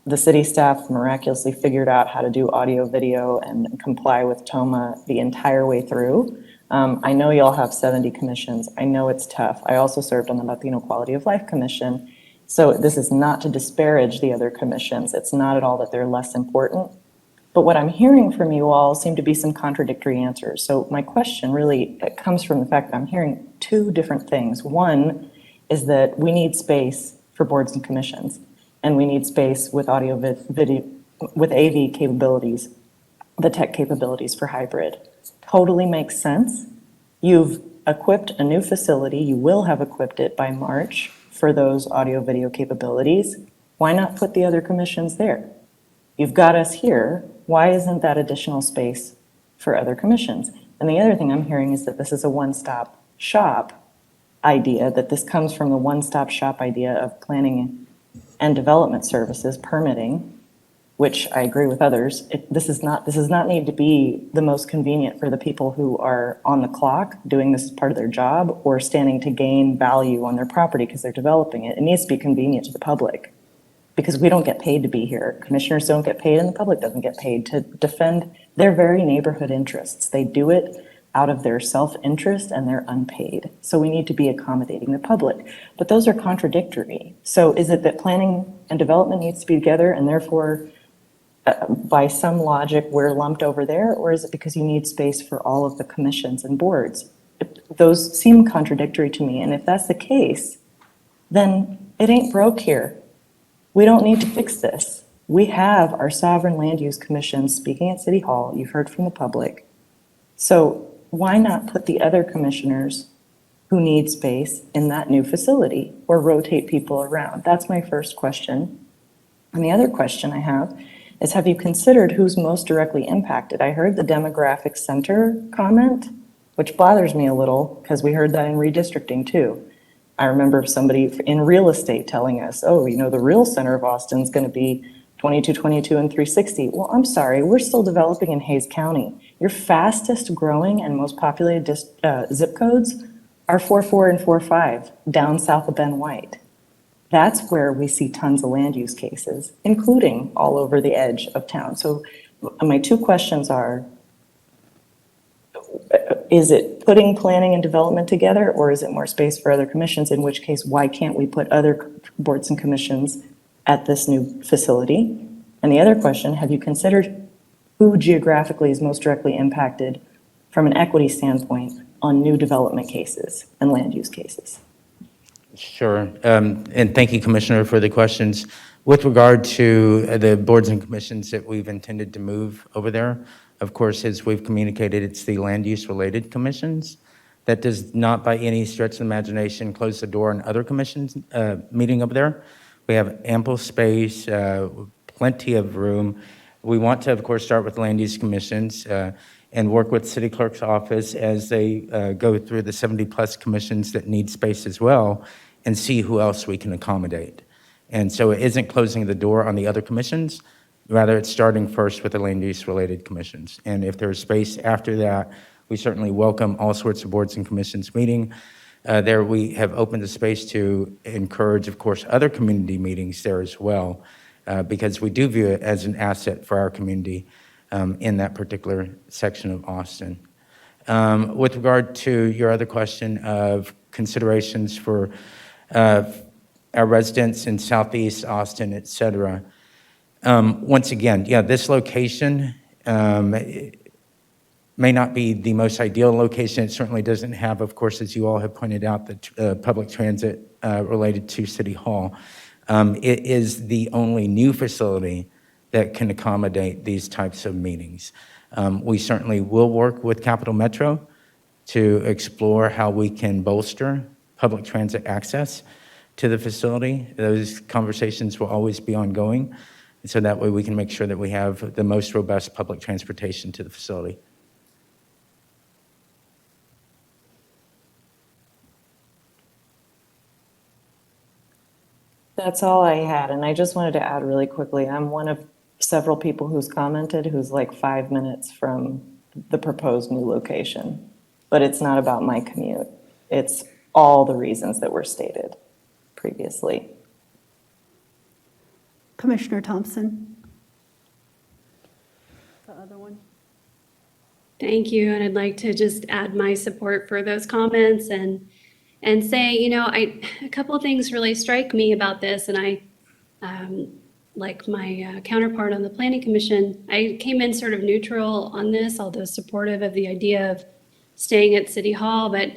the city staff miraculously figured out how to do audio, video, and comply with TOMA the entire way through. I know y'all have 70 commissions. I know it's tough. I also served on the Latino Quality of Life Commission. So this is not to disparage the other commissions. It's not at all that they're less important. But what I'm hearing from you all seem to be some contradictory answers. So my question really comes from the fact that I'm hearing two different things. One is that we need space for boards and commissions, and we need space with audio, video, with AV capabilities, the tech capabilities for hybrid. Totally makes sense. You've equipped a new facility. You will have equipped it by March for those audio, video capabilities. Why not put the other commissions there? You've got us here. Why isn't that additional space for other commissions. And the other thing I'm hearing is that this is a one-stop shop idea, that this comes from the one-stop shop idea of planning and development services, permitting, which I agree with others. This does not need to be the most convenient for the people who are on the clock doing this as part of their job or standing to gain value on their property because they're developing it. It needs to be convenient to the public because we don't get paid to be here. Commissioners don't get paid and the public doesn't get paid to defend their very neighborhood interests. They do it out of their self-interest and they're unpaid. So we need to be accommodating the public. But those are contradictory. So is it that planning and development needs to be together and therefore by some logic we're lumped over there, or is it because you need space for all of the commissions and boards? Those seem contradictory to me, and if that's the case, then it ain't broke here. We don't need to fix this. We have our sovereign land use commissions speaking at City Hall. You've heard from the public. So why not put the other commissioners who need space in that new facility or rotate people around? That's my first question. And the other question I have you considered who's most directly impacted? I heard the demographic center comment, which bothers me a little because we heard that in redistricting too. I remember somebody in real estate telling us, oh, the real center of Austin is going to be 2222 and 360. Well, I'm sorry, we're still developing in Hayes County. Your fastest growing and most populated zip codes are 44 and 45 down south of Ben White. That's where we see tons of land use cases, including all over the edge of town. So my two questions are, is it putting planning and development together, or is it more space for other commissions? In which case, why can't we put other boards and commissions at this new facility? And the other question, have you considered who geographically is most directly impacted from an equity standpoint on new development cases and land use cases? Sure. And thank you, Commissioner, for the questions. With regard to the boards and commissions that we've intended to move over there, of course, as we've communicated, it's the land use related commissions. That does not by any stretch of the imagination close the door on other commissions meeting over there. We have ample space, plenty of room. We want to, of course, start with land use commissions and work with City Clerk's office as they go through the 70-plus commissions that need space as well and see who else we can accommodate. And so it isn't closing the door on the other commissions, rather it's starting first with the land use-related commissions. And if there's space after that, we certainly welcome all sorts of boards and commissions meeting. There we have opened the space to encourage, of course, other community meetings there as well, because we do view it as an asset for our community in that particular section of Austin. With regard to your other question of considerations for our residents in Southeast Austin, et cetera, once again, this location may not be the most ideal location. It certainly doesn't have, of course, as you all have pointed out, the public transit related to City Hall. It is the only new facility that can accommodate these types of meetings. We certainly will work with Capital Metro to explore how we can bolster public transit access to the facility. Those conversations will always be ongoing, so that way we can make sure that we have the most robust public transportation to the facility. That's all I had, and I just wanted to add really quickly, I'm one of several people who's commented who's like 5 minutes from the proposed new location. But it's not about my commute. It's all the reasons that were stated previously. Commissioner Thompson? The other one? Thank you, and I'd like to just add my support for those comments and say, a couple of things really strike me about this, and I, like my counterpart on the Planning Commission, I came in sort of neutral on this, although supportive of the idea of staying at City Hall, but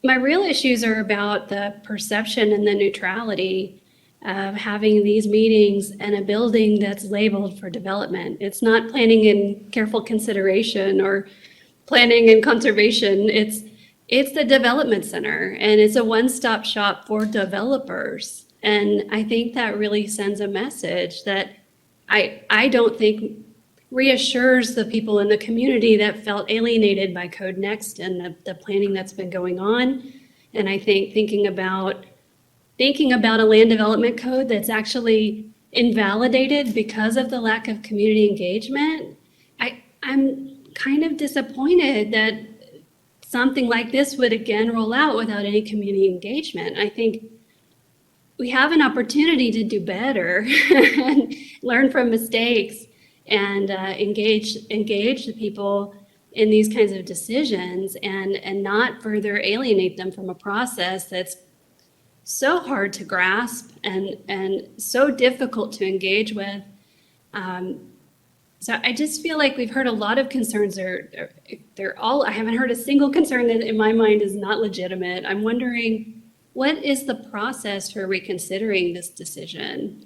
my real issues are about the perception and the neutrality of having these meetings in a building that's labeled for development. It's not planning and careful consideration or planning and conservation. It's the development center, and it's a one-stop shop for developers. And I think that really sends a message that I don't think reassures the people in the community that felt alienated by Code Next and the planning that's been going on. And I think thinking about a land development code that's actually invalidated because of the lack of community engagement, I'm kind of disappointed that something like this would again roll out without any community engagement. I think we have an opportunity to do better and learn from mistakes and engage the people in these kinds of decisions and not further alienate them from a process that's so hard to grasp and so difficult to engage with. So I just feel like we've heard a lot of concerns. They're all, I haven't heard a single concern that in my mind is not legitimate. I'm wondering, what is the process for reconsidering this decision?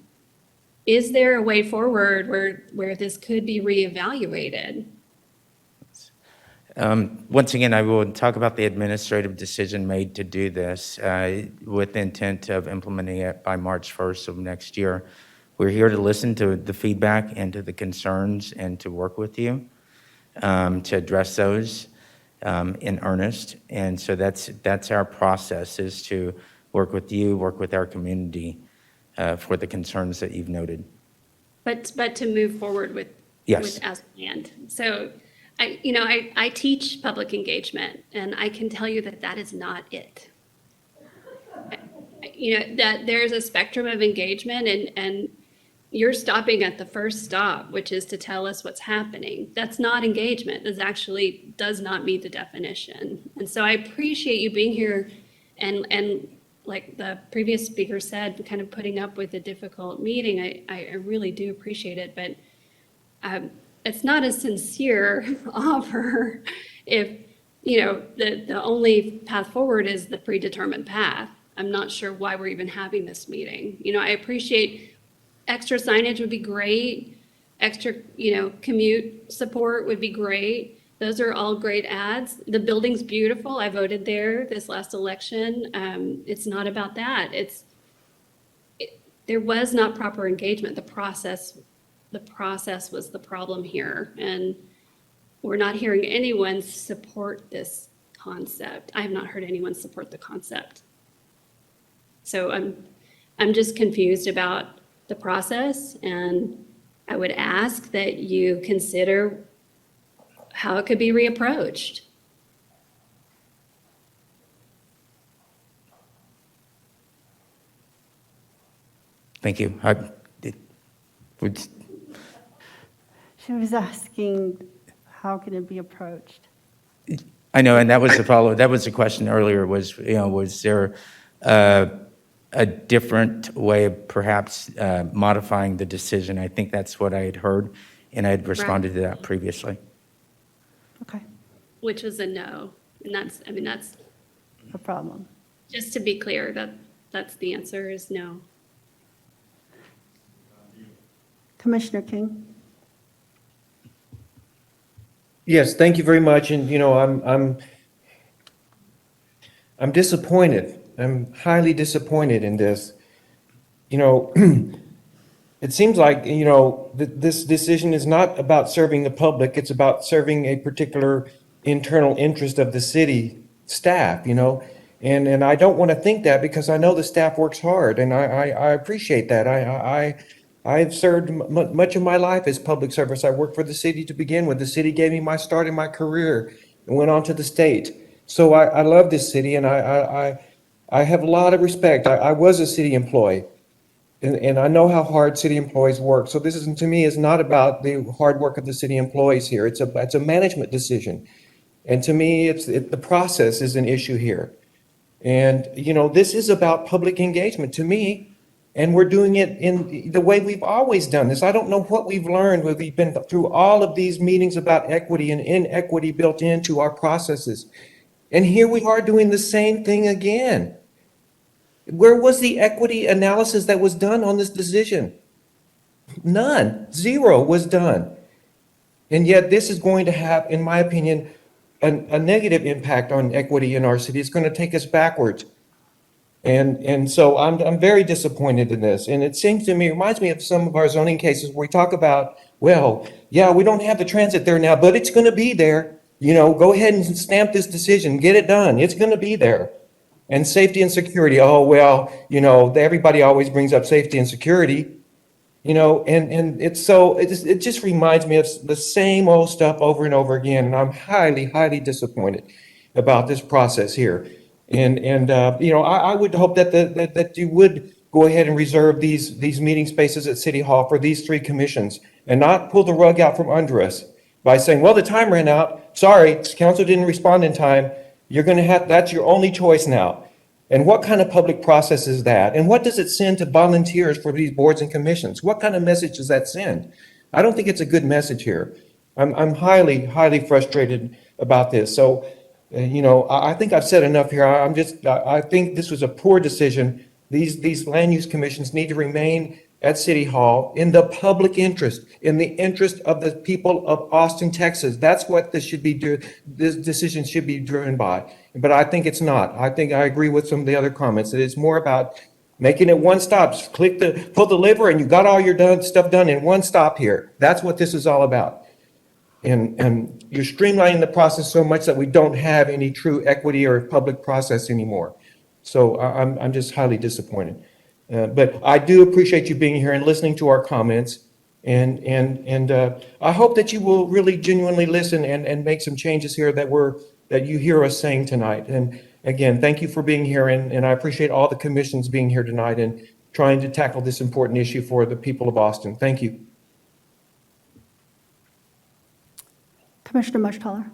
Is there a way forward where this could be reevaluated? Once again, I will talk about the administrative decision made to do this with the intent of implementing it by March 1st of next year. We're here to listen to the feedback and to the concerns and to work with you to address those in earnest. And so that's our process, is to work with you, work with our community for the concerns that you've noted. But to move forward with as planned. So I teach public engagement, and I can tell you that is not it. That there's a spectrum of engagement, and you're stopping at the first stop, which is to tell us what's happening. That's not engagement. This actually does not meet the definition. And so I appreciate you being here and like the previous speaker said, kind of putting up with a difficult meeting. I really do appreciate it, but it's not a sincere offer if, the only path forward is the predetermined path. I'm not sure why we're even having this meeting. I appreciate extra signage would be great. Extra, commute support would be great. Those are all great ads. The building's beautiful. I voted there this last election. It's not about that. There was not proper engagement. The process was the problem here. And we're not hearing anyone support this concept. I have not heard anyone support the concept. So I'm just confused about the process, and I would ask that you consider how it could be reapproached. Thank you. She was asking, how can it be approached? I know, and that was the follow. That was the question earlier. Was there a different way of perhaps modifying the decision? I think that's what I had heard, and I had responded to that previously. Okay. Which was a no, and that's No problem. just to be clear, that's the answer is no. Commissioner King? Yes, thank you very much. And, I'm disappointed. I'm highly disappointed in this. It seems like, this decision is not about serving the public. It's about serving a particular internal interest of the city staff, and I don't want to think that, because I know the staff works hard, and I appreciate that. I've served much of my life as public service. I worked for the city to begin with. The city gave me my start in my career and went on to the state. So I love this city, and I have a lot of respect. I was a city employee, and I know how hard city employees work. So this to me, is not about the hard work of the city employees here. It's a management decision. And to me, the process is an issue here. And, this is about public engagement to me. And we're doing it in the way we've always done this. I don't know what we've learned when we've been through all of these meetings about equity and inequity built into our processes. And here we are doing the same thing again. Where was the equity analysis that was done on this decision? None. Zero was done. And yet this is going to have, in my opinion, a negative impact on equity in our city. It's going to take us backwards. And so I'm very disappointed in this. And it seems to me, it reminds me of some of our zoning cases where we talk about, well, yeah, we don't have the transit there now, but it's going to be there. Go ahead and stamp this decision, get it done. It's going to be there. And safety and security, oh, well, everybody always brings up safety and security, and it just reminds me of the same old stuff over and over again. And I'm highly, highly disappointed about this process here. And I would hope that you would go ahead and reserve these meeting spaces at City Hall for these three commissions and not pull the rug out from under us by saying, well, the time ran out. Sorry, council didn't respond in time. That's your only choice now. And what kind of public process is that? And what does it send to volunteers for these boards and commissions? What kind of message does that send? I don't think it's a good message here. I'm highly, highly frustrated about this. So, I think I've said enough here. I think this was a poor decision. These land use commissions need to remain at City Hall in the public interest, in the interest of the people of Austin, Texas. That's what this decision should be driven by. But I think it's not. I think I agree with some of the other comments. That it's more about making it one stop. Pull the lever and you got all your stuff done in one stop here. That's what this is all about. And you're streamlining the process so much that we don't have any true equity or public process anymore. So I'm just highly disappointed. But I do appreciate you being here and listening to our comments. And I hope that you will really genuinely listen and make some changes here that you hear us saying tonight. And again, thank you for being here. And I appreciate all the commissions being here tonight and trying to tackle this important issue for the people of Austin. Thank you. Commissioner Mushtaller.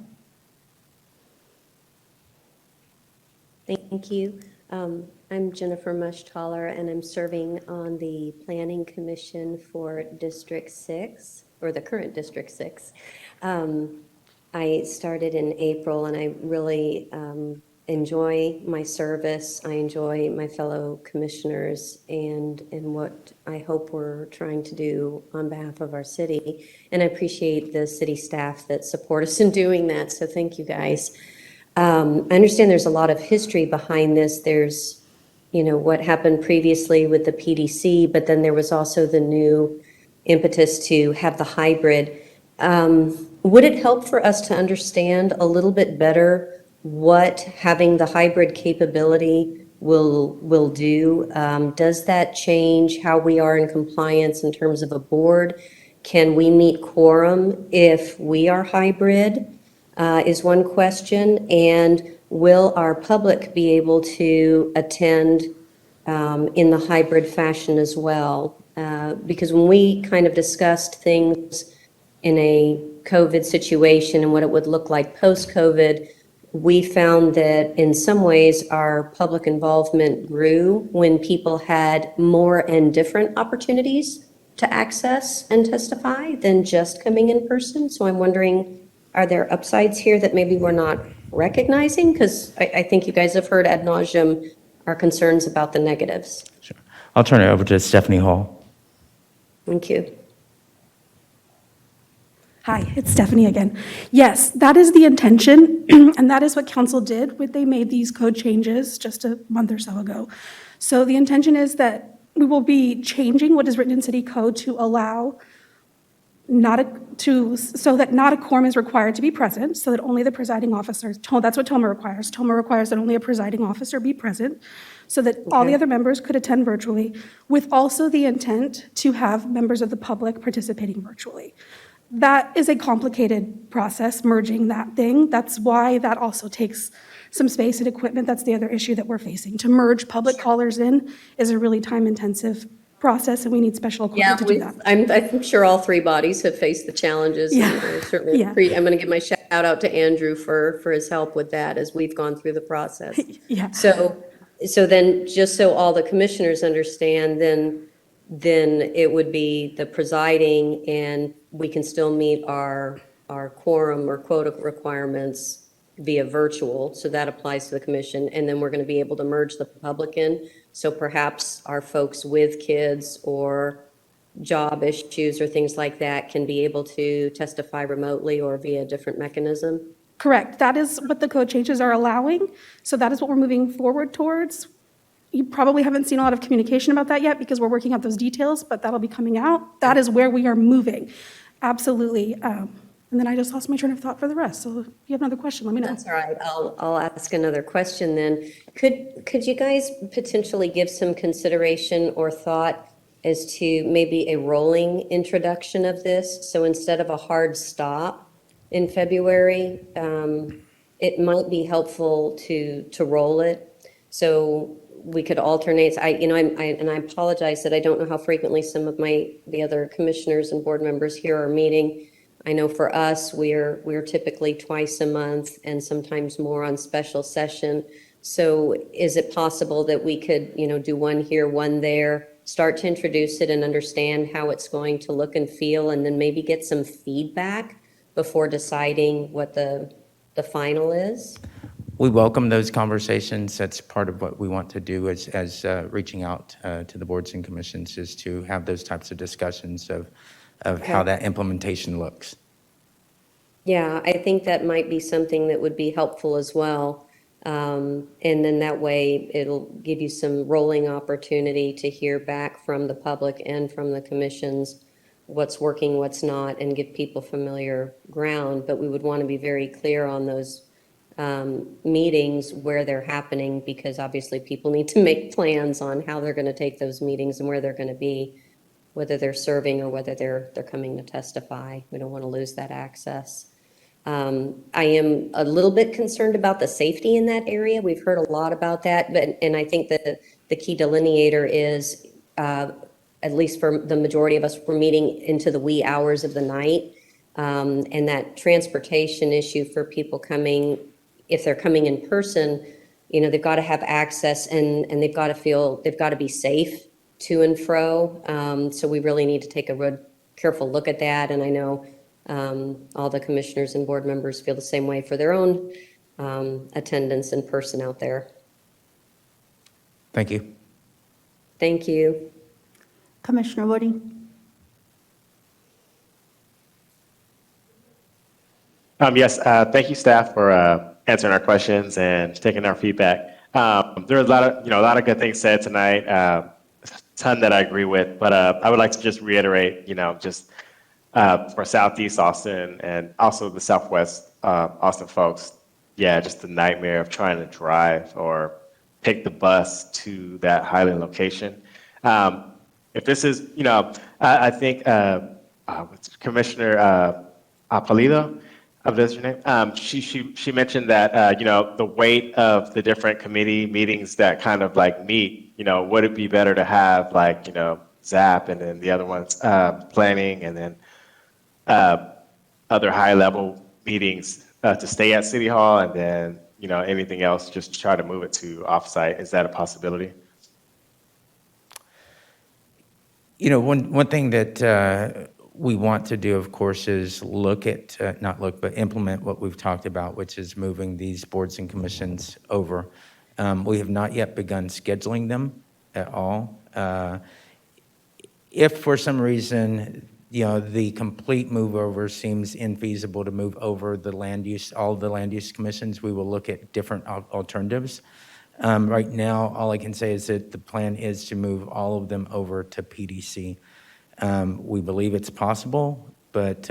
Thank you. I'm Jennifer Mushtaller, and I'm serving on the Planning Commission for District 6, or the current District 6. I started in April, and I really enjoy my service. I enjoy my fellow commissioners and what I hope we're trying to do on behalf of our city. And I appreciate the city staff that support us in doing that, so thank you guys. I understand there's a lot of history behind this. There's, what happened previously with the PDC, but then there was also the new impetus to have the hybrid. Would it help for us to understand a little bit better what having the hybrid capability will do? Does that change how we are in compliance in terms of a board? Can we meet quorum if we are hybrid? Is one question. And will our public be able to attend in the hybrid fashion as well? Because when we kind of discussed things in a COVID situation and what it would look like post-COVID, we found that in some ways our public involvement grew when people had more and different opportunities to access and testify than just coming in person. So I'm wondering, are there upsides here that maybe we're not recognizing? Because I think you guys have heard ad nauseum our concerns about the negatives. Sure. I'll turn it over to Stephanie Hall. Thank you. Hi, it's Stephanie again. Yes, that is the intention, and that is what council did when they made these code changes just a month or so ago. So the intention is that we will be changing what is written in city code to allow so that not a quorum is required to be present, so that only the presiding officer, that's what TOMA requires. TOMA requires that only a presiding officer be present, so that all the other members could attend virtually, with also the intent to have members of the public participating virtually. That is a complicated process, merging that thing. That's why that also takes some space and equipment. That's the other issue that we're facing. To merge public callers in is a really time-intensive process, and we need special equipment to do that. I'm sure all three bodies have faced the challenges. Yeah. And I certainly I'm going to give my shout out to Andrew for his help with that as we've gone through the process. Yeah. So then, just so all the commissioners understand, then it would be the presiding, and we can still meet our quorum or quota requirements via virtual. So that applies to the commission. And then we're going to be able to merge the public in. So perhaps our folks with kids or job issues or things like that can be able to testify remotely or via a different mechanism. Correct. That is what the code changes are allowing. So that is what we're moving forward towards. You probably haven't seen a lot of communication about that yet because we're working out those details, but that'll be coming out. That is where we are moving. Absolutely. And then I just lost my train of thought for the rest. So if you have another question, let me know. That's all right. I'll ask another question then. Could you guys potentially give some consideration or thought as to maybe a rolling introduction of this? So instead of a hard stop in February, it might be helpful to roll it. So we could alternate. And I apologize that I don't know how frequently some of the other commissioners and board members here are meeting. I know for us, we're typically twice a month and sometimes more on special session. So is it possible that we could, do one here, one there, start to introduce it and understand how it's going to look and feel, and then maybe get some feedback before deciding what the final is? We welcome those conversations. That's part of what we want to do as reaching out to the boards and commissions, is to have those types of discussions of how that implementation looks. Yeah, I think that might be something that would be helpful as well. And then that way it'll give you some rolling opportunity to hear back from the public and from the commissions what's working, what's not, and give people familiar ground. But we would want to be very clear on those meetings where they're happening, because obviously people need to make plans on how they're going to take those meetings and where they're going to be, whether they're serving or whether they're coming to testify. We don't want to lose that access. I am a little bit concerned about the safety in that area. We've heard a lot about that, and I think that the key delineator is, at least for the majority of us, we're meeting into the wee hours of the night, and that transportation issue for people coming, if they're coming in person, they've got to have access and they've got to be safe to and fro. So we really need to take a real careful look at that. And I know all the commissioners and board members feel the same way for their own attendance in person out there. Thank you. Thank you. Commissioner Woody? Yes, thank you, staff, for answering our questions and taking our feedback. There was a lot of good things said tonight. A ton that I agree with, but I would like to just reiterate, just for Southeast Austin and also the Southwest Austin folks, just the nightmare of trying to drive or pick the bus to that Highland location. If this is, I think Commissioner Appolido, I believe that's your name. She mentioned that the weight of the different committee meetings that kind of like meet, would it be better to have like ZAP and then the other ones planning, and then other high level meetings to stay at City Hall, and then anything else just try to move it to offsite? Is that a possibility? One thing that we want to do, of course, is but implement what we've talked about, which is moving these boards and commissions over. We have not yet begun scheduling them at all. If for some reason, the complete move over seems infeasible to move over all the land use commissions, we will look at different alternatives. Right now, all I can say is that the plan is to move all of them over to PDC. We believe it's possible, but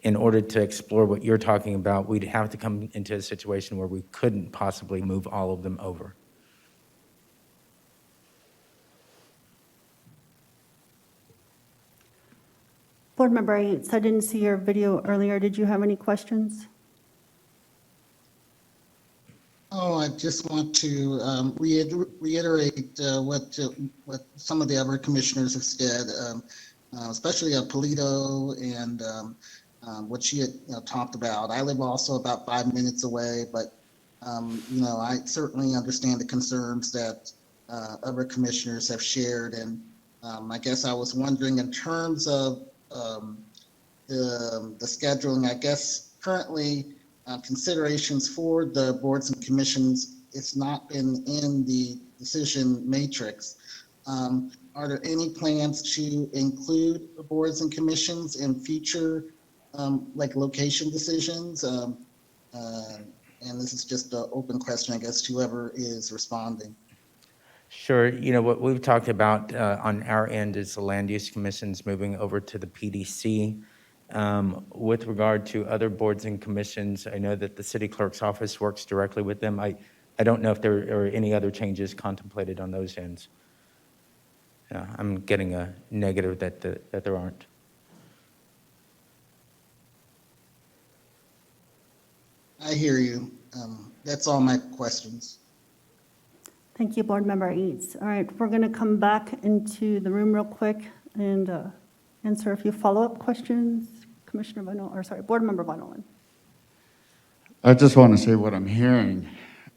in order to explore what you're talking about, we'd have to come into a situation where we couldn't possibly move all of them over. Board Member Yates, I didn't see your video earlier. Did you have any questions? Oh, I just want to reiterate what some of the other commissioners have said, especially Polito and what she had talked about. I live also about 5 minutes away, but I certainly understand the concerns that other commissioners have shared. And I guess I was wondering, in terms of the scheduling, I guess currently considerations for the boards and commissions, it's not been in the decision matrix. Are there any plans to include the boards and commissions in future like location decisions? And this is just an open question, I guess, to whoever is responding. Sure. What we've talked about on our end is the land use commissions moving over to the PDC. With regard to other boards and commissions, I know that the city clerk's office works directly with them. I don't know if there are any other changes contemplated on those ends. I'm getting a negative that there aren't. I hear you. That's all my questions. Thank you, Board Member Eads. All right, we're going to come back into the room real quick and answer a few follow-up questions. Commissioner Vino, or sorry, Board Member Vinolen. I just want to say what I'm hearing,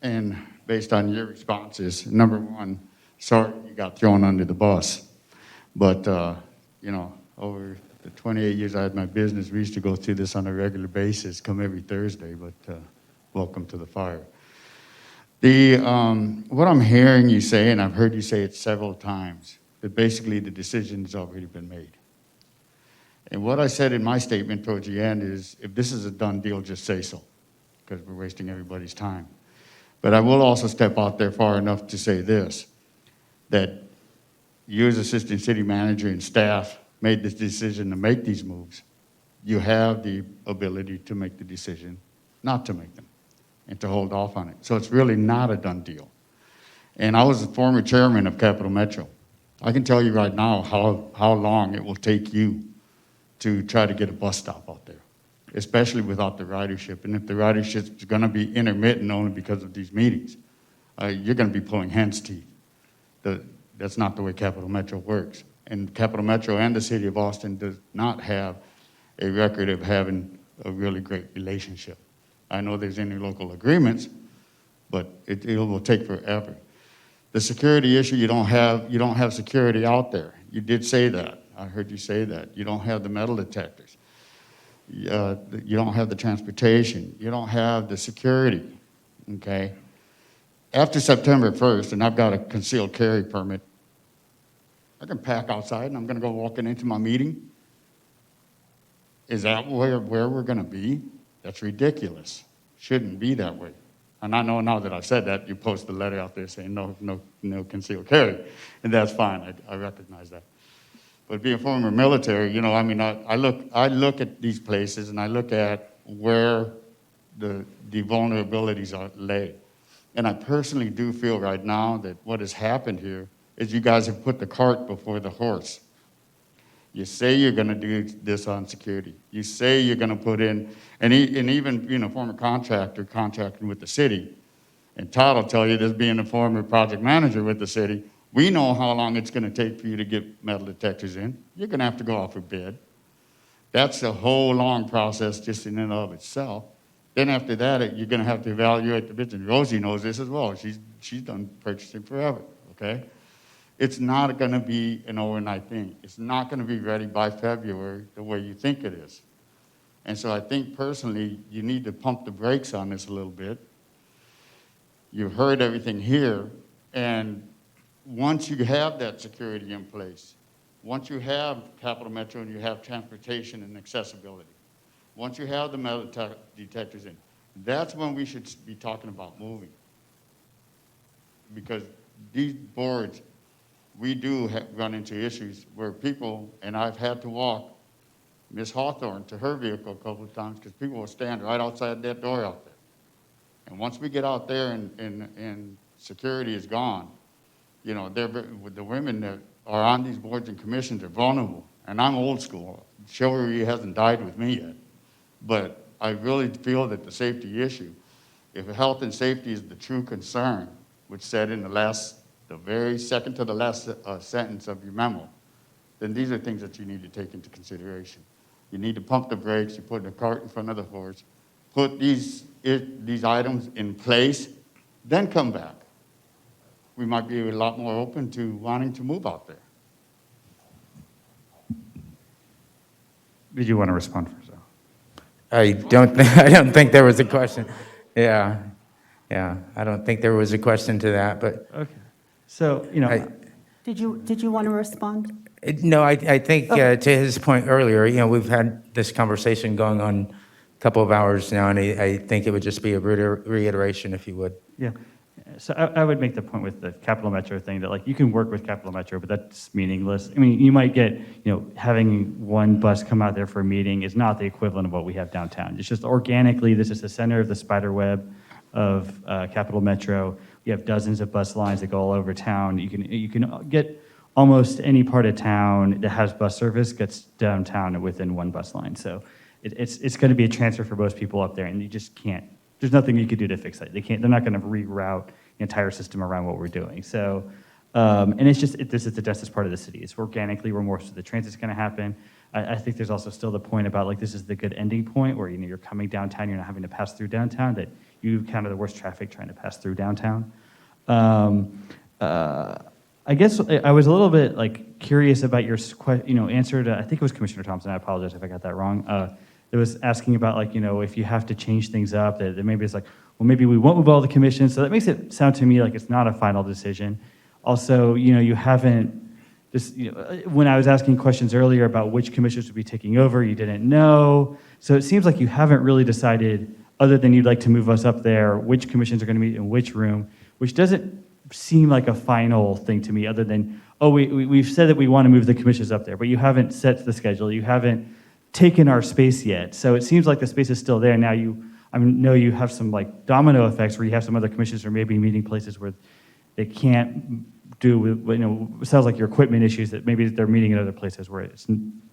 and based on your responses, number one, sorry you got thrown under the bus. But, over the 28 years I had my business, we used to go through this on a regular basis, come every Thursday, but welcome to the fire. What I'm hearing you say, and I've heard you say it several times, that basically the decision has already been made. And what I said in my statement towards the end is, if this is a done deal, just say so, because we're wasting everybody's time. But I will also step out there far enough to say this, that you as assistant city manager and staff made this decision to make these moves. You have the ability to make the decision not to make them and to hold off on it. So it's really not a done deal. And I was a former chairman of Capital Metro. I can tell you right now how long it will take you to try to get a bus stop out there, especially without the ridership. And if the ridership is going to be intermittent only because of these meetings, you're going to be pulling hen's teeth. That's not the way Capital Metro works. And Capital Metro and the city of Austin does not have a record of having a really great relationship. I know there's interlocal agreements, but it will take forever. The security issue, you don't have security out there. You did say that. I heard you say that. You don't have the metal detectors. You don't have the transportation. You don't have the security, okay? After September 1st, and I've got a concealed carry permit, I can pack outside and I'm going to go walking into my meeting. Is that where we're going to be? That's ridiculous. Shouldn't be that way. And I know now that I've said that, you post a letter out there saying no concealed carry, and that's fine. I recognize that. But being former military, I look at these places and I look at where the vulnerabilities are laid. And I personally do feel right now that what has happened here is you guys have put the cart before the horse. You say you're going to do this on security. You say you're going to put in, and even being a former contractor contracting with the city, and Todd will tell you this being a former project manager with the city, we know how long it's going to take for you to get metal detectors in. You're going to have to go out for bid. That's a whole long process just in and of itself. Then after that, you're going to have to evaluate the bids, and Rosie knows this as well. She's done purchasing forever, okay? It's not going to be an overnight thing. It's not going to be ready by February the way you think it is. And so I think personally, you need to pump the brakes on this a little bit. You've heard everything here, and once you have that security in place, once you have Capital Metro and you have transportation and accessibility, once you have the metal detectors in, that's when we should be talking about moving. Because these boards, we do run into issues where people, and I've had to walk Miss Hawthorne to her vehicle a couple of times because people will stand right outside that door out there. And once we get out there and security is gone, the women that are on these boards and commissions are vulnerable. And I'm old school. Chivalry hasn't died with me yet. But I really feel that the safety issue, if health and safety is the true concern, which said in the very second to the last sentence of your memo, then these are things that you need to take into consideration. You need to pump the brakes, you put the cart in front of the horse, put these items in place, then come back. We might be a lot more open to wanting to move out there. Did you want to respond first? I don't think there was a question. Yeah, I don't think there was a question to that, but. Okay. So, Did you want to respond? No, I think to his point earlier, we've had this conversation going on a couple of hours now, and I think it would just be a reiteration, if you would. Yeah. So I would make the point with the Capital Metro thing that like you can work with Capital Metro, but that's meaningless. I mean, you might get, having one bus come out there for a meeting is not the equivalent of what we have downtown. It's just organically, this is the center of the spider web of Capital Metro. We have dozens of bus lines that go all over town. You can get almost any part of town that has bus service gets downtown within one bus line. So it's going to be a transfer for most people up there, and you just can't. There's nothing you could do to fix that. They're not going to reroute the entire system around what we're doing. So, and it's just, this is the densest part of the city. It's organically where most of the transit's going to happen. I think there's also still the point about like, this is the good ending point where, you're coming downtown, you're not having to pass through downtown, that you encounter the worst traffic trying to pass through downtown. I guess I was a little bit like curious about your, answer to, I think it was Commissioner Thompson, I apologize if I got that wrong. It was asking about like, if you have to change things up, that maybe it's like, well, maybe we won't move all the commissions. So that makes it sound to me like it's not a final decision. Also, you haven't, just, when I was asking questions earlier about which commissioners would be taking over, you didn't know. So it seems like you haven't really decided, other than you'd like to move us up there, which commissions are going to meet in which room, which doesn't seem like a final thing to me, other than, we've said that we want to move the commissions up there, but you haven't set the schedule. You haven't taken our space yet. So it seems like the space is still there. Now I know you have some like domino effects where you have some other commissions or maybe meeting places where they can't do with, it sounds like your equipment issues, that maybe they're meeting in other places where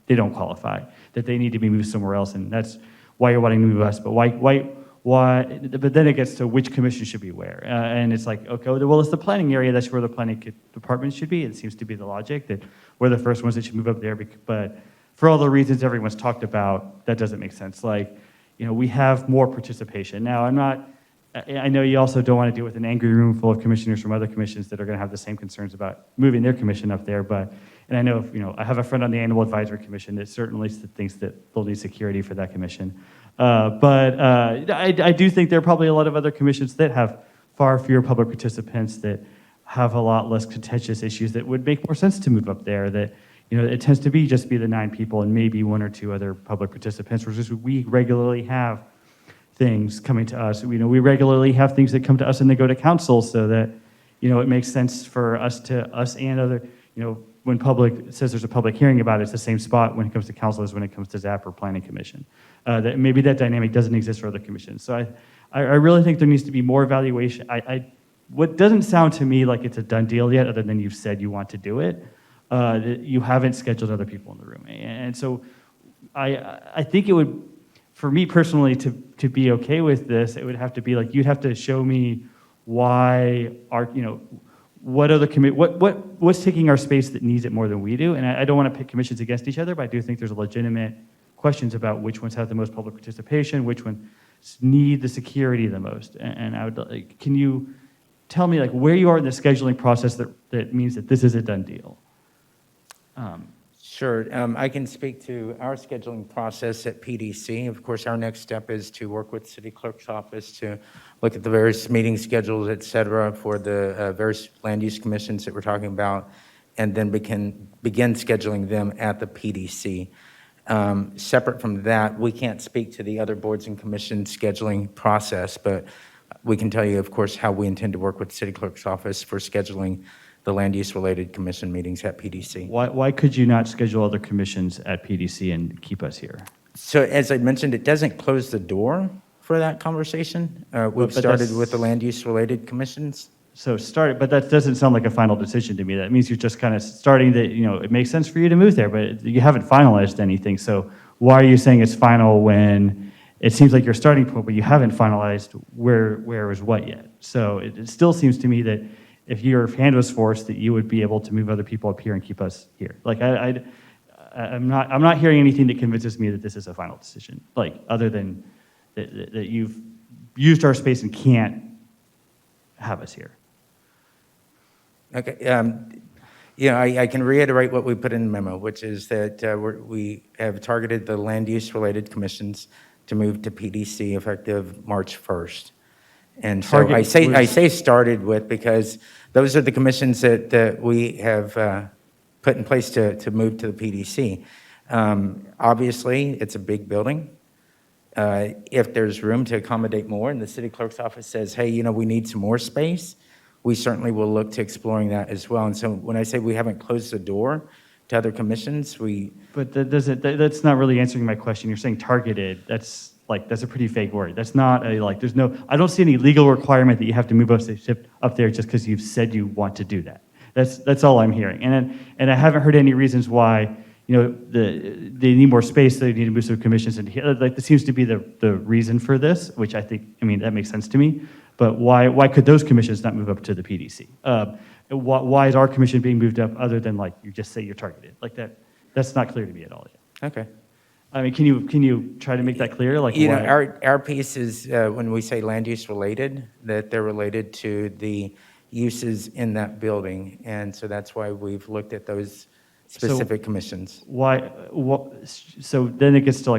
they don't qualify, that they need to be moved somewhere else. And that's why you're wanting to move us. But why, but then it gets to which commission should be where. And it's like, okay, well, it's the planning area. That's where the planning department should be. It seems to be the logic that we're the first ones that should move up there. But for all the reasons everyone's talked about, that doesn't make sense. Like, we have more participation. Now, I know you also don't want to deal with an angry room full of commissioners from other commissions that are going to have the same concerns about moving their commission up there. And I know, I have a friend on the Animal Advisory Commission that certainly thinks that they'll need security for that commission. I do think there are probably a lot of other commissions that have far fewer public participants, that have a lot less contentious issues, that would make more sense to move up there, that it tends to be just the 9 people and maybe 1 or 2 other public participants, versus we regularly have things coming to us. We regularly have things that come to us and they go to council, so that, it makes sense for us and other, when public says there's a public hearing about it, it's the same spot when it comes to council as when it comes to ZAP or planning commission. That maybe that dynamic doesn't exist for other commissions. So I really think there needs to be more evaluation. What doesn't sound to me like it's a done deal yet, other than you've said you want to do it, you haven't scheduled other people in the room. And so I think it would, for me personally, to be okay with this, it would have to be like, you'd have to show me why what other what's taking our space that needs it more than we do. And I don't want to pit commissions against each other, but I do think there's legitimate questions about which ones have the most public participation, which ones need the security the most. And I would like, can you tell me like where you are in the scheduling process that means that this is a done deal? Sure. I can speak to our scheduling process at PDC. Of course, our next step is to work with City Clerk's office to look at the various meeting schedules, et cetera, for the various land use commissions that we're talking about, and then begin scheduling them at the PDC. Separate from that, we can't speak to the other boards and commissions scheduling process, but we can tell you, of course, how we intend to work with City Clerk's office for scheduling the land use related commission meetings at PDC. Why could you not schedule other commissions at PDC and keep us here? So as I mentioned, it doesn't close the door for that conversation. We've started with the land use related commissions. But that doesn't sound like a final decision to me. That means you're just kind of starting that, it makes sense for you to move there, but you haven't finalized anything. So why are you saying it's final when it seems like your starting point, but you haven't finalized where is what yet? So it still seems to me that if your hand was forced, that you would be able to move other people up here and keep us here. Like I'm not hearing anything that convinces me that this is a final decision. Like other than that you've used our space and can't have us here. Okay. I can reiterate what we put in the memo, which is that we have targeted the land use related commissions to move to PDC effective March 1st. And so I say started with because those are the commissions that we have put in place to move to the PDC. Obviously, it's a big building. If there's room to accommodate more and the city clerk's office says, hey, we need some more space, we certainly will look to exploring that as well. And so when I say we haven't closed the door to other commissions, But that's not really answering my question. You're saying targeted. That's a pretty vague word. That's not I don't see any legal requirement that you have to move up there just because you've said you want to do that. That's all I'm hearing. And I haven't heard any reasons why, they need more space, they need to move some commissions into here. This seems to be the reason for this, which I think, that makes sense to me. But why could those commissions not move up to the PDC? Why is our commission being moved up other than you just say you're targeted? That's not clear to me at all yet. Okay. Can you try to make that clear? Our piece is when we say land use related, that they're related to the uses in that building. And so that's why we've looked at those specific commissions. So then it gets to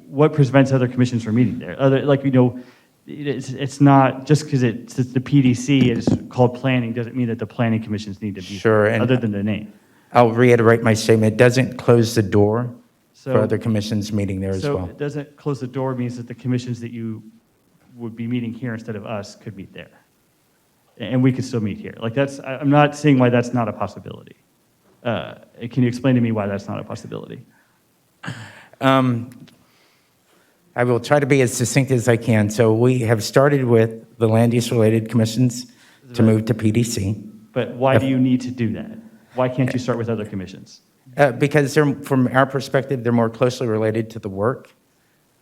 what prevents other commissions from meeting there? It's not just because it's the PDC is called planning doesn't mean that the planning commissions need to be Sure, other than the name. I'll reiterate my statement. It doesn't close the door for other commissions meeting there as well. So it doesn't close the door means that the commissions that you would be meeting here instead of us could meet there. And we could still meet here. I'm not seeing why that's not a possibility. Can you explain to me why that's not a possibility? I will try to be as succinct as I can. So we have started with the land use related commissions to move to PDC. But why do you need to do that? Why can't you start with other commissions? Because from our perspective, they're more closely related to the work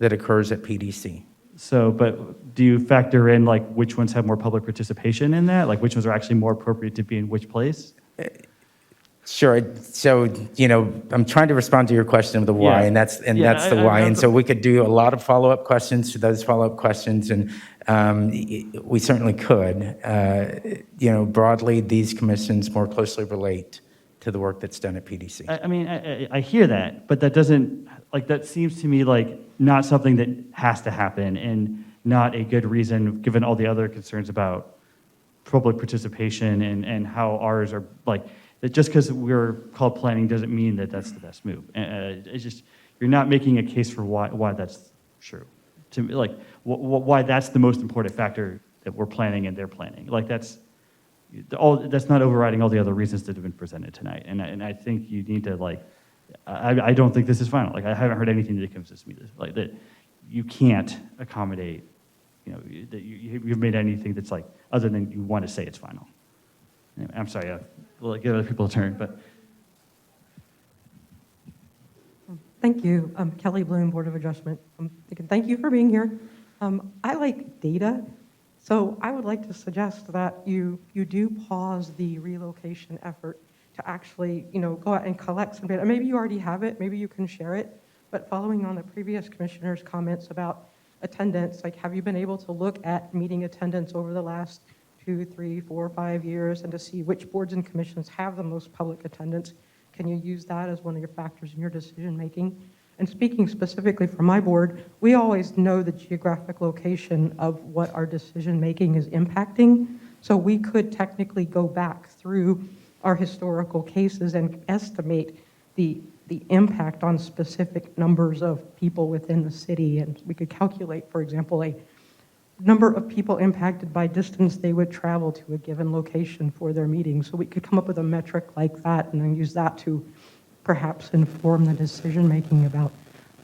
that occurs at PDC. So, but do you factor in which ones have more public participation in that? Which ones are actually more appropriate to be in which place? Sure. So, I'm trying to respond to your question of the why, and that's the why. And so we could do a lot of follow-up questions to those follow-up questions, and we certainly could. Broadly, these commissions more closely relate to the work that's done at PDC. I hear that, but that doesn't, that seems to me not something that has to happen and not a good reason, given all the other concerns about public participation and how ours are, that just because we're called planning doesn't mean that that's the best move. It's just, you're not making a case for why that's true. To me, why that's the most important factor that we're planning and they're planning. That's not overriding all the other reasons that have been presented tonight. And I think you need to I don't think this is final. I haven't heard anything that convinces me that you can't accommodate, that you've made anything that's other than you want to say it's final. Anyway, I'm sorry, we'll give other people a turn, but. Thank you, Kelly Bloom, Board of Adjustment. Thank you for being here. I like data, so I would like to suggest that you do pause the relocation effort to actually, go out and collect some data. Maybe you already have it, maybe you can share it, but following on the previous commissioner's comments about attendance, have you been able to look at meeting attendance over the last 2, 3, 4, 5 years and to see which boards and commissions have the most public attendance? Can you use that as one of your factors in your decision making? And speaking specifically for my board, we always know the geographic location of what our decision making is impacting. So we could technically go back through our historical cases and estimate the impact on specific numbers of people within the city. And we could calculate, for example, a number of people impacted by distance they would travel to a given location for their meeting. So we could come up with a metric like that and then use that to perhaps inform the decision-making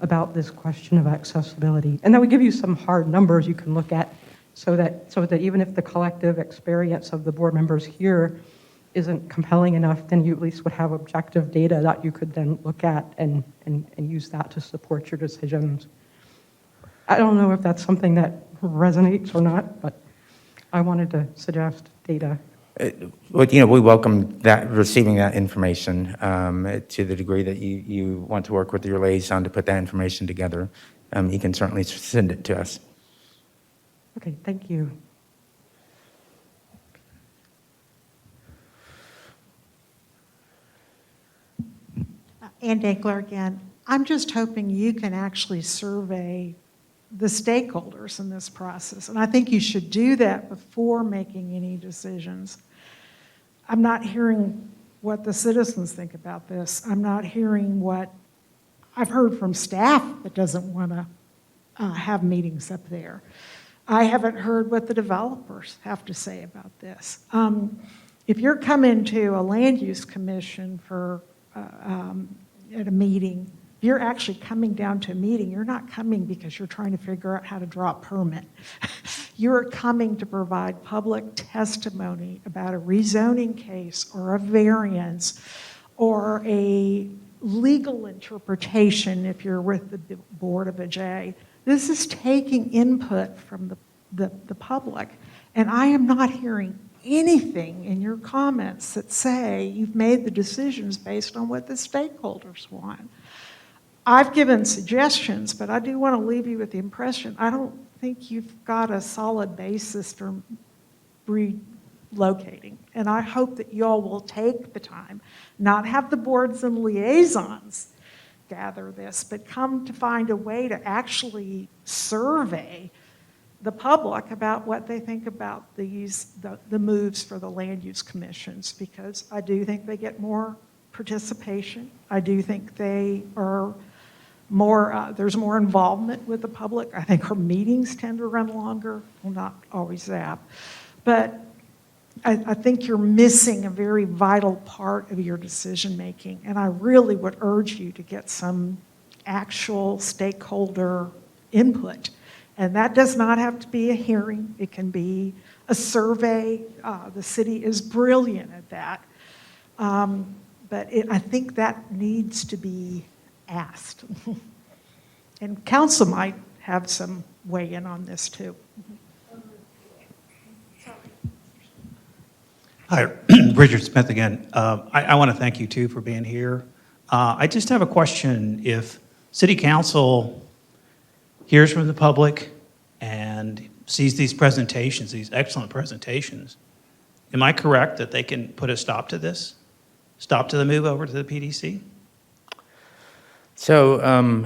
about this question of accessibility. And that would give you some hard numbers you can look at so that even if the collective experience of the board members here isn't compelling enough, then you at least would have objective data that you could then look at and use that to support your decisions. I don't know if that's something that resonates or not, but I wanted to suggest data. Well, we welcome that, receiving that information to the degree that you want to work with your liaison to put that information together. You can certainly send it to us. Okay, thank you. Ann Dankler again. I'm just hoping you can actually survey the stakeholders in this process. And I think you should do that before making any decisions. I'm not hearing what the citizens think about this. I'm not hearing what I've heard from staff that doesn't want to have meetings up there. I haven't heard what the developers have to say about this. If you're coming to a land use commission at a meeting, if you're actually coming down to a meeting, you're not coming because you're trying to figure out how to draw a permit. You're coming to provide public testimony about a rezoning case or a variance or a legal interpretation if you're with the Board of Adjustment. This is taking input from the public. And I am not hearing anything in your comments that say you've made the decisions based on what the stakeholders want. I've given suggestions, but I do want to leave you with the impression, I don't think you've got a solid basis for relocating. And I hope that y'all will take the time, not have the boards and liaisons gather this, but come to find a way to actually survey the public about what they think about the moves for the land use commissions, because I do think they get more participation. I do think they are more, there's more involvement with the public. I think our meetings tend to run longer. Well, not always that. But I think you're missing a very vital part of your decision-making, and I really would urge you to get some actual stakeholder input. And that does not have to be a hearing. It can be a survey. The city is brilliant at that. But I think that needs to be asked. And council might have some weigh in on this too. Hi, Richard Smith again. I want to thank you too for being here. I just have a question. If City Council hears from the public and sees these presentations, these excellent presentations, am I correct that they can put a stop to this? Stop to the move over to the PDC? So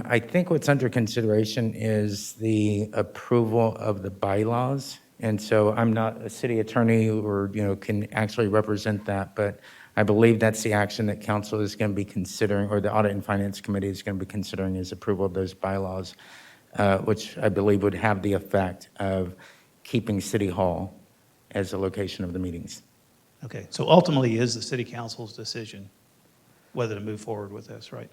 I think what's under consideration is the approval of the bylaws. And so I'm not a city attorney or, can actually represent that, but I believe that's the action that council is going to be considering, or the Audit and Finance Committee is going to be considering, is approval of those bylaws, which I believe would have the effect of keeping City Hall as the location of the meetings. Okay, so ultimately is the City Council's decision whether to move forward with this, right?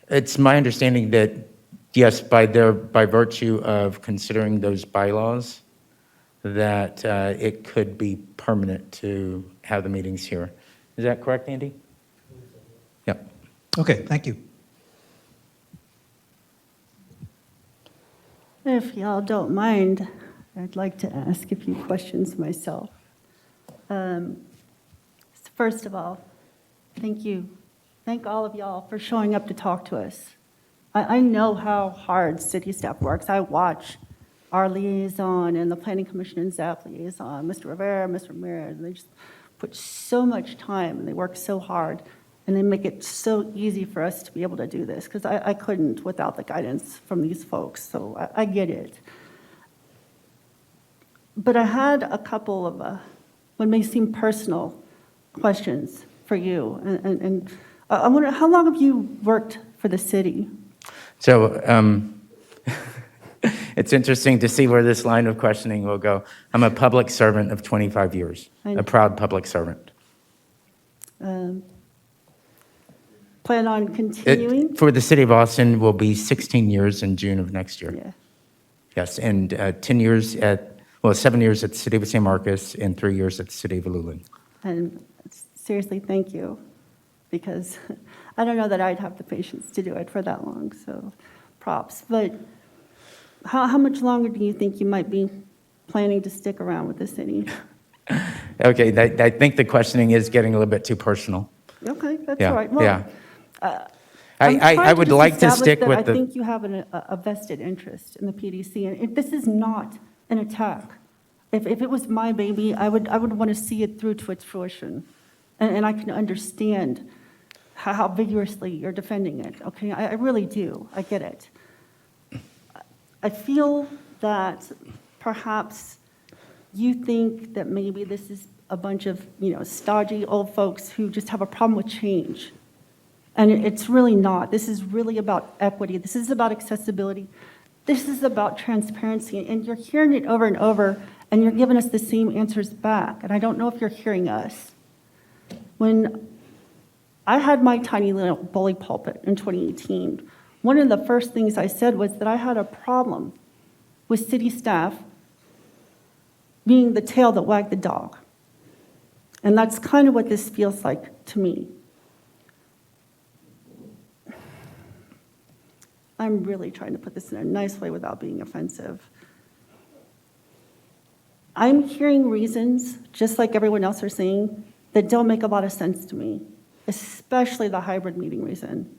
It's my understanding that, yes, by virtue of considering those bylaws, that it could be permanent to have the meetings here. Is that correct, Andy? Yep. Okay, thank you. If y'all don't mind, I'd like to ask a few questions myself. First of all, thank you. Thank all of y'all for showing up to talk to us. I know how hard city staff works. I watch our liaison and the Planning Commission and ZAP liaison, Mr. Rivera, Mr. Ramirez, they just put so much time and they work so hard and they make it so easy for us to be able to do this, because I couldn't without the guidance from these folks, so I get it. But I had a couple of what may seem personal questions for you, and I wonder, how long have you worked for the city? So it's interesting to see where this line of questioning will go. I'm a public servant of 25 years, a proud public servant. Plan on continuing? For the city of Austin will be 16 years in June of next year. Yeah. Yes, and 7 years at the city of San Marcos and 3 years at the city of Luling. And seriously, thank you, because I don't know that I'd have the patience to do it for that long, so props. But how much longer do you think you might be planning to stick around with the city? Okay, I think the questioning is getting a little bit too personal. Okay, that's Yeah, all right. Well, yeah. I'm I trying would just like to establish stick that with I the. think you have a vested interest in the PDC, and this is not an attack. If it was my baby, I would want to see it through to its fruition, and I can understand how vigorously you're defending it. Okay, I really do. I get it. I feel that perhaps you think that maybe this is a bunch of, stodgy old folks who just have a problem with change. And it's really not. This is really about equity. This is about accessibility. This is about transparency, and you're hearing it over and over, and you're giving us the same answers back, and I don't know if you're hearing us. When I had my tiny little bully pulpit in 2018, one of the first things I said was that I had a problem with city staff being the tail that wagged the dog. And that's kind of what this feels like to me. I'm really trying to put this in a nice way without being offensive. I'm hearing reasons, just like everyone else are saying, that don't make a lot of sense to me, especially the hybrid meeting reason.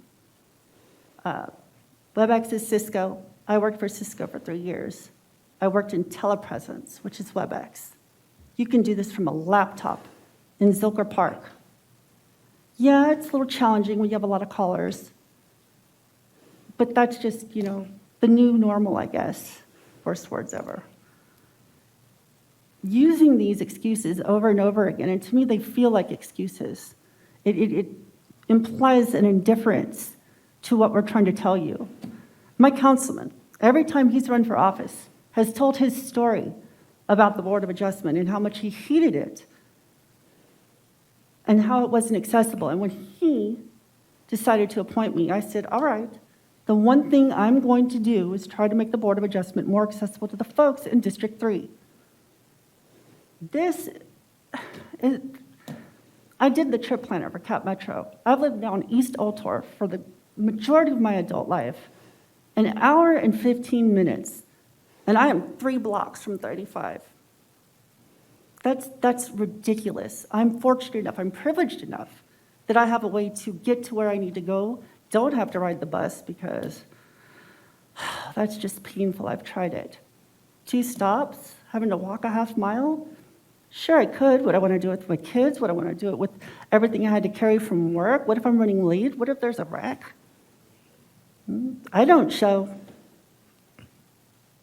WebEx is Cisco. I worked for Cisco for 3 years. I worked in telepresence, which is WebEx. You can do this from a laptop in Zilker Park. Yeah, it's a little challenging when you have a lot of callers, but that's just, the new normal, I guess. Worst words ever. Using these excuses over and over again, and to me, they feel like excuses. It implies an indifference to what we're trying to tell you. My councilman, every time he's run for office, has told his story about the Board of Adjustment and how much he hated it and how it wasn't accessible. And when he decided to appoint me, I said, all right, the one thing I'm going to do is try to make the Board of Adjustment more accessible to the folks in District 3. I did the trip planner for Cap Metro. I've lived down East Oltor for the majority of my adult life, an hour and 15 minutes, and I am 3 blocks from 35. That's ridiculous. I'm fortunate enough, I'm privileged enough that I have a way to get to where I need to go, don't have to ride the bus because that's just painful. I've tried it. 2 stops, having to walk a half mile. Sure, I could. Would I want to do it with my kids? Would I want to do it with everything I had to carry from work? What if I'm running late? What if there's a wreck? I don't show.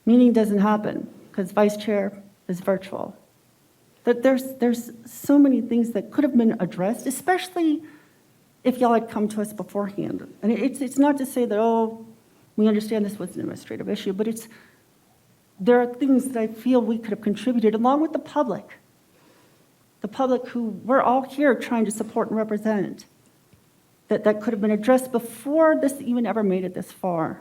Meeting doesn't happen because vice chair is virtual. But there's so many things that could have been addressed, especially if y'all had come to us beforehand. And it's not to say that, oh, we understand this was an administrative issue, but there are things that I feel we could have contributed along with the public who we're all here trying to support and represent, that could have been addressed before this even ever made it this far.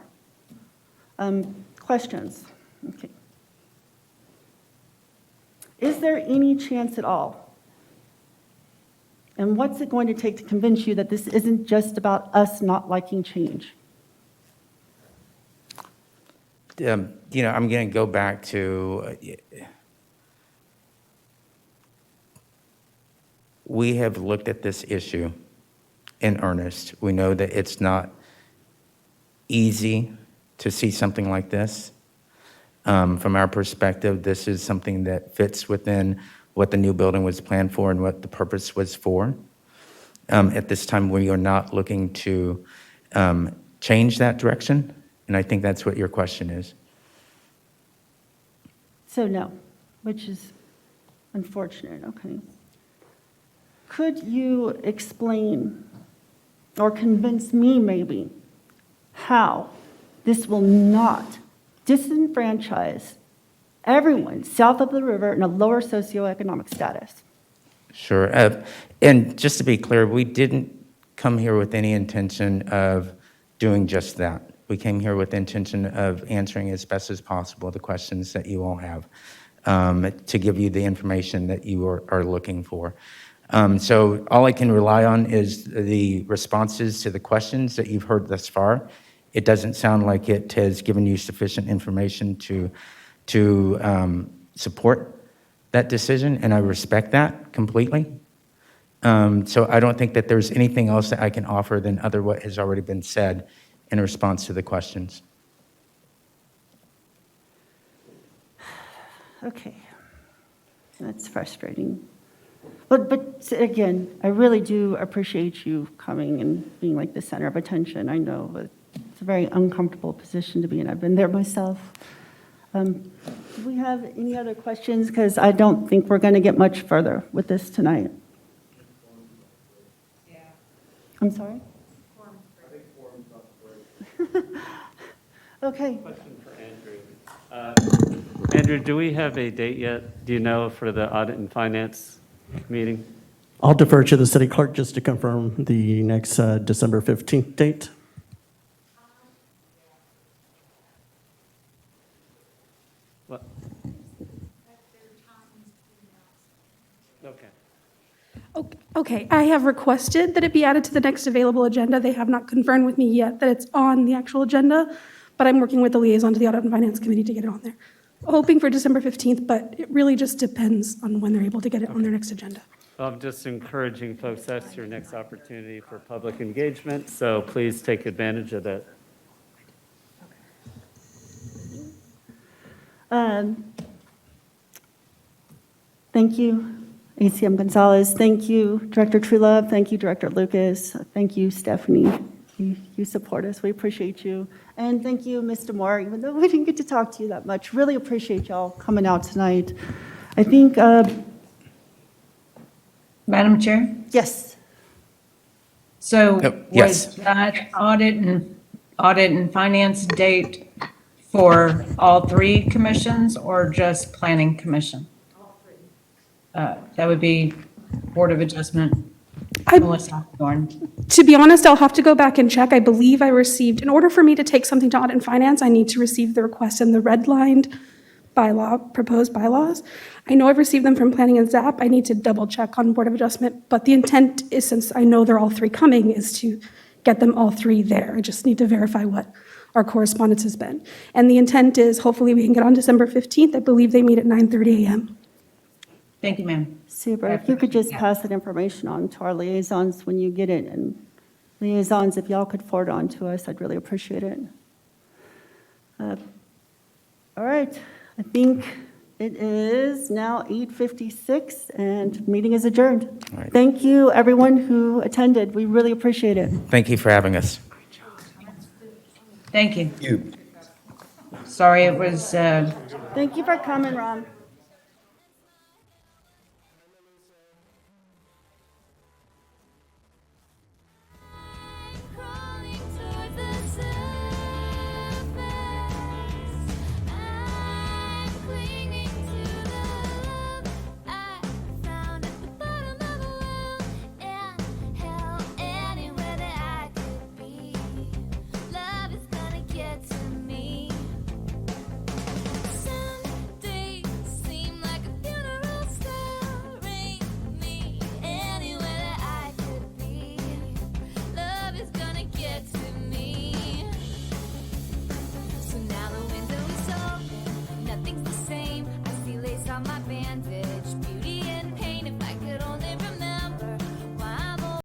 Questions? Okay. Is there any chance at all? And what's it going to take to convince you that this isn't just about us not liking change? I'm going to go back to, we have looked at this issue in earnest. We know that it's not easy to see something like this. From our perspective, this is something that fits within what the new building was planned for and what the purpose was for. At this time, we are not looking to change that direction, and I think that's what your question is. So no, which is unfortunate, okay. Could you explain or convince me maybe how this will not disenfranchise everyone south of the river in a lower socioeconomic status? Sure. And just to be clear, we didn't come here with any intention of doing just that. We came here with the intention of answering as best as possible the questions that you all have, to give you the information that you are looking for. So all I can rely on is the responses to the questions that you've heard thus far. It doesn't sound like it has given you sufficient information to support that decision, and I respect that completely. So I don't think that there's anything else that I can offer than other what has already been said in response to the questions. Okay, that's frustrating. But again, I really do appreciate you coming and being like the center of attention. I know that it's a very uncomfortable position to be in. I've been there myself. Do we have any other questions? Because I don't think we're going to get much further with this tonight. I'm sorry? Okay. Question for Andy. Andrew, do we have a date yet? Do you know for the audit and finance meeting? I'll defer to the city clerk just to confirm the next December 15th date. What? Okay. Okay, I have requested that it be added to the next available agenda. They have not confirmed with me yet that it's on the actual agenda, but I'm working with the liaison to the Audit and Finance Committee to get it on there. Hoping for December 15th, but it really just depends on when they're able to get it on their next agenda. Well, I'm just encouraging folks, that's your next opportunity for public engagement, so please take advantage of that. Thank you, ACM Gonzalez. Thank you, Director Truelove. Thank you, Director Lucas. Thank you, Stephanie. You support us. We appreciate you. And thank you, Mr. Moore, even though we didn't get to talk to you that much. Really appreciate y'all coming out tonight. I think, Madam Chair? yes. So yes. was that audit and finance date for all three commissions or just planning commission? All three. That would be Board of Adjustment, Melissa Thorne. To be honest, I'll have to go back and check. I believe I received, in order for me to take something to Audit and Finance, I need to receive the request in the redlined bylaw, proposed bylaws. I know I've received them from Planning and ZAP. I need to double check on Board of Adjustment, but the intent is, since I know they're all three coming, is to get them all three there. I just need to verify what our correspondence has been. And the intent is hopefully we can get on December 15th. I believe they meet at 9:30 a.m. Thank you, ma'am. Super. If you could just pass that information on to our liaisons when you get it, and liaisons, if y'all could forward it on to us, I'd really appreciate it. All right, I think it is now 8:56 and meeting is adjourned. All right. Thank you, everyone who attended. We really appreciate it. Thank you for having us. Thank you. Sorry it was, Thank you for coming, Ron.